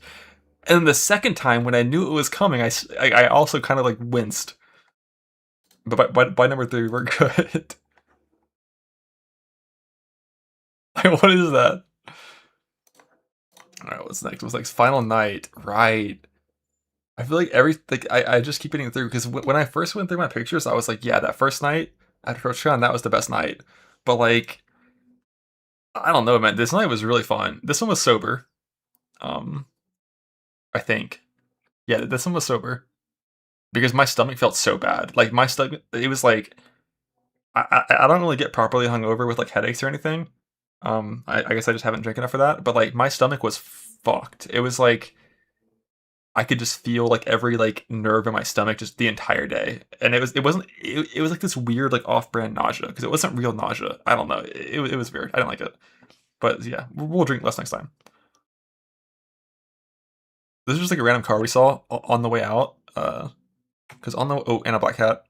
And then the second time when I knew it was coming, I also kind of like winced. But by number 3, we're good. Like, what is that? All right, what's next? What's next? Final night, right? I feel like I just keep getting through because when I first went through my pictures, I was like, yeah, that first night at TroTron, that was the best night. But like, I don't know, man. This night was really fun. This one was sober. I think, yeah, this one was sober because my stomach felt so bad. Like my stomach, it was like I don't really get properly hungover with like headaches or anything. I guess I just haven't drank enough for that. But like my stomach was fucked. It was like I could just feel like every like nerve in my stomach just the entire day, and it was like this weird like off-brand nausea because it wasn't real nausea. I don't know. It was weird. I didn't like it. But yeah, we'll drink less next time. This is just like a random car we saw on the way out. Because and a black hat.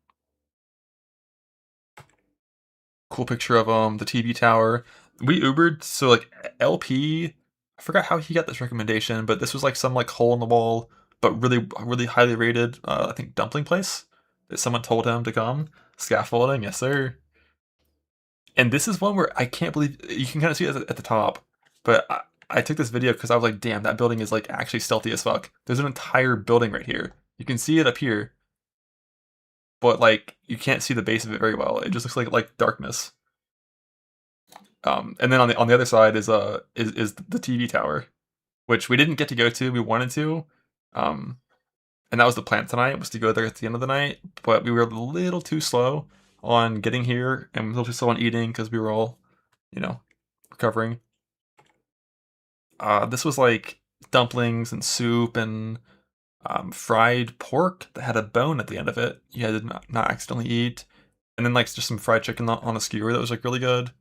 Cool picture of the TV tower. We Ubered, so like LP. I forgot how he got this recommendation, but this was like some like hole in the wall, but really really highly rated. I think dumpling place that someone told him to come. Scaffolding, yes sir. And this is one where I can't believe you can kind of see it at the top, but I took this video because I was like, damn, that building is like actually stealthy as fuck. There's an entire building right here. You can see it up here, but like you can't see the base of it very well. It just looks like darkness. And then on the other side is the TV tower, which we didn't get to go to. We wanted to, and that was the plan tonight, was to go there at the end of the night. But we were a little too slow on getting here, and a little too slow on eating because we were all, recovering. This was like dumplings and soup and fried pork that had a bone at the end of it. You had to not accidentally eat, and then like just some fried chicken on a skewer that was like really good.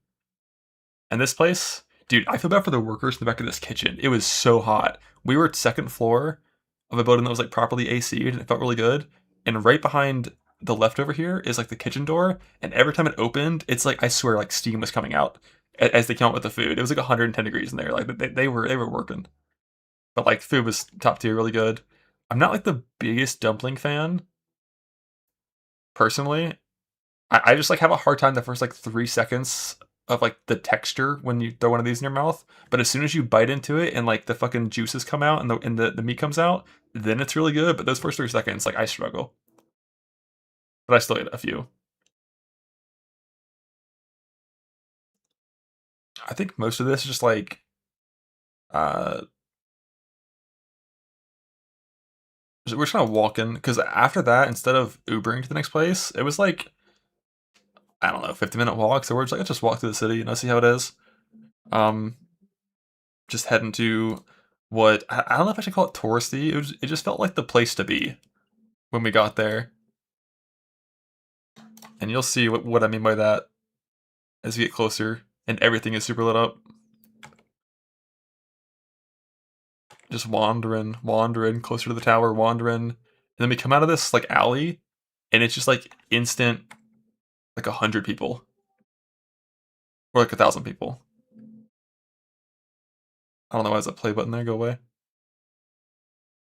And this place, dude, I feel bad for the workers in the back of this kitchen. It was so hot. We were at second floor of a building that was like properly AC'd and it felt really good. And right behind the left over here is like the kitchen door. And every time it opened, it's like, I swear, like steam was coming out as they came out with the food. It was like 110 degrees in there. Like they were working. But like food was top tier, really good. I'm not like the biggest dumpling fan, personally. I just like have a hard time the first like 3 seconds of like the texture when you throw one of these in your mouth. But as soon as you bite into it and like the fucking juices come out and the meat comes out, then it's really good. But those first 3 seconds, like I struggle. But I still ate a few. I think most of this is just like we're just kind of walking because after that, instead of Ubering to the next place, it was like, I don't know, 50-minute walk. So we're just like, let's just walk through the city, see how it is. Just heading to what I don't know if I should call it touristy. It just felt like the place to be when we got there. And you'll see what I mean by that as we get closer and everything is super lit up. just wandering closer to the tower, wandering, and then we come out of this like alley, and it's just like instant, like 100 people, or like 1,000 people. I don't know why there's a play button there. Go away.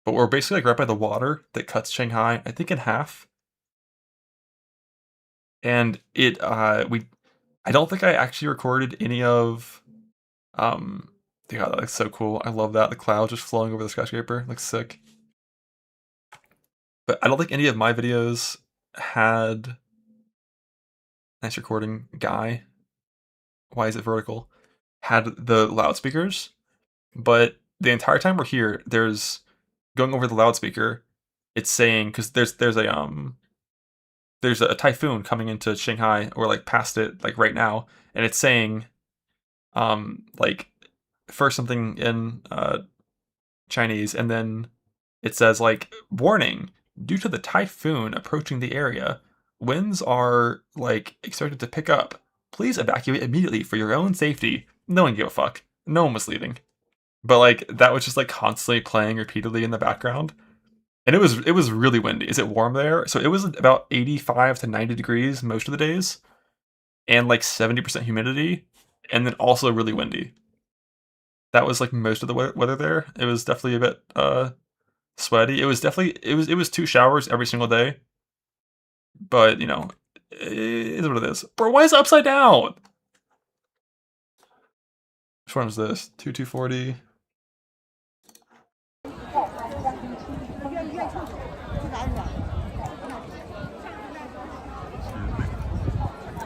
But we're basically like right by the water that cuts Shanghai, I think, in half. And I don't think I actually recorded any of, yeah, that looks so cool. I love that. The cloud just flowing over the skyscraper. Looks sick. But I don't think any of my videos had, nice recording, guy. Why is it vertical? Had the loudspeakers. But the entire time we're here, there's, going over the loudspeaker, it's saying, because there's a typhoon coming into Shanghai, or like past it, like right now, and it's saying, like, first something in Chinese, and then it says like, warning, due to the typhoon approaching the area, winds are like expected to pick up. Please evacuate immediately for your own safety. No one gave a fuck. No one was leaving. But like that was just like constantly playing repeatedly in the background. And it was really windy. Is it warm there? So it was about 85 to 90 degrees most of the days, and like 70% humidity, and then also really windy. That was like most of the weather there. It was definitely a bit sweaty. It was definitely it was 2 showers every single day. But you know, it is what it is. Bro, why is it upside down? Which one is this? 2240.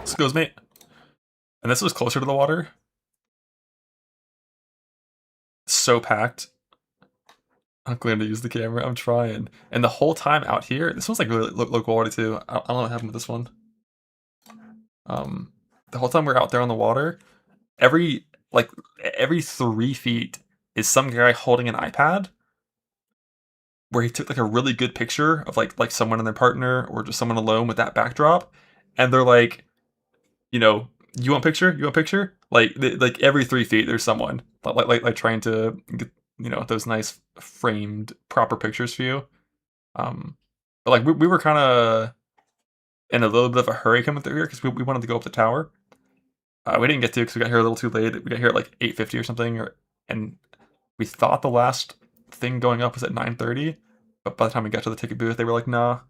Skills, mate. And this was closer to the water. So packed. I'm glad to use the camera. I'm trying. And the whole time out here, this one's like really low quality too. I don't know what happened with this one. The whole time we're out there on the water, every 3 feet is some guy holding an iPad, where he took like a really good picture of like someone and their partner, or just someone alone with that backdrop, and they're like, you know, you want picture? You want picture? Like every 3 feet there's someone like trying to get, you know, those nice framed proper pictures for you. But like we were kind of in a little bit of a hurry coming through here, because we wanted to go up the tower. We didn't get to, because we got here a little too late. We got here at like 8:50 or something, and we thought the last thing going up was at 9:30. But by the time we got to the ticket booth, they were like, "Nah,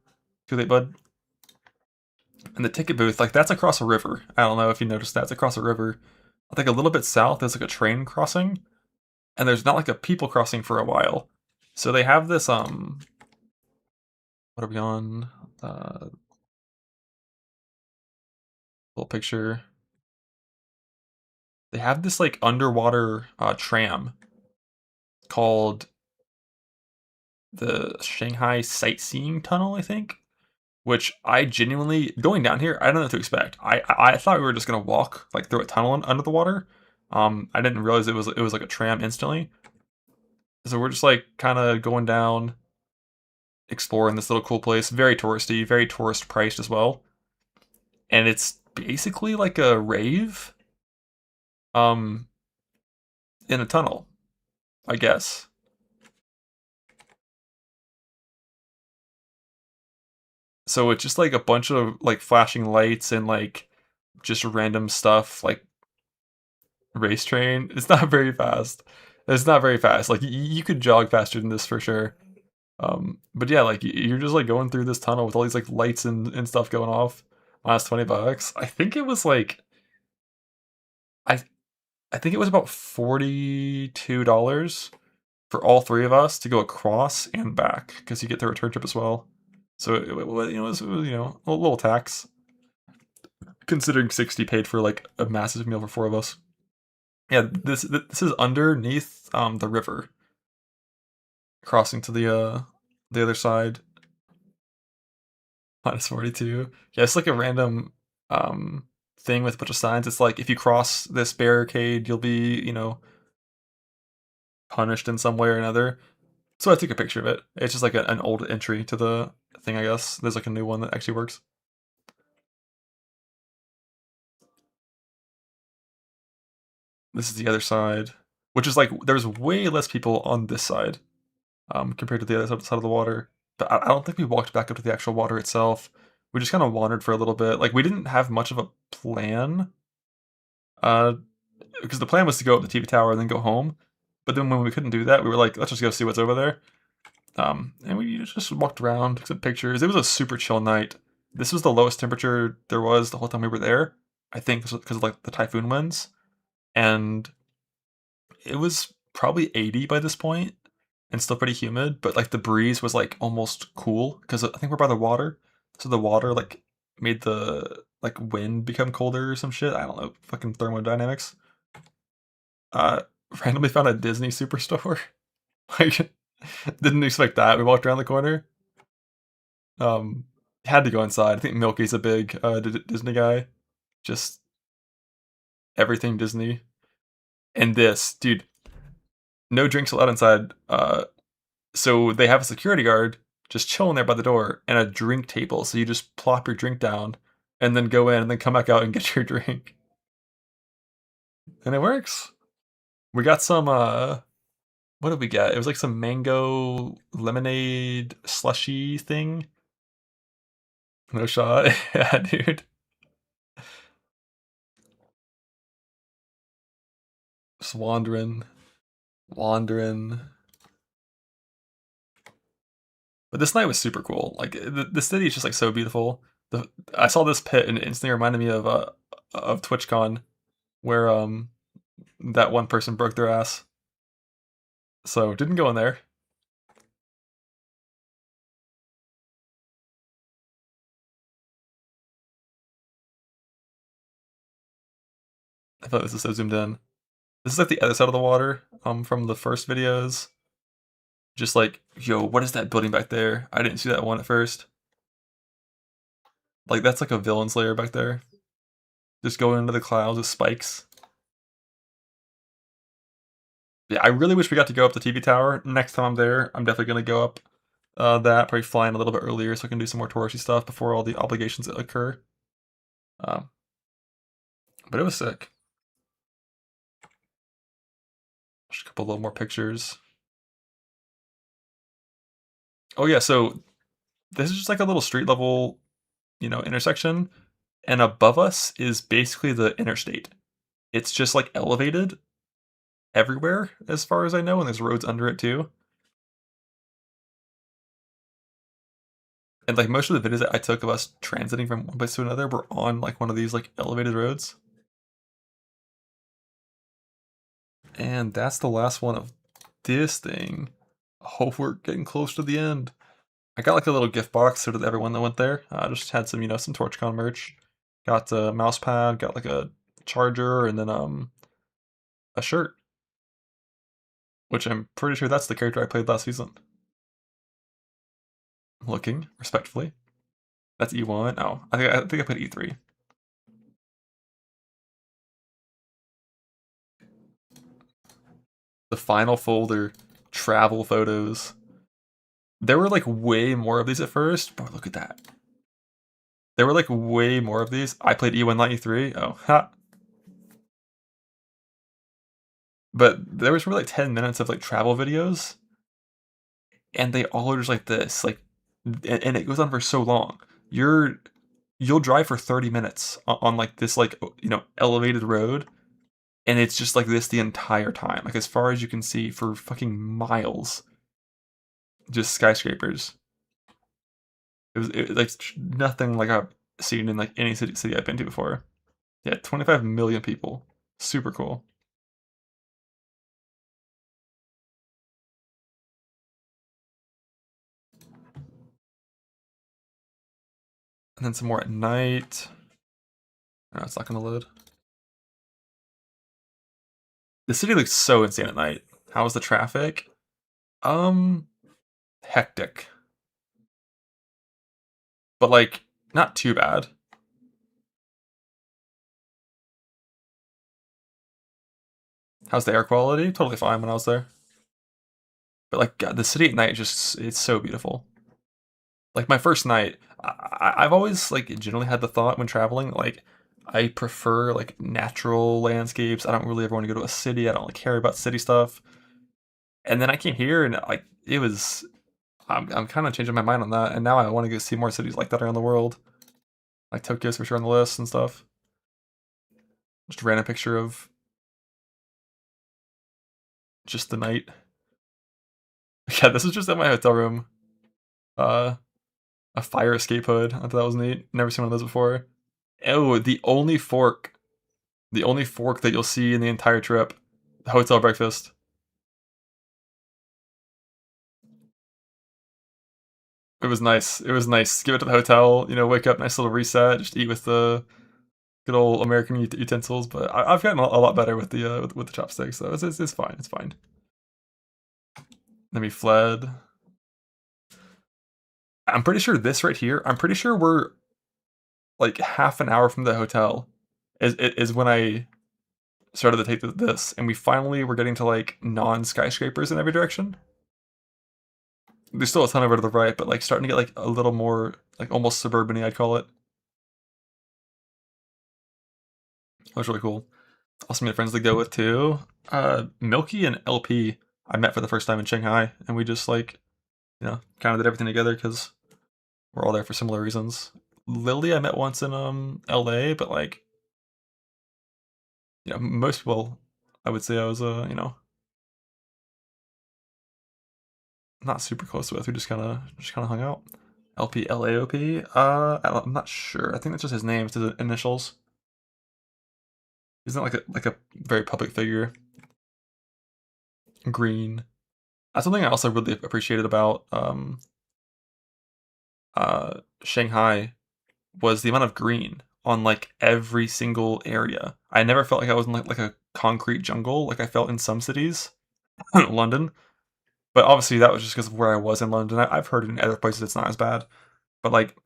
too late, bud." And the ticket booth, like, that's across a river. I don't know if you noticed that. It's across a river. I think a little bit south, there's like a train crossing, and there's not like a people crossing for a while. So they have this, what are we on? Little picture. They have this like underwater tram called the Shanghai Sightseeing Tunnel, I think. Which I genuinely, going down here, I don't know what to expect. I thought we were just gonna walk like through a tunnel under the water. I didn't realize it was like a tram instantly. So we're just like kind of going down, exploring this little cool place. Very touristy, very tourist priced as well. And it's basically like a rave, in a tunnel, I guess. So it's just like a bunch of like flashing lights and like just random stuff, like race train. It's not very fast. It's not very fast. Like you could jog faster than this for sure. But yeah, like you're just like going through this tunnel with all these like lights and stuff going off. Last $20. I think it was like, I I think it was about $42 for all 3 of us to go across and back, because you get the return trip as well. So it was, you know, a little tax, considering 60 paid for like a massive meal for 4 of us. Yeah, this is underneath the river, crossing to the other side. Minus 42. Yeah, it's like a random thing with a bunch of signs. It's like, if you cross this barricade, you'll be, you know, punished in some way or another. So I took a picture of it. It's just like an old entry to the thing, I guess. There's like a new one that actually works. This is the other side. which is like there's way less people on this side compared to the other side of the water. But I don't think we walked back up to the actual water itself. We just kind of wandered for a little bit. Like we didn't have much of a plan, uh, because the plan was to go up the TV tower and then go home. But then when we couldn't do that, we were like, let's just go see what's over there. And we just walked around, took some pictures. It was a super chill night. This was the lowest temperature there was the whole time we were there. I think because of like the typhoon winds, and it was probably 80 by this point, and still pretty humid. But like the breeze was like almost cool because I think we're by the water, so the water like made the like wind become colder or some shit. I don't know, fucking thermodynamics. Uh, Randomly found a Disney superstore. Like, didn't expect that. We walked around the corner. Um, Had to go inside. I think Milky's a big Disney guy. Just everything Disney. And this, dude, no drinks allowed inside. So they have a security guard just chilling there by the door and a drink table. So you just plop your drink down and then go in and then come back out and get your drink. And it works. We got some what did we get? It was like some mango lemonade slushy thing. No shot. Yeah, dude. Just wandering. But this night was super cool. Like the city is just like so beautiful. I saw this pit and it instantly reminded me of TwitchCon, where that one person broke their ass. So didn't go in there. I thought this is so zoomed in. This is like the other side of the water from the first videos. Just like, yo, what is that building back there? I didn't see that one at first. Like that's like a villain's lair back there. Just going into the clouds with spikes. Yeah, I really wish we got to go up the TV tower. Next time I'm there, I'm definitely going to go up that, probably flying a little bit earlier so I can do some more touristy stuff before all the obligations occur. But it was sick. Just a couple little more pictures. Oh yeah, so this is just like a little street level, intersection, and above us is basically the interstate. It's just like elevated everywhere as far as I know, and there's roads under it too. And like most of the videos that I took of us transiting from one place to another were on like one of these like elevated roads. And that's the last one of this thing. I hope we're getting close to the end. I got like a little gift box, so did everyone that went there. I just had some, some TorchCon merch. Got a mouse pad, got like a charger, and then a shirt. Which I'm pretty sure that's the character I played last season. Looking respectfully. That's E1. Oh, I think I put E3. The final folder, travel photos. There were like way more of these at first. Bro, look at that. There were like way more of these. I played E193. Oh, ha. But there was probably like 10 minutes of like travel videos. And they all are just like this. Like, and it goes on for so long. You'll drive for 30 minutes on like this like, elevated road. And it's just like this the entire time. Like as far as you can see for fucking miles. Just skyscrapers. It was like nothing like I've seen in like any city I've been to before. Yeah, 25 million people. Super cool. And then some more at night. No, it's not gonna load. The city looks so insane at night. How was the traffic? Hectic. But like, not too bad. How's the air quality? Totally fine when I was there. But like, God, the city at night it's so beautiful. Like my first night, I've always like generally had the thought when traveling, like, I prefer like natural landscapes. I don't really ever want to go to a city. I don't like care about city stuff. And then I came here and like it was I'm kind of changing my mind on that, and now I want to go see more cities like that around the world. Like Tokyo's for sure on the list and stuff. Just a random picture of just the night. Yeah, this is just in my hotel room. Uh, a fire escape hood. I thought that was neat. Never seen one of those before. Oh, the only fork that you'll see in the entire trip, the hotel breakfast. It was nice. It was nice. Give it to the hotel. You know, wake up, nice little reset. Just eat with the good old American utensils. But I've gotten a lot better with the with the chopsticks. So it's fine. It's fine. Then we fled. I'm pretty sure this right here. I'm pretty sure we're like half an hour from the hotel. Is when I started to take this, and we finally were getting to like non skyscrapers in every direction. There's still a ton over to the right, but like starting to get like a little more like almost suburban-y, I'd call it. That was really cool. Also made friends to go with too. Milky and LP I met for the first time in Shanghai, and we just like, kind of did everything together because we're all there for similar reasons. Lily I met once in LA, but like, most people I would say I was not super close with. We just kind of hung out. LPLAOP. I'm not sure. I think that's just his name. It's his initials. He's not like a very public figure. Green. That's something I also really appreciated about Shanghai was the amount of green on like every single area. I never felt like I was in like a concrete jungle like I felt in some cities, London. But obviously that was just because of where I was in London. I've heard in other places it's not as bad. But like,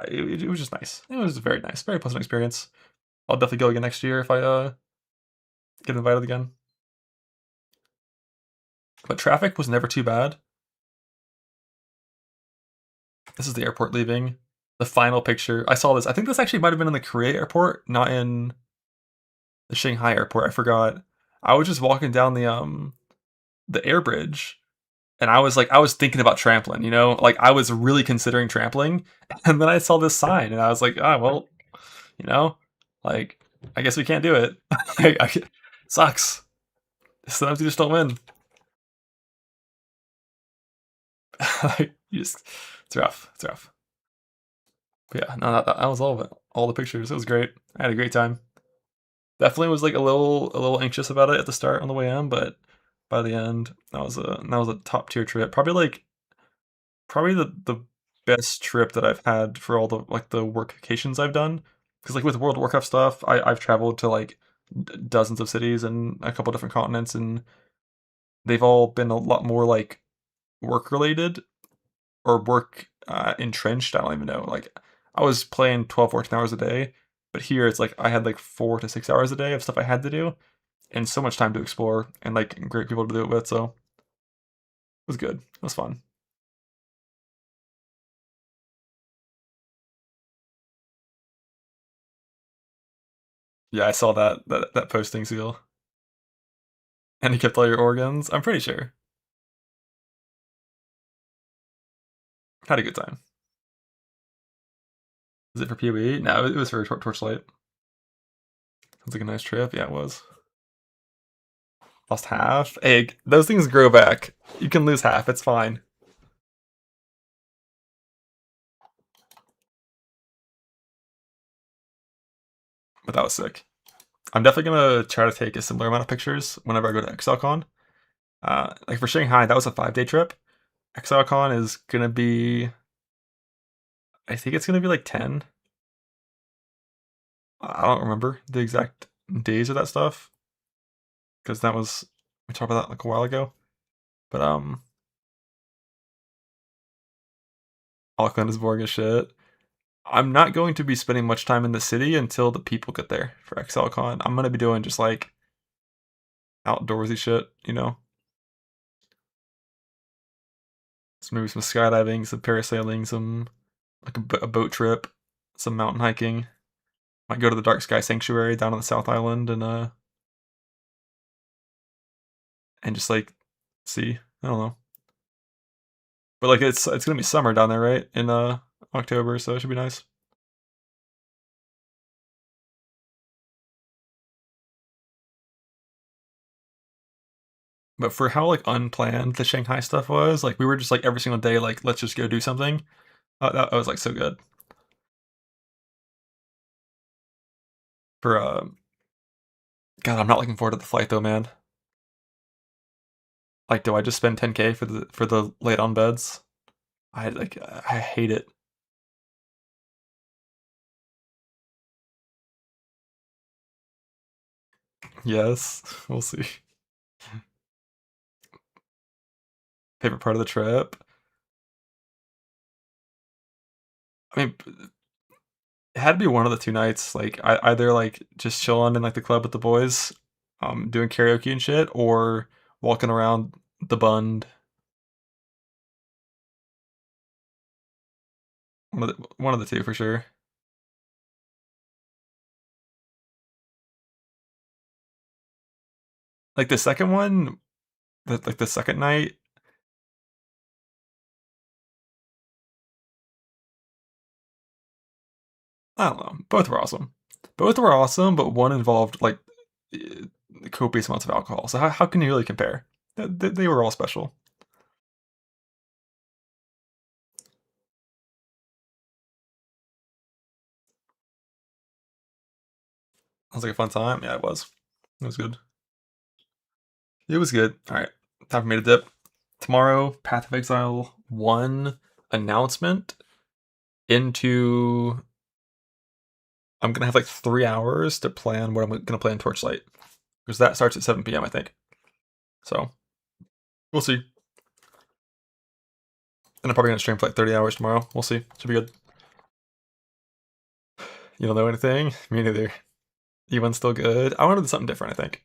it was just nice. It was very nice, very pleasant experience. I'll definitely go again next year if I get invited again. But traffic was never too bad. This is the airport leaving. The final picture. I saw this. I think this actually might have been in the Korea airport, not in the Shanghai airport. I forgot. I was just walking down the air bridge, and I was thinking about trampling. Like I was really considering trampling, and then I saw this sign, and I was like, well, you know, like I guess we can't do it. Sucks. Sometimes you just don't win. Like, it's rough. It's rough. But yeah, no, that was all of it. All the pictures. It was great. I had a great time. Definitely was like a little anxious about it at the start on the way in, but by the end, that was a top tier trip. Probably the best trip that I've had for all the like the work vacations I've done. Because like with World of Warcraft stuff, I've traveled to like dozens of cities and a couple different continents, and they've all been a lot more like work related or work entrenched. I don't even know. Like I was playing 12 working hours a day, but here it's like I had like 4 to 6 hours a day of stuff I had to do, and so much time to explore and like great people to do it with. So it was good. It was fun. Yeah, I saw that posting seal, and he kept all your organs. I'm pretty sure. Had a good time. Was it for PoE? No, it was for Torchlight. Sounds like a nice trip. Yeah, it was. Lost half. Hey, those things grow back. You can lose half. It's fine. But that was sick. I'm definitely gonna try to take a similar amount of pictures whenever I go to ExileCon. Like for Shanghai, that was a 5-day trip. ExileCon is gonna be, I think it's gonna be like 10. I don't remember the exact days of that stuff because we talked about that like a while ago. But Auckland is boring as shit. I'm not going to be spending much time in the city until the people get there for ExileCon. I'm gonna be doing just like outdoorsy shit. So maybe some skydiving, some parasailing, some like a boat trip, some mountain hiking. Might go to the Dark Sky Sanctuary down on the South Island and just like see. I don't know. But like it's gonna be summer down there, right? In October, so it should be nice. But for how like unplanned the Shanghai stuff was, like we were just like every single day, like let's just go do something. That was like so good. For God, I'm not looking forward to the flight though, man. Like, do I just spend 10K for the late on beds? I hate it. Yes, we'll see. Favorite part of the trip? I mean, it had to be one of the two nights. Like, either like just chilling in like the club with the boys, doing karaoke and shit, or walking around the Bund. One of the two for sure. Like the second one, like the second night. I don't know. Both were awesome. Both were awesome, but one involved like copious amounts of alcohol. So how can you really compare? They were all special. Sounds like a fun time. Yeah, it was. It was good. It was good. All right, time for me to dip. Tomorrow, Path of Exile 1 announcement into. I'm gonna have like 3 hours to plan what I'm gonna play in Torchlight because that starts at 7 p.m. I think. So we'll see. And I'm probably gonna stream for like 30 hours tomorrow. We'll see. Should be good. You don't know anything? Me neither. Even's still good. I want to do something different, I think.